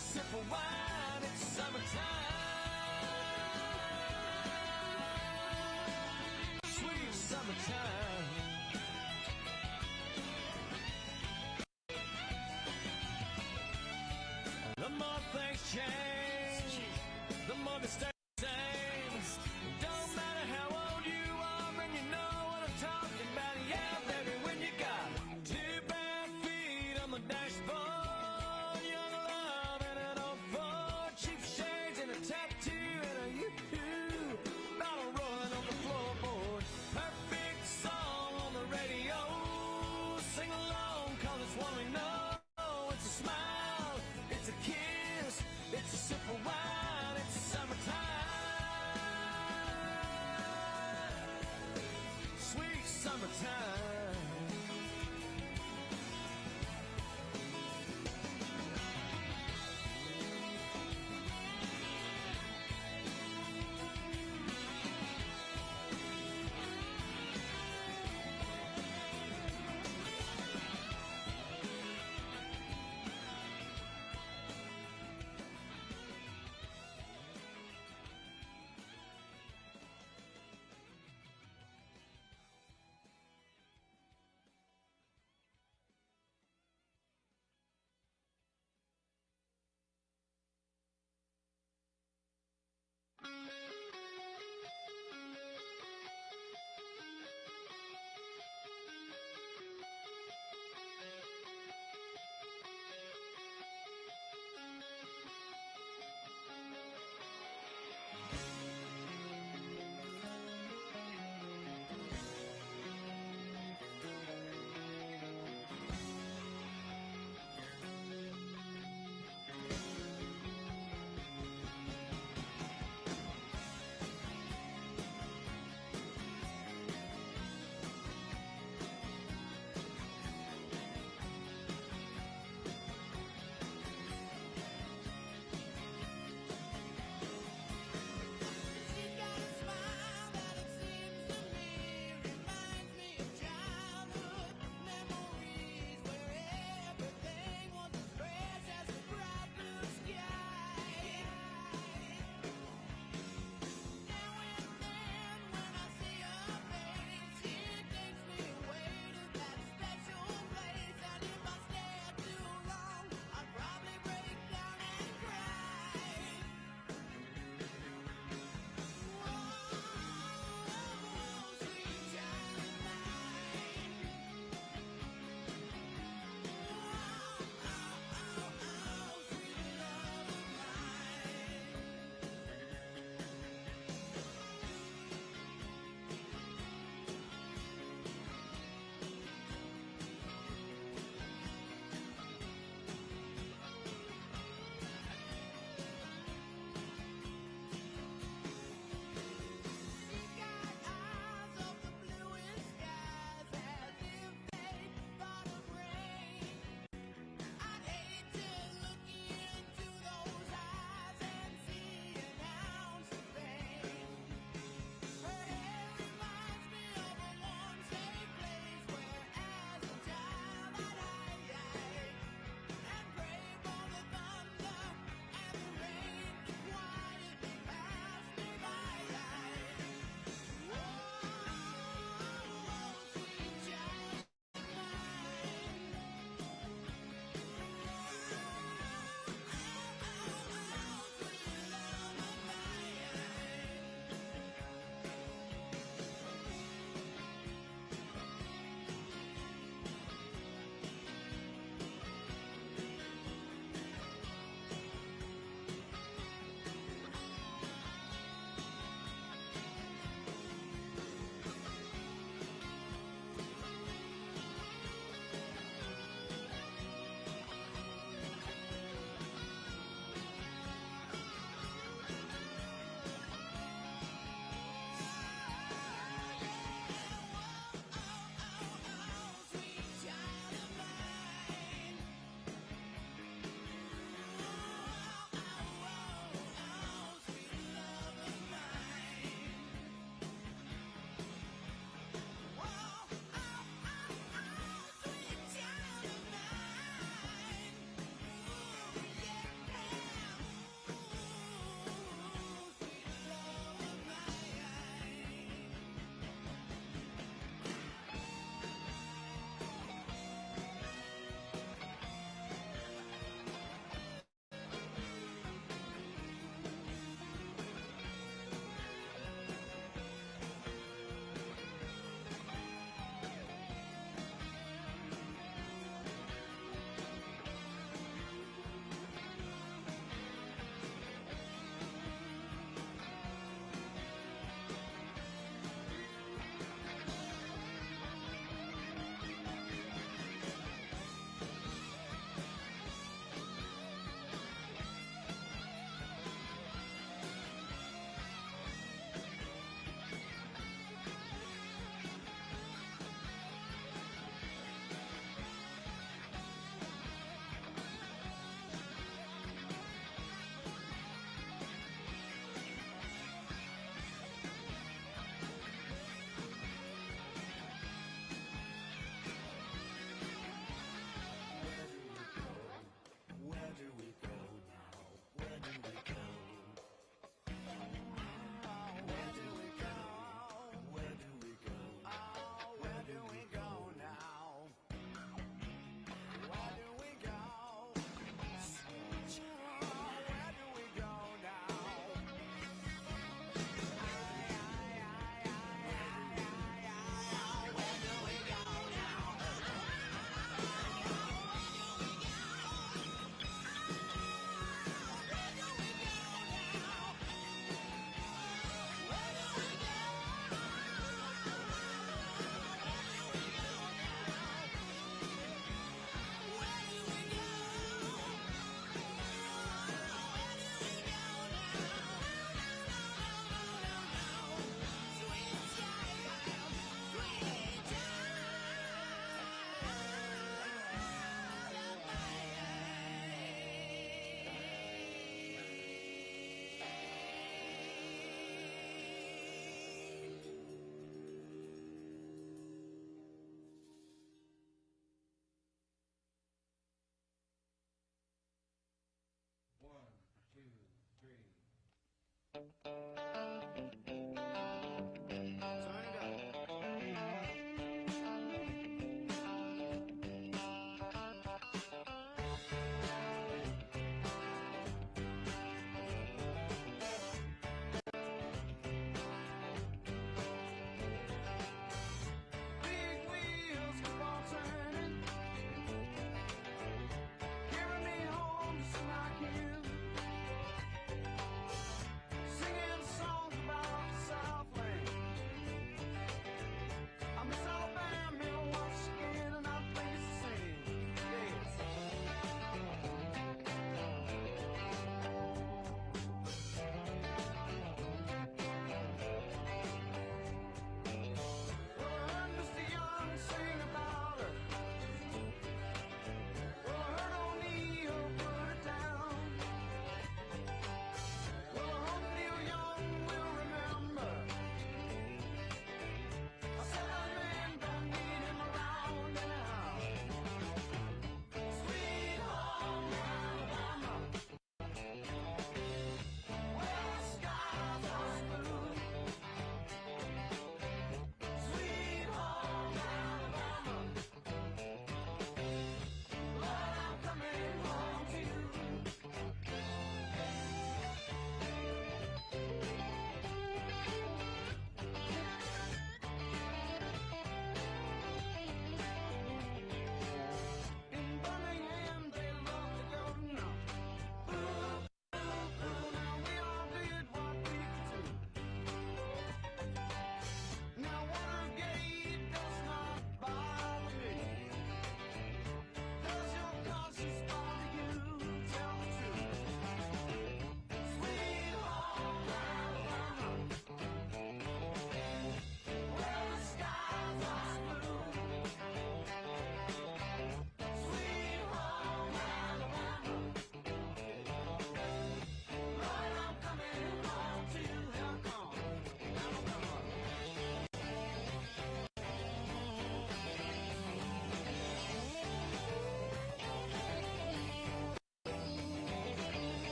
a sip of wine, it's summertime. Sweet summertime. The more things change, the more they stay the same. Don't matter how old you are, and you know what I'm talking about. Yeah, baby, when you got 2 bare feet on the dashboard, young love and an old Ford, cheap shades and a tattoo and a yoo-hoo, bottle rolling on the floorboard. Perfect song on the radio. Sing along, 'cause it's one we know. It's a smile, it's a kiss, it's a sip of wine, it's summertime.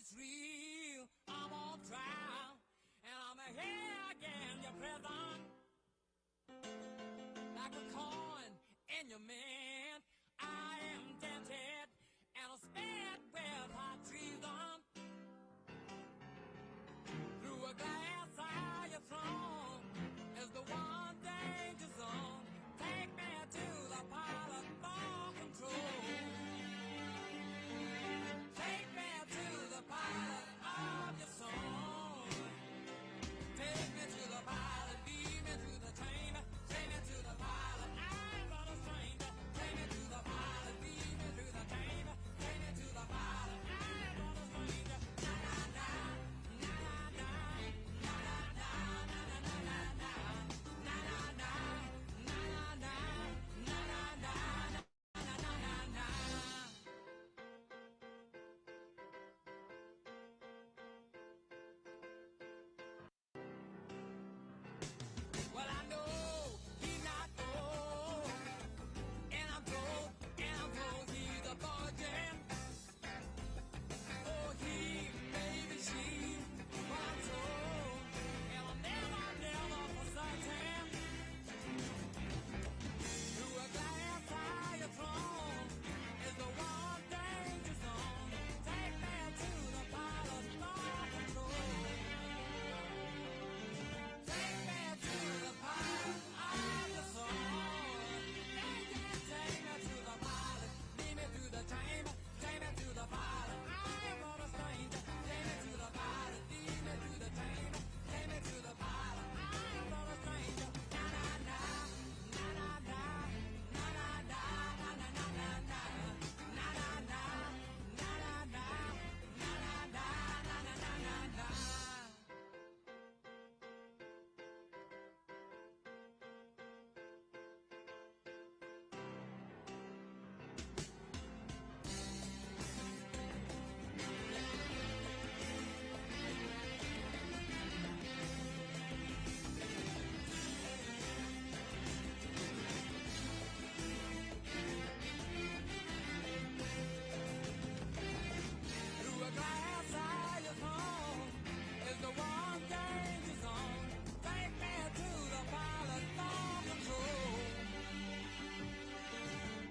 it's real. I'm on trial, and I'm here again, your prison. Like a coin in your mint, I am dented and I'm spared with hot treason. Through a glass eye you thrown is the one danger zone. Take me to the pilot for control. Take me to the pilot of your soul. Take me to the pilot, lead me to the chamber. Take me to the pilot, I'm not a stranger. Take me to the pilot, lead me to the chamber. Take me to the pilot, I'm not a stranger. Na na na, na na na, na na na, na na na na, na na na, na na na, na na na, na na na. Well, I know he's not old, and I'm told he's a virgin. Oh, he, maybe she, but I'm told, and I'll never for certain. Through a glass eye throne is the one danger zone. Take me to the pilot for control. Take me to the pilot of the soul. Yeah, yeah, take me to the pilot. Lead me through the chamber. Take me to the pilot. I'm not a stranger. Take me to the pilot. Lead me through the chamber. Take me to the pilot. I'm not a stranger. Na na na, na na na, na na na, na na na na na, na na na, na na na, na na na, na na na na. Through a glass eye home is the one danger zone. Take me to the pilot for control.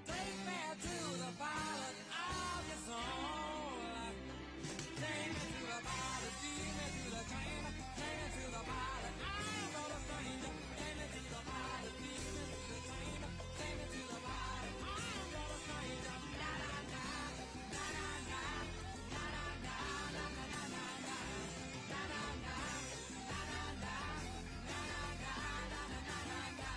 Take me to the pilot of your soul. Take me to the pilot, lead me to the chamber. Take me to the pilot, I'm not a stranger. Take me to the pilot, lead me to the chamber. Take me to the pilot, I'm not a stranger. Na na na, na na na, na na na, na na na na na, na na na, na na na, na na na, na na na na.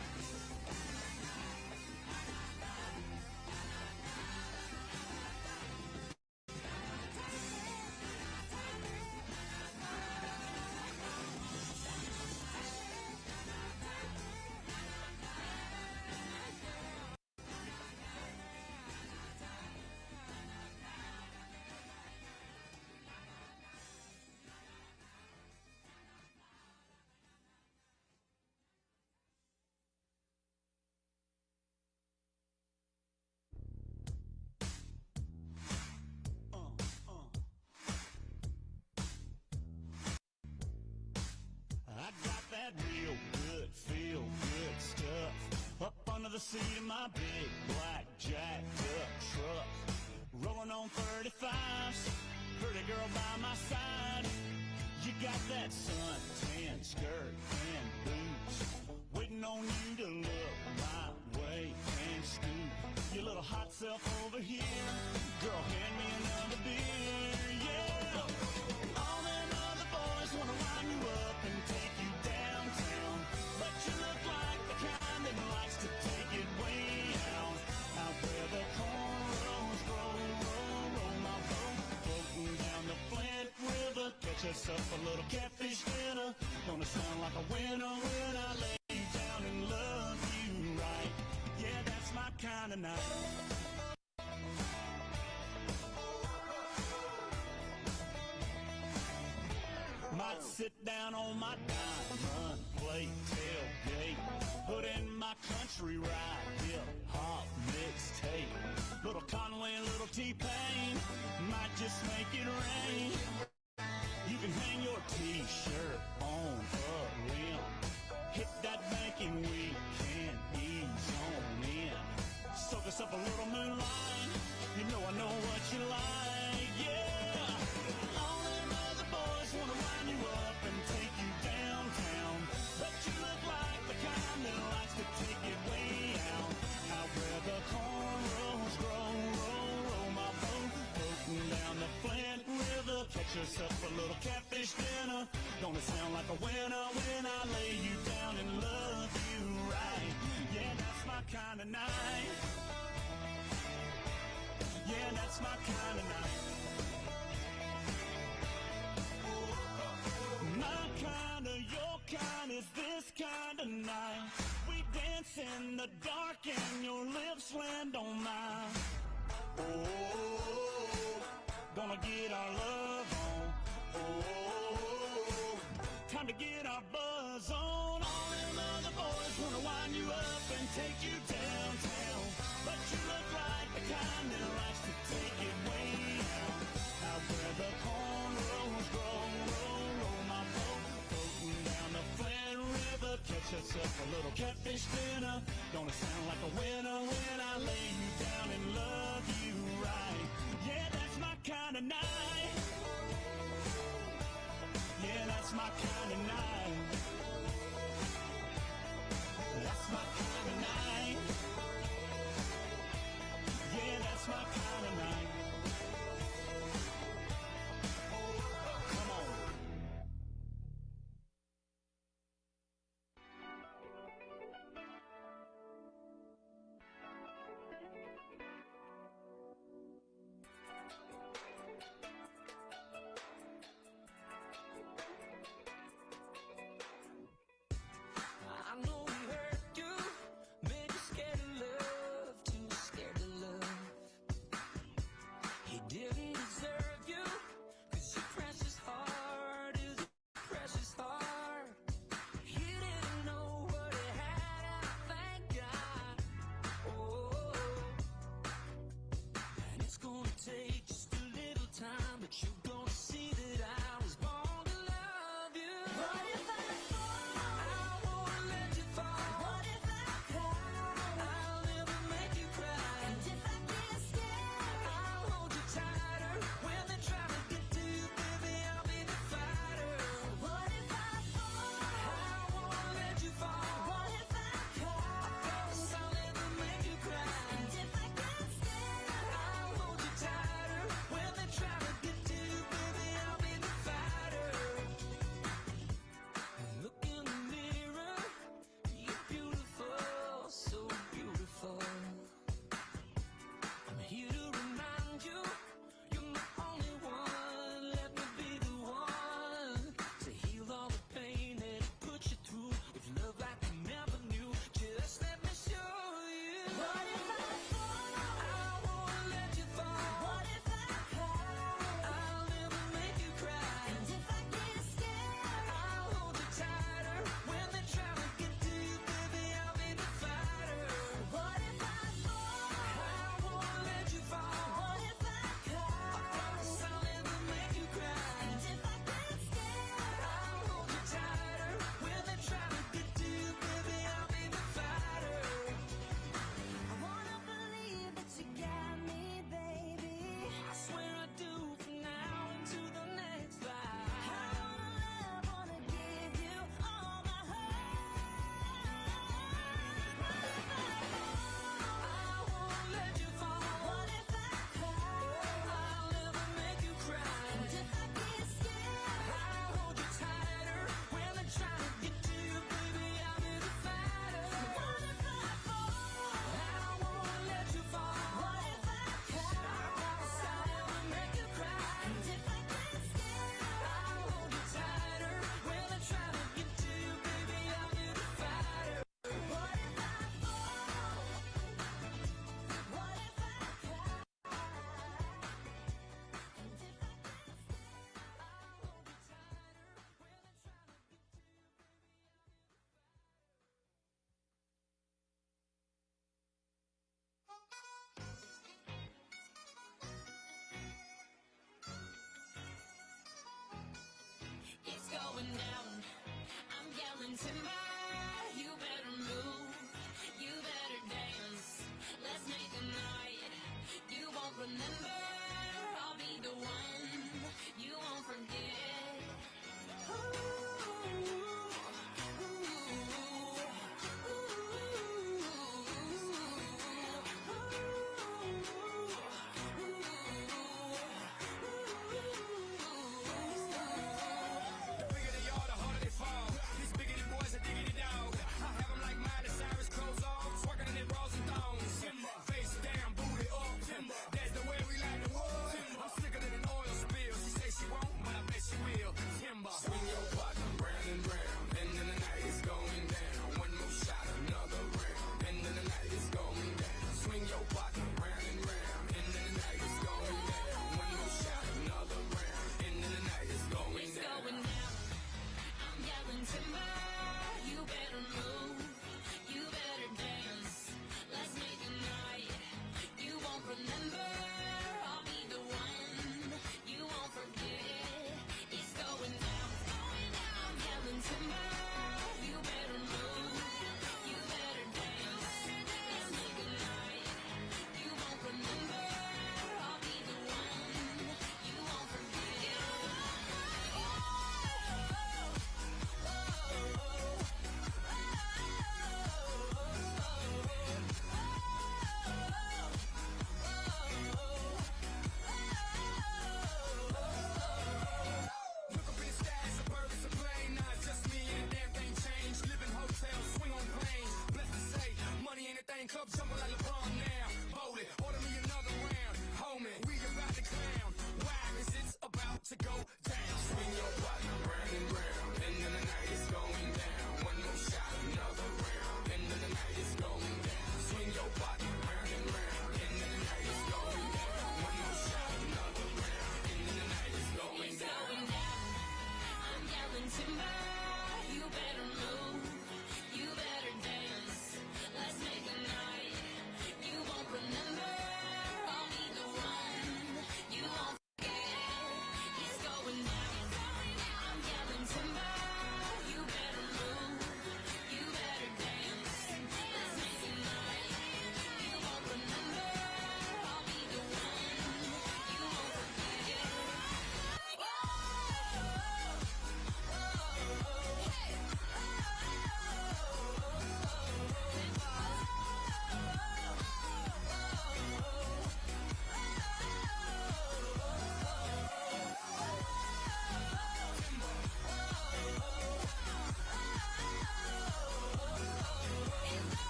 I got that real good, feel good stuff up under the seat of my big black jacked up truck. Rolling on 35s, pretty girl by my side. You got that suntan skirt and boots, waiting on you to look my way and scoot your little hot self over here. Girl, hand me another beer, yeah. All them other boys wanna line you up and take you downtown, but you look like the kind that likes to take it way out where the cornrows grow. Roll my boat, floating down the Flint River. Catch us up a little catfish dinner. Gonna sound like a winner when I lay you down and love you right. Yeah, that's my kind of night. Might sit down on my diamond plate tailgate, put in my country ride, hip hop mixtape. Little Conway, little T-Pain, might just make it rain. yourself a little moonlight. You know I know what you like, yeah. All them other boys wanna wind you up and take you downtown, but you look like the kind that likes to take it way out. Out where the cornrows grow, roll my boat, floating down the Flint River. Catch yourself a little catfish dinner. Gonna sound like a winner when I lay you down and love you right. Yeah, that's my kind of night. Yeah, that's my kind of night. My kind of, your kind is this kind of night. We dance in the dark and your lips land on mine. Oh, gonna get our love on. Oh, time to get our buzz on. All them other boys wanna wind you up and take you downtown, but you look like the kind that likes to take it way out. Out where the cornrows grow, roll my boat, floating down the Flint River. Catch yourself a little catfish dinner. Gonna sound like a winner when I lay you down and love you right. Yeah, that's my kind of night. Yeah, that's my kind of night. That's my kind of night. Yeah, that's my kind of night. Come on. I know he hurt you, made you scared of love, too scared to love. He didn't deserve you, 'cause your precious heart is a precious heart. He didn't know what he had, I thank God. Oh, and it's gonna take just a little time, but you're gonna see that I was born to love you. What if I fall? I won't let you fall. What if I cry? I'll never make you cry. And if I get scared, I'll hold you tighter. When they try to get to you, baby, I'll be the fighter. What if I fall? I won't let you fall. What if I cry? I promise I'll never make you cry. And if I get scared, I'll hold you tighter. When they try to get to you, baby, I'll be the fighter. Look in the mirror, you're beautiful, so beautiful. I'm here to remind you, you're my only one. Let me be the one to heal all the pain that it put you through. With love like you never knew, just let me show you. What if I fall? I won't let you fall. What if I cry? I'll never make you cry. And if I get scared, I'll hold you tighter. When they try to get to you, baby, I'll be the fighter. What if I fall? I won't let you fall. What if I cry? I promise I'll never make you cry. And if I get scared, I'll hold you tighter. When they try to get to you, baby, I'll be the fighter. I wanna believe that you got me, baby. I swear I do from now into the next life. I wanna give you all my heart. What if I fall? I won't let you fall. What if I cry? I'll never make you cry. And if I get scared, I'll hold you tighter. When they try to get to you, baby, I'll be the fighter. What if I fall? I won't let you fall. What if I cry? I promise I'll never make you cry. And if I get scared, I'll hold you tighter. When they try to get to you, baby, I'll be the fighter. What if I fall? What if I cry? And if I get scared, I'll hold you tighter. When they try to get to you, baby, it's going down. I'm yelling timber. You better move. You better dance. Let's make a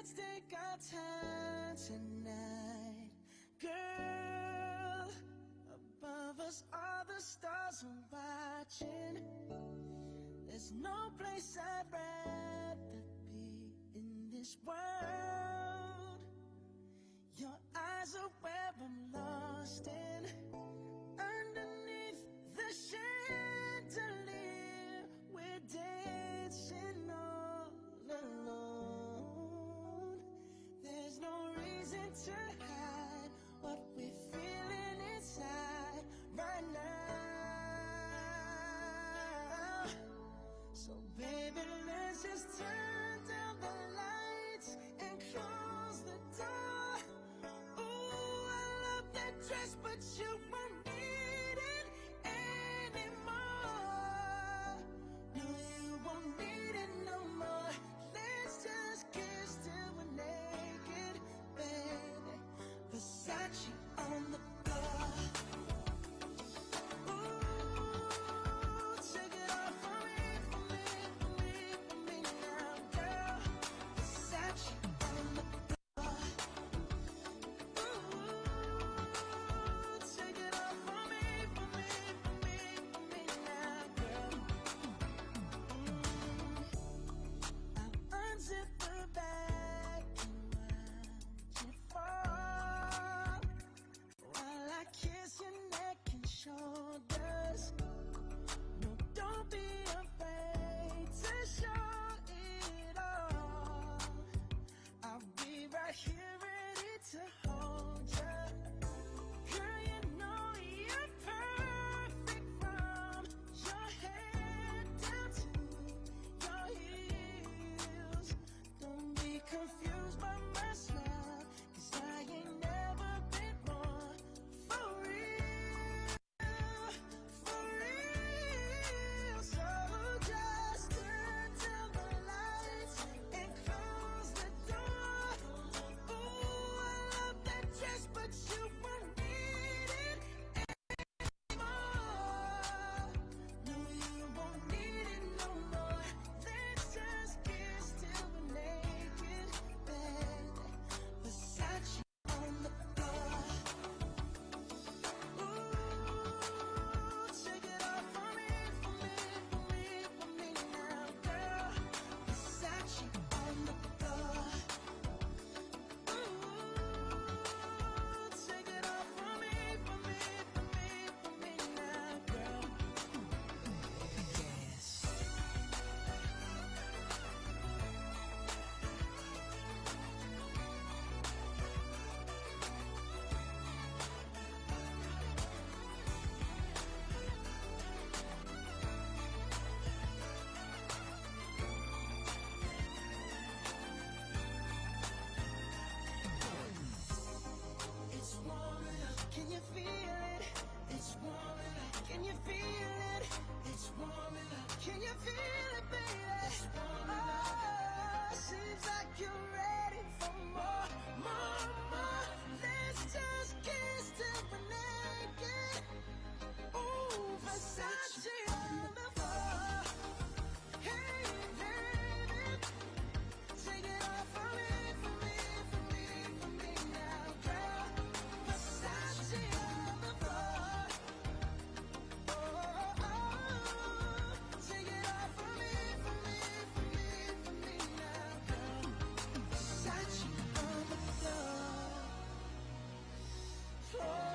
let's take our time tonight, girl. Above us, all the stars are watching. There's no place I'd rather be in this world. Your eyes are where I'm lost in. Underneath the chandelier, we're dancing all alone. There's no reason to hide what we're feeling inside right now. So baby, let's just turn down the lights and close the door. Ooh, I love that dress, but you won't need it anymore. No, you won't need it no more. Let's just kiss till we're naked, baby. Versace on the floor. Ooh, take it off for me, for me, for me, for me now, girl. Versace on the floor. Ooh, take it off for me, for me, for me, for me now, girl. I'll unzip the bag and watch it fall while I kiss your neck and shoulders. No, don't be afraid to show it all. I'll be right here ready to hold ya. Girl, you know you're perfect from your head down to your heels. Don't be confused by my smile, 'cause I ain't never been more for real, for real. So just turn down the lights and close the door. Ooh, I love that dress, but you won't need it anymore. No, you won't need it no more. Let's just kiss till we're naked, baby. Versace on the floor. Ooh, take it off for me, for me, for me, for me now, girl. Versace on the floor. Ooh, take it off for me, for me, for me, for me now, girl. Yes. It's warming up, can you feel it? It's warming up, can you feel it? It's warming up, can you feel it, baby? It's warming up. Seems like you're ready for more, more, more. Let's just kiss till we're naked. Ooh, Versace on the floor. Hey, baby, take it off for me, for me, for me, for me now, girl. Versace on the floor. Oh, oh, oh. Take it off for me, for me, for me, for me now, girl. Versace on the floor. Floor.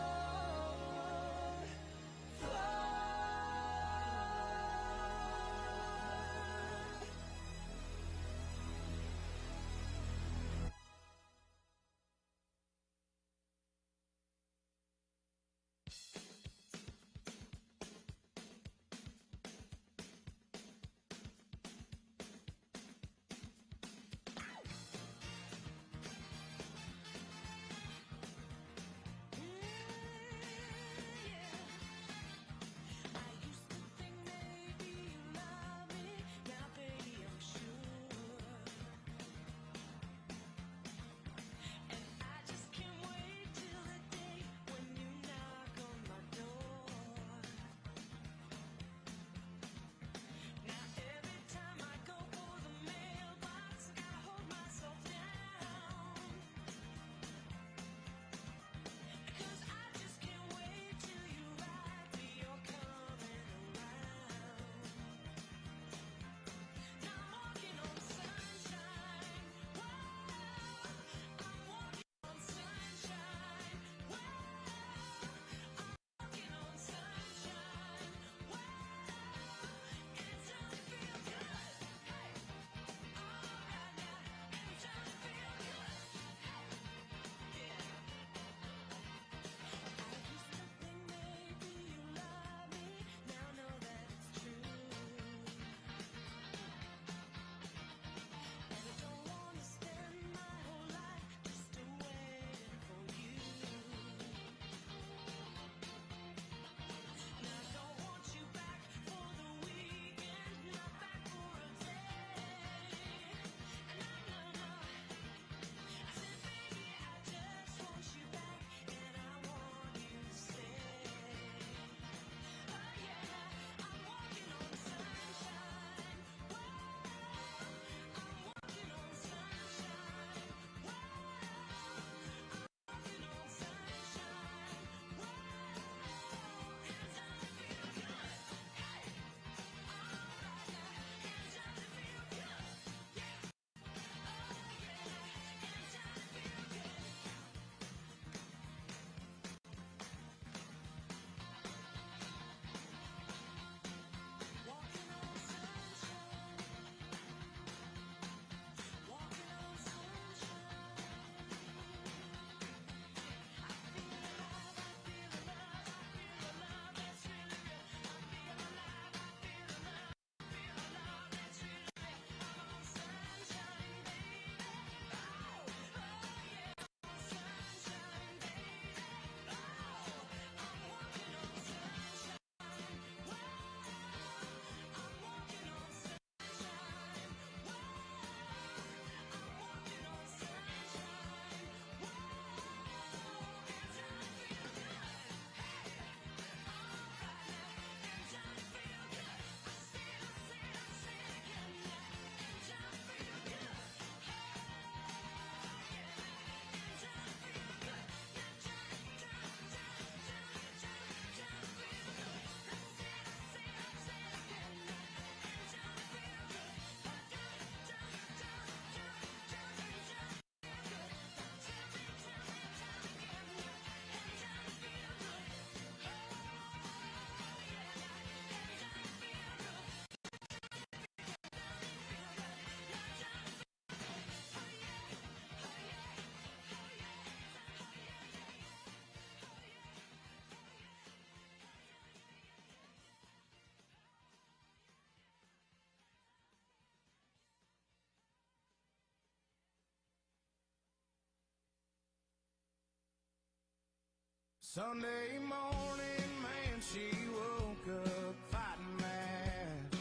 Sunday morning, man, she woke up fighting mad,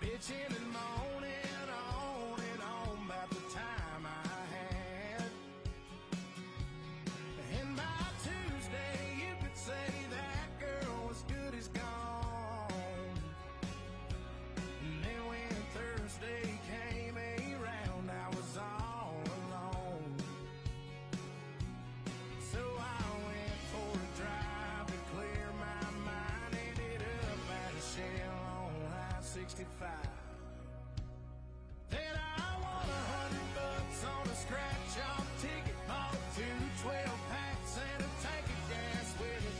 bitching and moaning on and on about the time I had. And by Tuesday, you could say that girl was good as gone. And then when Thursday came around, I was all alone. So I went for a drive to clear my mind. Ended up at a Shell on I-65. Then I won $100 on a scratch-off ticket. Bought 2 12-packs and a tank of gas with it.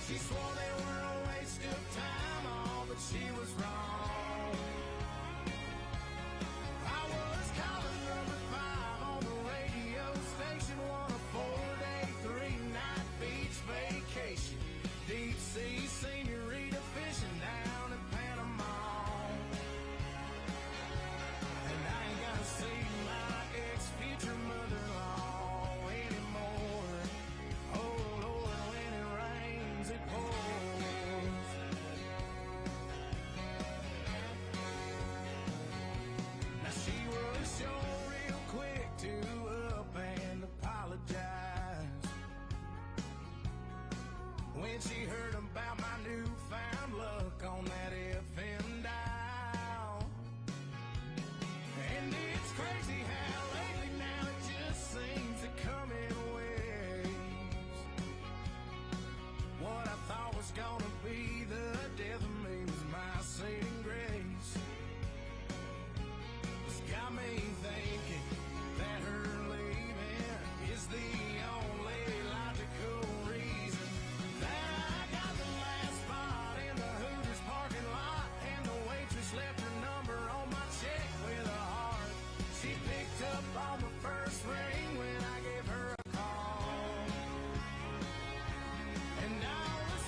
She swore they were a waste of time, all, but she was wrong. I was calling number 5 on the radio station, on a 4-day, 3-night beach vacation. Deep sea senorita fishing down in Panama. And I ain't gonna see my ex-future mother-in-law anymore. Oh Lord, when it rains, it pours. Now she was sure real quick to up and apologize when she heard about my newfound luck on that FM dial. And it's crazy how lately now it just seems to come in waves. What I thought was gonna be the death of me was my saving grace. It's got me thinking that her leaving is the only logical reason that I got the last spot in the Hooters parking lot, and the waitress left her number on my check with a heart. She picked up on the first ring when I gave her a call, and I was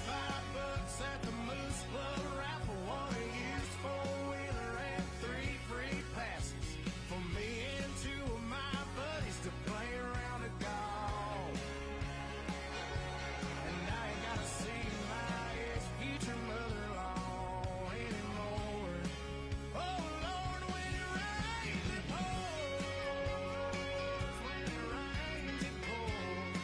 $5 at the Moose Club raffle, won a used 4-wheeler and 3 free passes for me and 2 of my buddies to play around at golf. And I ain't gotta see my ex-future mother-in-law anymore. Oh Lord, when it rains, it pours. When it rains, it pours.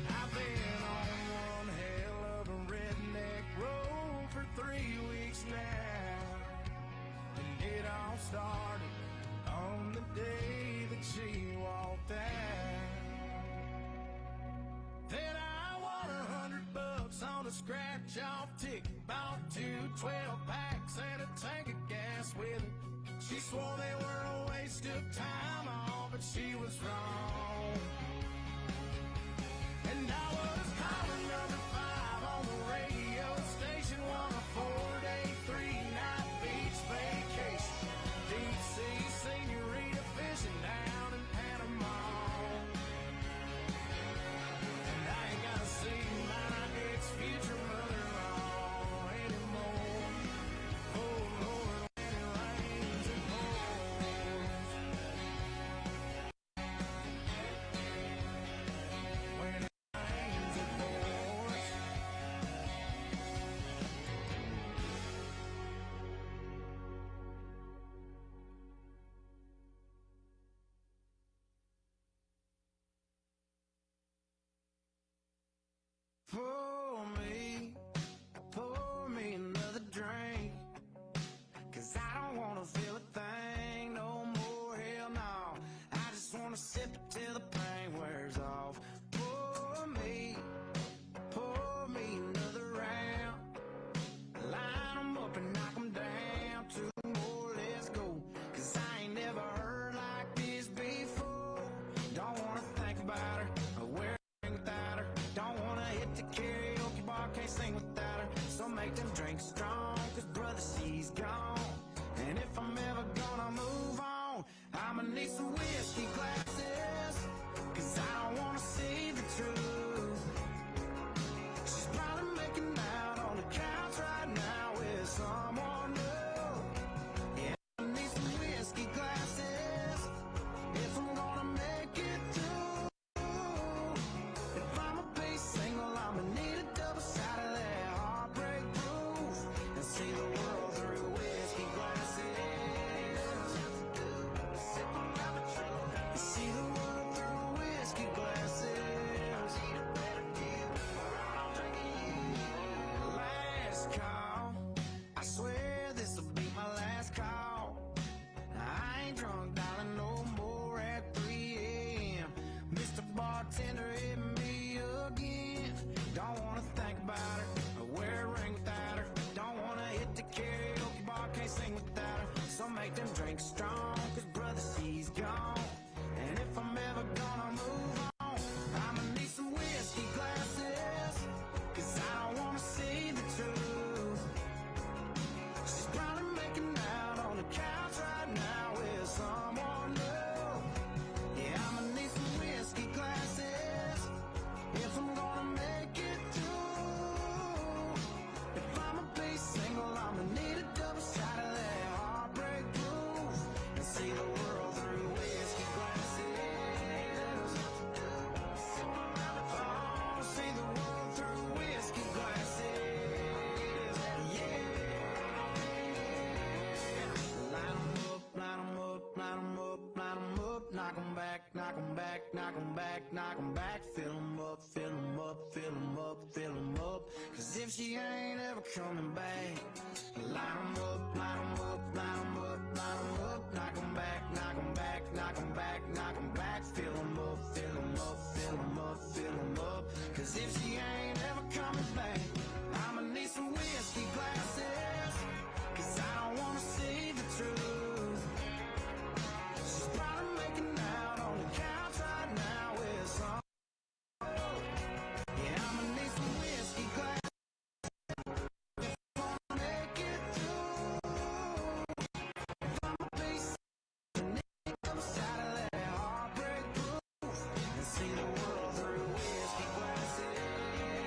I've been on one hell of a redneck road for 3 weeks now. And it all started on the day that she walked out. Then I won $100 on a scratch-off ticket. Bought 2 12-packs and a tank of gas with it. She swore they were a waste of time, all, but she was wrong. And I was calling number 5 on the radio station, on a 4-day, 3-night beach vacation. Deep sea senorita fishing down in Panama. And I ain't gotta see my ex-future mother-in-law anymore. Oh Lord, when it rains, it pours. When it rains, it pours. Pour me another drink, 'cause I don't wanna feel a thing no more, hell no. I just wanna sip it till the pain wears off. Pour me another round. Line 'em up and knock 'em down. 2 more, let's go, 'cause I ain't never heard like this before. Don't wanna think about her or wear a ring without her. Don't wanna hit the carry make them drink strong, cause brother, she's gone. And if I'm ever gonna move on, I'ma need some whiskey glasses, cause I don't wanna see the truth. She's probably making out on the couch right now with someone new. Yeah, I'ma need some whiskey glasses if I'm gonna make it through. If I'ma be single, I'ma need a double shot of that heartbreak blues and see the world through whiskey glasses. Oh, see the world through whiskey glasses. Yeah. Line 'em up, line 'em up, line 'em up, line 'em up. Knock 'em back, knock 'em back, knock 'em back, knock 'em back. Fill 'em up, fill 'em up, fill 'em up, fill 'em up. Cause if she ain't ever coming back, line 'em up, line 'em up, line 'em up, line 'em up. Knock 'em back, knock 'em back, knock 'em back, knock 'em back. Fill 'em up, fill 'em up, fill 'em up, fill 'em up. Cause if she ain't ever coming back, I'ma need some whiskey glasses, cause I don't wanna see the truth. She's probably making out on the couch right now with some. Yeah, I'ma need some whiskey glasses if I wanna make it through. If I'ma be single, need a double shot of that heartbreak blues and see the world through whiskey glasses.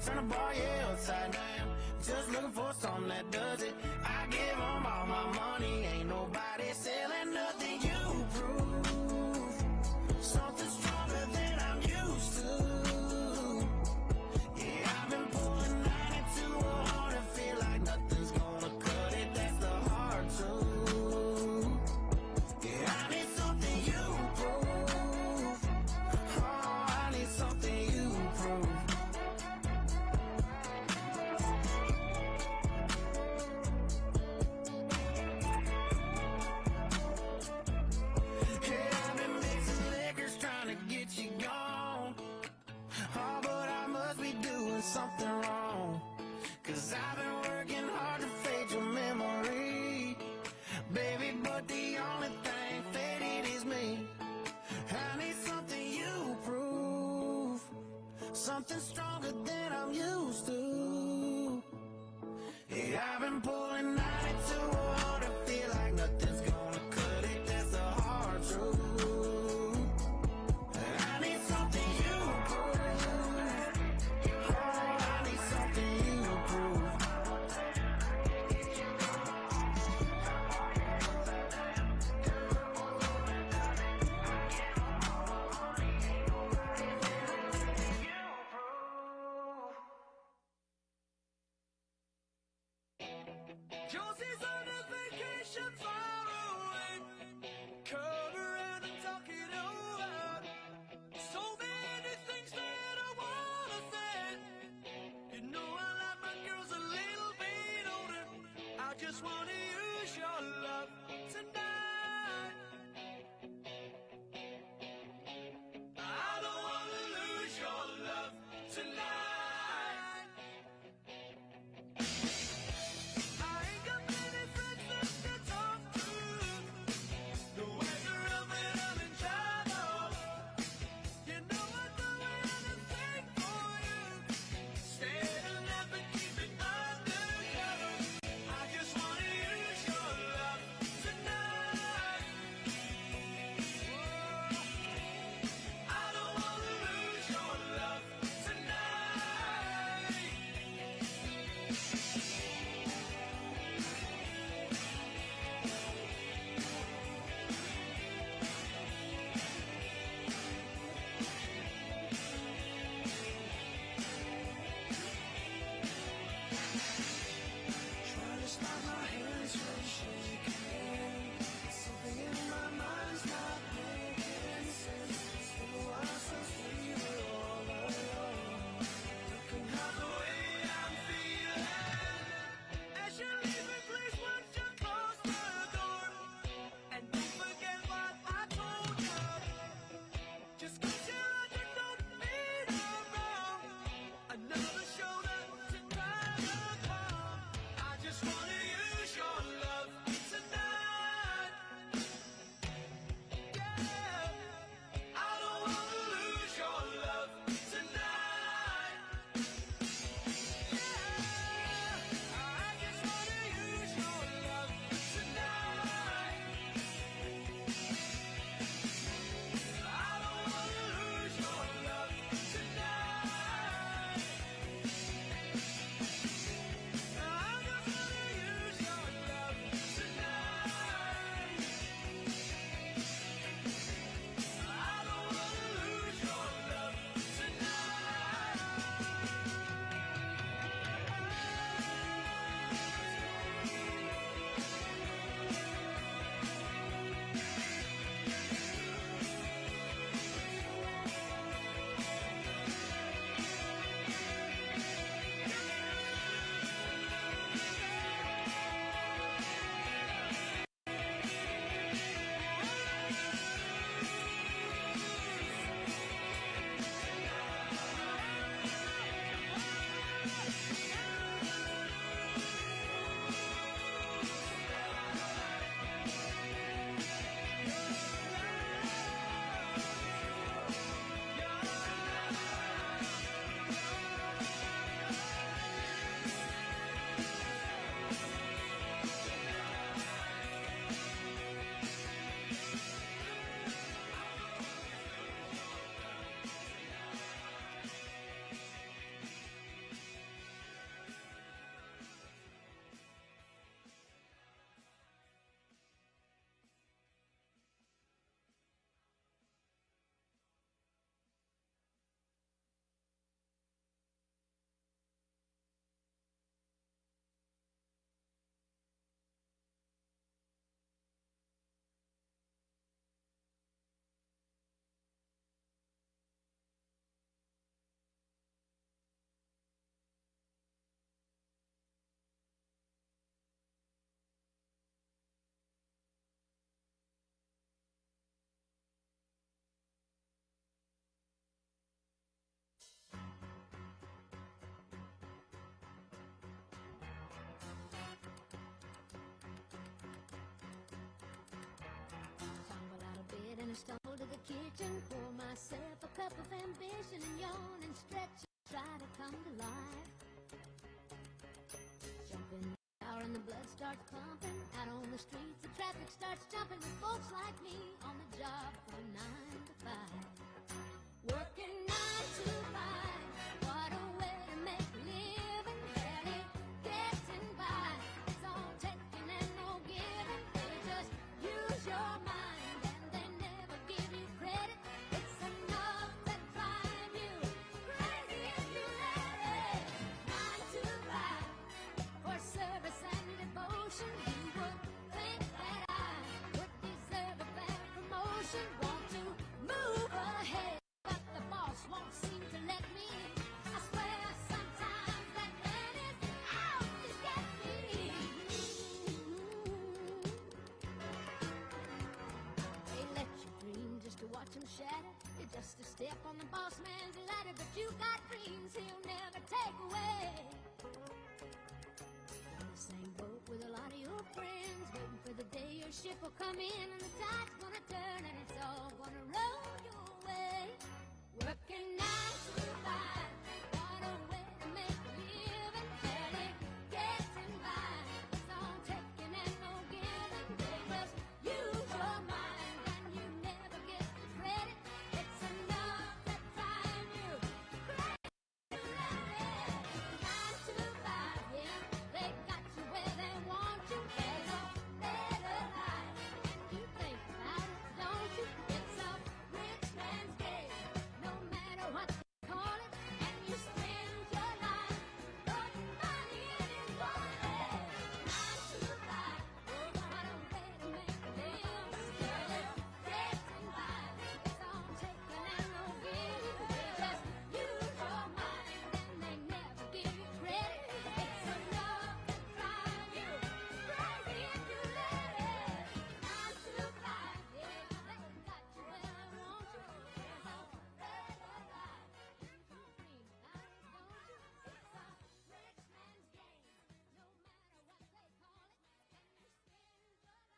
turn the bar, yeah, upside down. Just looking for something that does it. I give them all my money. Ain't nobody selling nothing. You prove something stronger than I'm used to. Yeah, I've been pulling 92 hard and feel like nothing's gonna cut it. That's the hard truth. Yeah, I need something you prove. Oh, I need something you prove. Yeah, I've been mixing liquors trying to get you gone. Oh, but I must be doing something wrong. 'Cause I've been working hard to fade your memory. Baby, but the only thing faded is me. I need something you prove. Something stronger than I'm used to. Yeah, I've been pulling 92 hard to feel like nothing's gonna cut it. That's the hard truth. I need something you prove. Oh, I need something you prove. Josie's under to the kitchen, pour myself a cup of ambition and yawn and stretch, try to come to life. Jump in the shower and the blood starts pumping. Out on the streets, the traffic starts jumping with folks like me on the job from 9 to 5. Working 9 to 5, what a way to make a living, barely getting by. It's all taking and no giving, they just use your mind and they never give you credit. It's enough to drive you crazy if you let it. 9 to 5, for service and devotion, you would think that I would deserve a fair promotion. Want to move ahead, but the boss won't seem to let me in. I swear sometimes that man is out to get me. They let you dream just to watch him shatter. You're just a step on the boss man's ladder, but you got dreams he'll never take away. You're in the same boat with a lot of your friends, waiting for the day your ship will come in and the tide's gonna turn and it's all gonna roll your way. Working 9 to 5, what a way to make a living, barely getting by. It's all taking and no giving, they just use your mind and you never get the credit. It's enough to drive you crazy. 9 to 5, yeah, they got you where they want you. There's a better life, and you think about it, don't you? It's a rich man's game, no matter what they call it, and you spend your life putting money in his wallet. 9 to 5, oh, what a way to make a living, barely getting by. It's all taking and no giving, they just use your mind and they never give you credit. It's enough to drive you crazy if you let it. 9 to 5, yeah, they got you where they want you. There's a better life, you dream about it, don't you? It's a rich man's game, no matter what they call it, and you spend your life.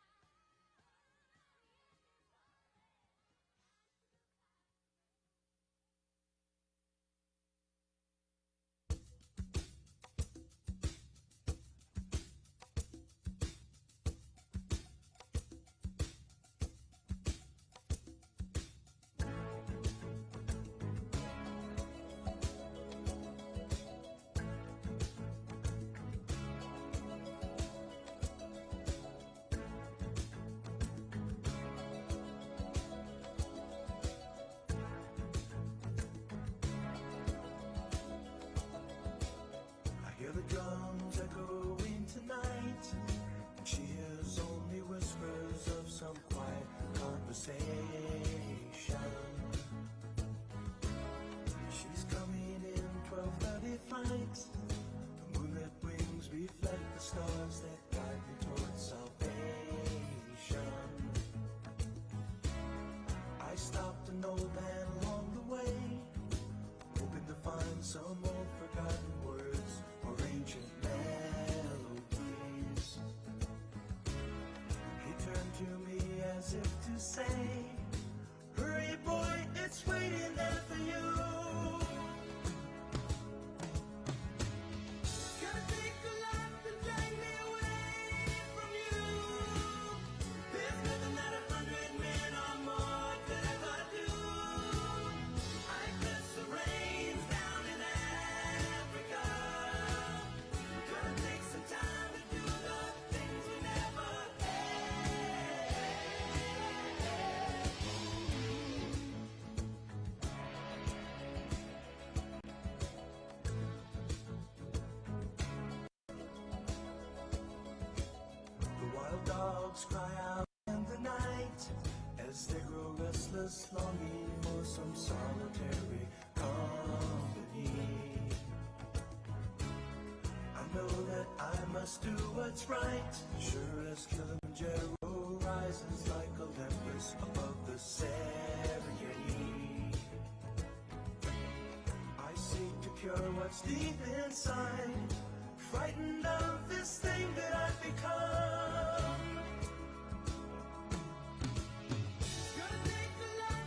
I hear the drums echoing tonight, and she hears only whispers of some quiet conversation. She's coming in 12:30 flight. The moonlit wings reflect the stars that guide me towards salvation. I stopped an old man along the way, hoping to find some old forgotten words or ancient melodies. He turned to me as if to say, hurry boy, it's waiting there for you. Gonna take a lot to drag me away from you. There's nothing that 100 men or more could ever do. I bless the rains down in Africa. Gonna take some time to do the things we never had. The wild dogs cry out in the night as they grow restless, longing for some solitary company. I know that I must do what's right, sure as Kilimanjaro rises like Olympus above the Serengeti. I seek to cure what's deep inside, frightened of this thing that I've become. It's gonna take a lot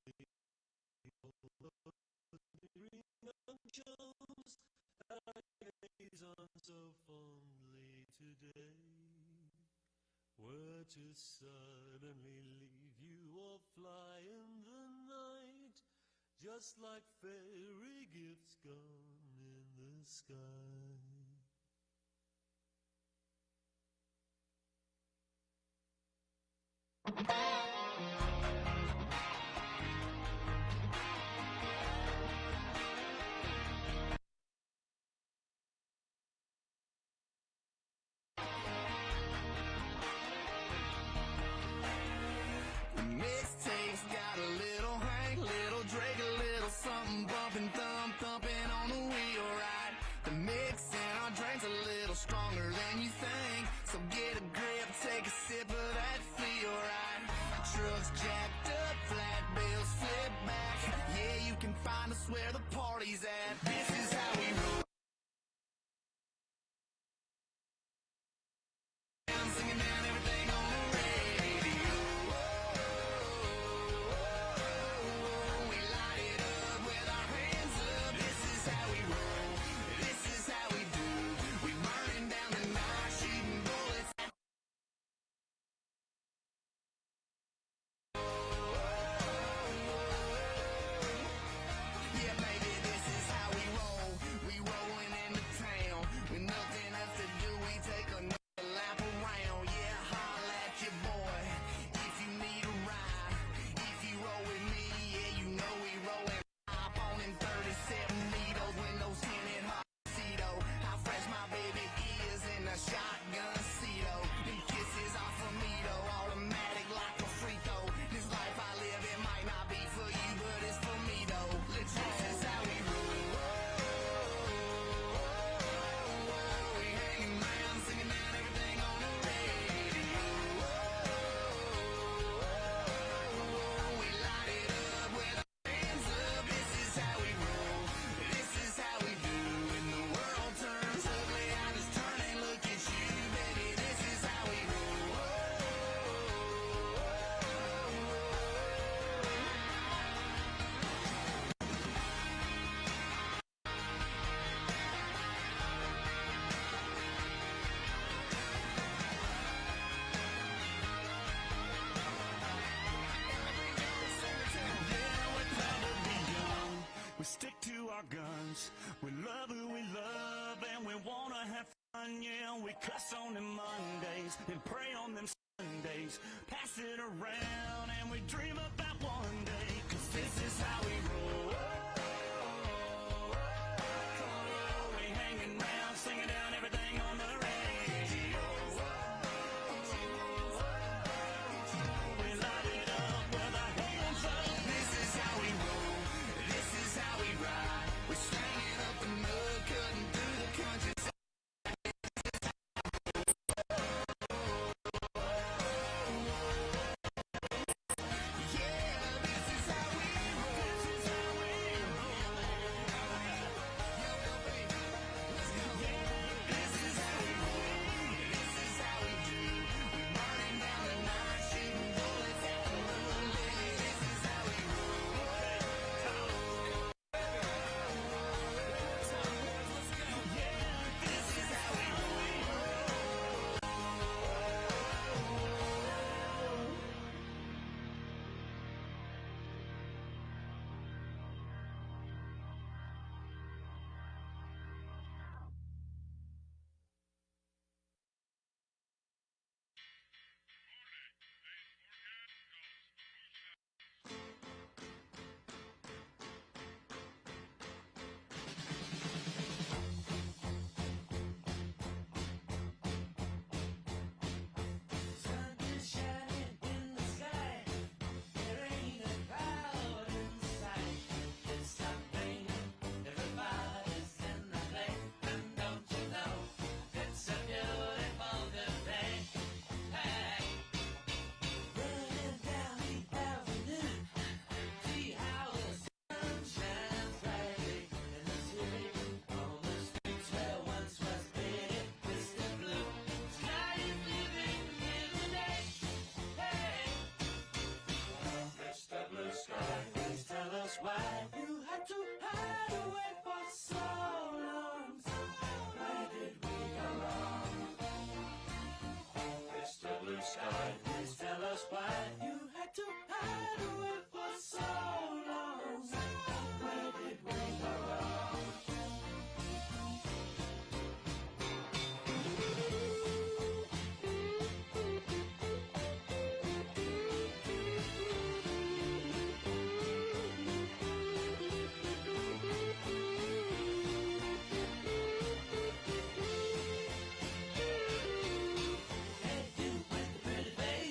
shows that I gaze on so fondly today were to suddenly leave you or fly in the night, just like fairy gifts gone in the sky. Mixtapes got a little Hank, little Drake, a little something bumping, thumping on the wheel, right? The mix in our drink's a little stronger than you think, so get a grip, take a sip of that feel, right? Trucks jacked up, flat bills flip back. Yeah, you can find us where the party's at. This is how we roll. Singing down everything on the radio. We light it up with our hands up. This is how we roll. This is how we do. We burning down the night, shooting bullets. Yeah, baby, this is how we roll. We rolling into town with nothing else to do. We take another lap around. Yeah, holla at your boy if you need a ride. If you roll with me, yeah, you know we rollin'. Hop on in 37 needles, windows tinted, hot Cedo. How fresh my baby is in a shotgun Cedo. Them kisses off of me though, automatic like a free throw. This life I live, it might not be for you, but it's for me though. This is how we roll. We hanging around, singing down everything on the radio. We light it up with our hands up. This is how we roll. This is how we do. When the world turns ugly, I just turn and look at you, baby. This is how we roll. Yeah, we're proud to be young. We stick to our guns. We love who we love, and we wanna have fun. Yeah, we cuss on them Mondays and pray on them Sundays. Pass it around, and we dream about one day. 'Cause this is how we roll. We hanging round, singing down everything on the radio. We light it up with our hands up. This is how we roll. This is how we ride. We're slanging up the mud, cutting through the countryside. Yeah, sky. Please tell us why you had to hide away for so long. Where did we go wrong? Hey, you with the pretty face.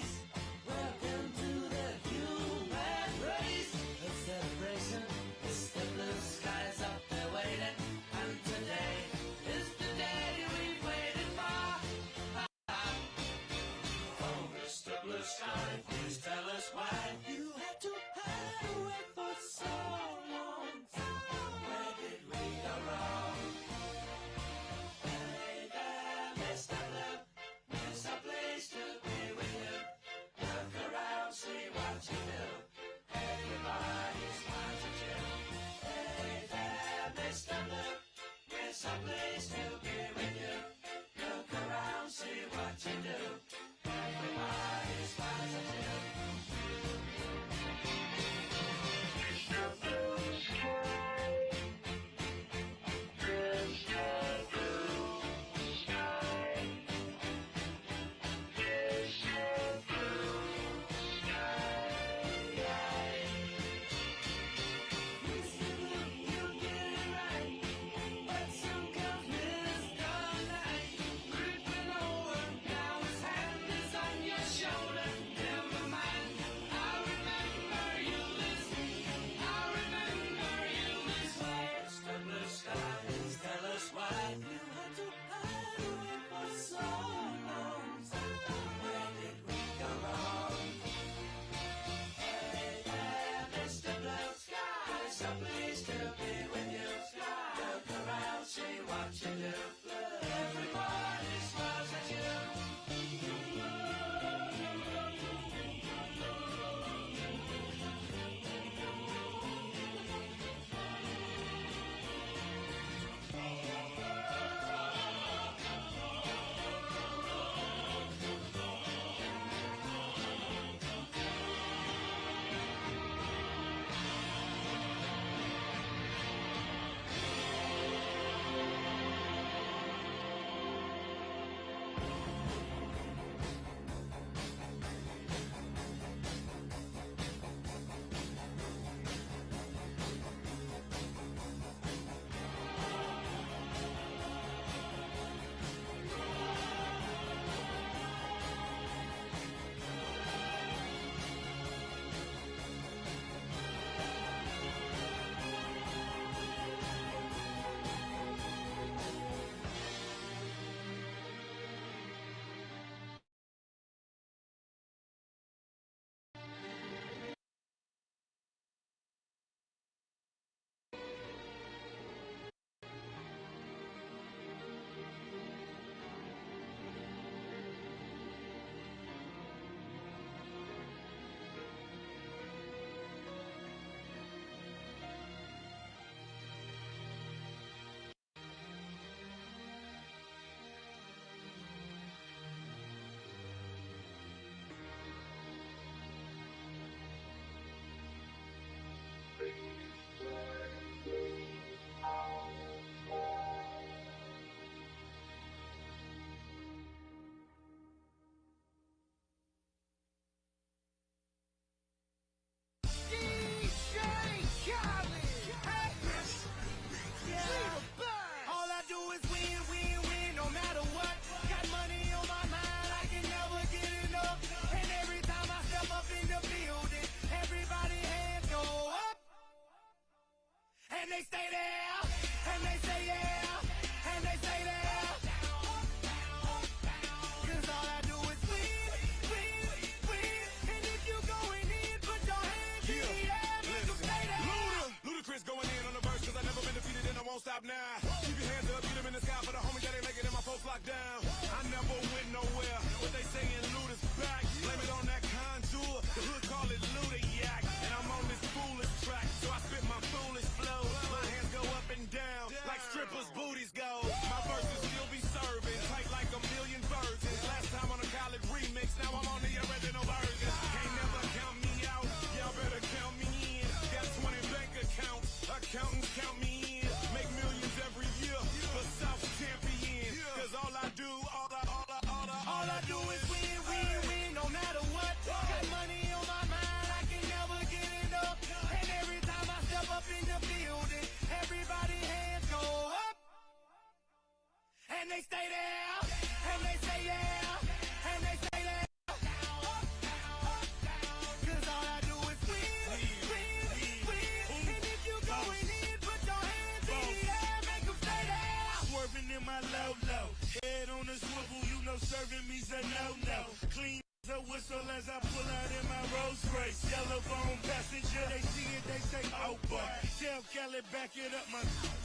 Telephone passenger, they see it, they say, oh boy. Tell Kelly, back it up, my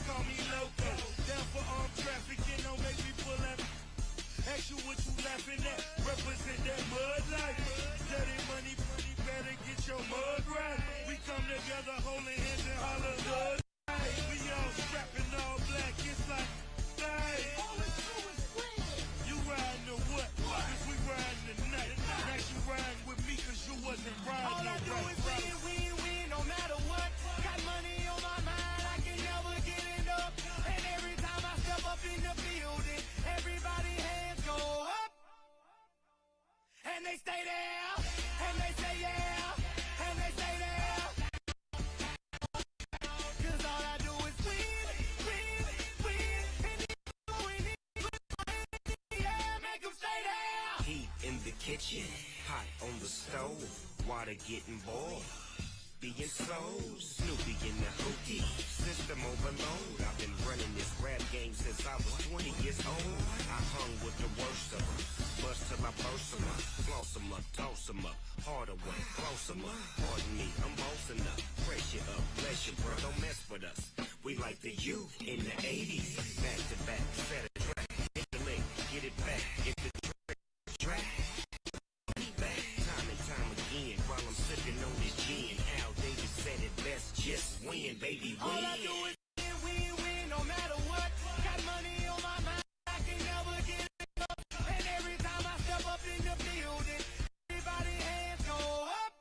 call me loco. Down for armed trafficking, don't make me pull that. Ask you what you laughing at, represent that mud life. Dirty money, better get your mud right. We come together, holding hands and holler good. We all strapping all black, it's like, hey. You riding or what? Cause we riding tonight. Now you riding with me cause you wasn't riding. All I do is win, no matter what. Got money on my mind, I can never get enough. And every time I step up in the building, everybody hands go up. And they stay there, and they say yeah, and they stay there. Cause all I do is win. And if you win it, yeah, make them stay there. Heat in the kitchen, hot on the stove, water getting boiled. Being sold, Snoopy in the hookie, system overload. I've been running this rap game since I was 20 years old. I hung with the worst of them, bust till I burst them up, floss them up, toss them up, harder way, close them up. Pardon me, I'm bossing up, pressure up, bless you, bro, don't mess with us. We like the U in the 80s, back to back, set a track, hit the link, get it back, get the track. Back, time and time again, while I'm sipping on this gin. Al Davis said it best, just win, baby, win. All I do is win, no matter what. Got money on my mind, I can never get enough. And every time I step up in the building, everybody hands go up.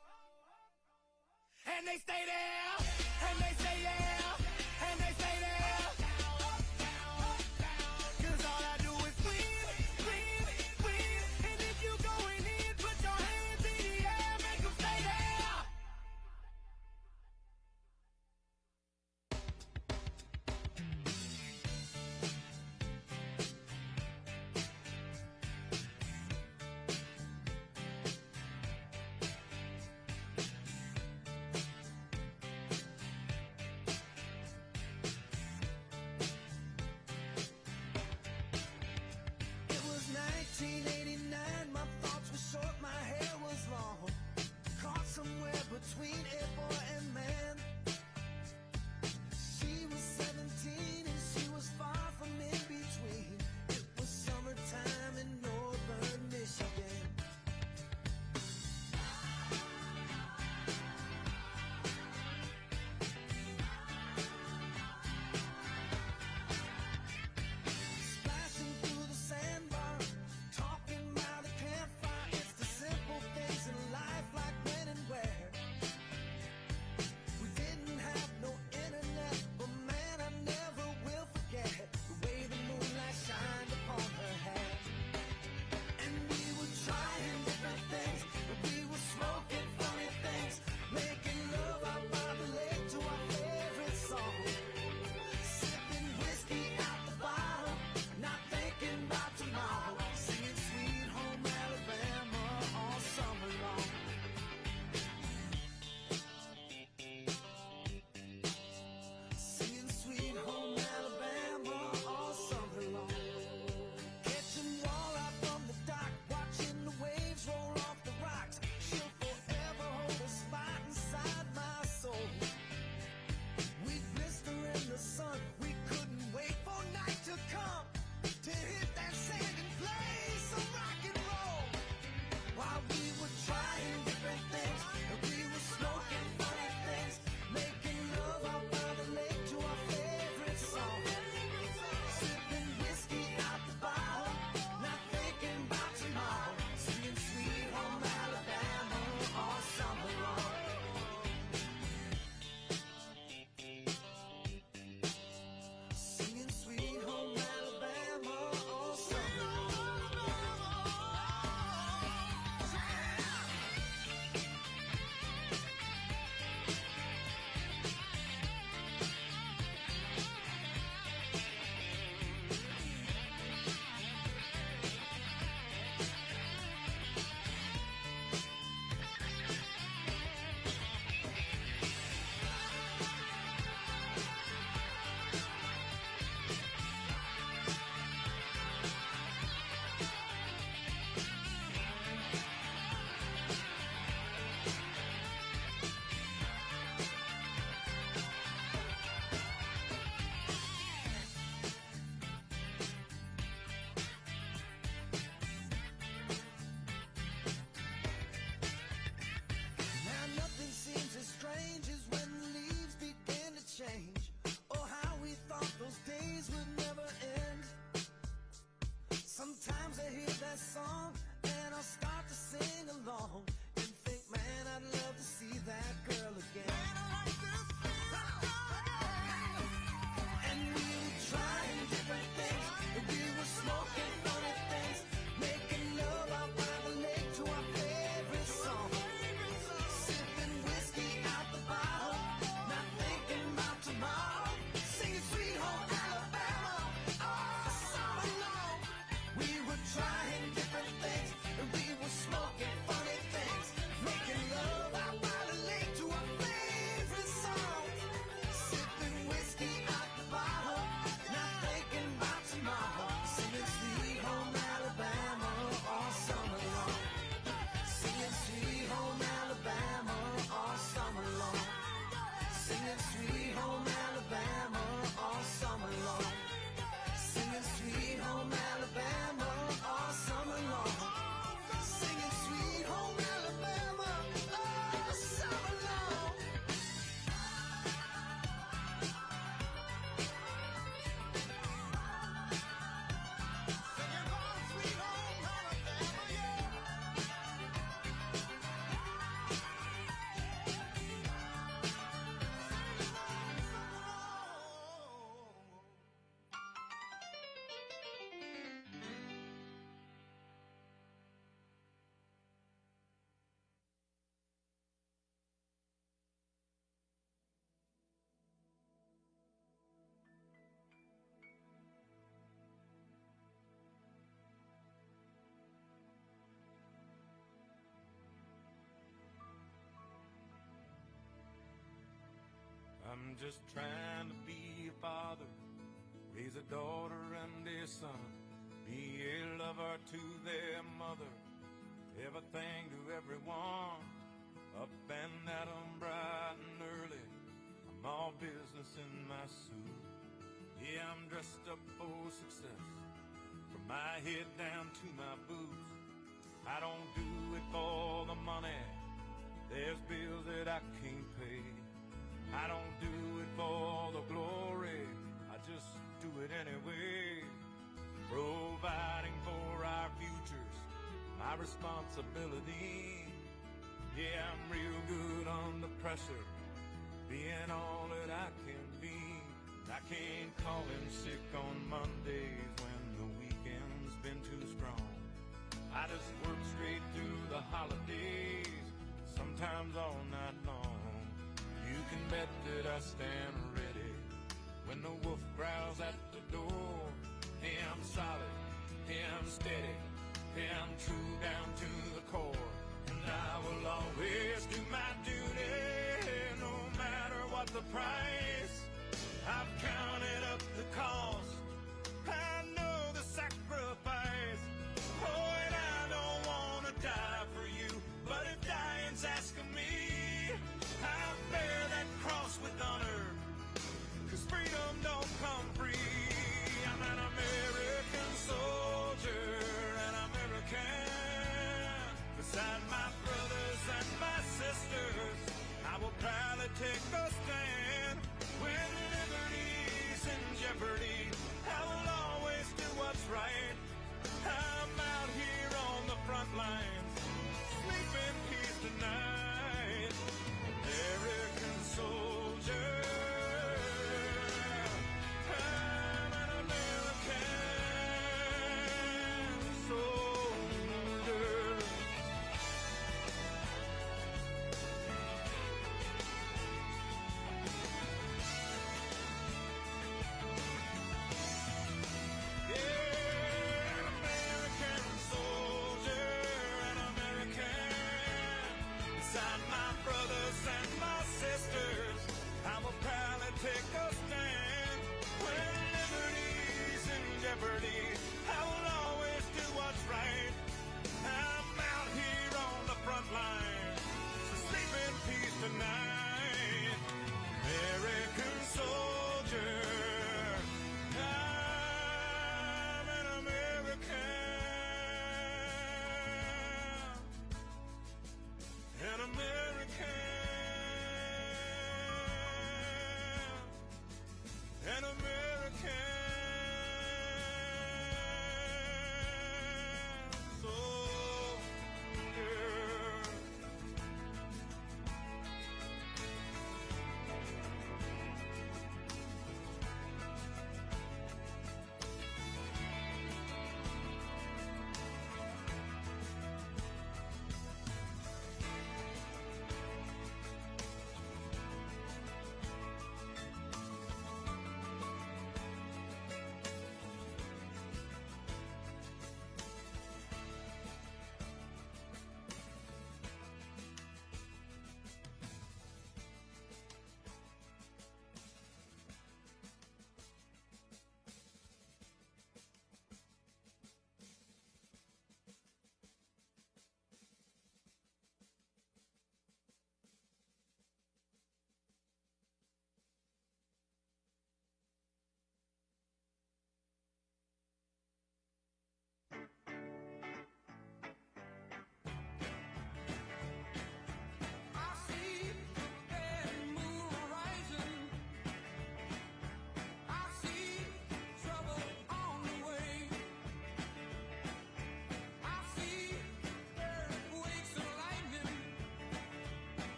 And they stay there, and they say yeah, and they stay there. Cause all I do is win. And if you going in, put your hands in the air, make them stay there. I'm just trying to be a father, raise a daughter and a son, be a lover to their mother, everything to everyone. Up and at 'em bright and early, I'm all business in my suit. Yeah, I'm dressed up for success, from my head down to my boots. I don't do it for the money, there's bills that I can't pay. I don't do it for the glory, I just do it anyway. Providing for our futures, my responsibility. Yeah, I'm real good under pressure, being all that I can be. I can't call in sick on Mondays when the weekend's been too strong. I just work straight through the holidays, sometimes all night long. You can bet that I stand ready when the wolf growls at the door. Hey, I'm solid, hey, I'm steady, hey, I'm true down to the core. And I will always do my duty, no matter what the price. I've counted up the cost, I know the sacrifice. Oh, and I don't want to die for you, but if dying's asking me, I'll bear that cross with honor, 'cause freedom don't come free. I'm an American soldier, an American. Beside my brothers and my sisters, I will proudly take a stand. When liberty's in jeopardy, I will always do what's right. I'm out here on the front lines, sleep in peace tonight. American soldier, I'm an American soldier. Yeah, an American soldier, an American. Beside my brothers and my sisters, I will proudly take a stand. When liberty's in jeopardy, I will always do what's right. I'm out here on the front line, so sleep in peace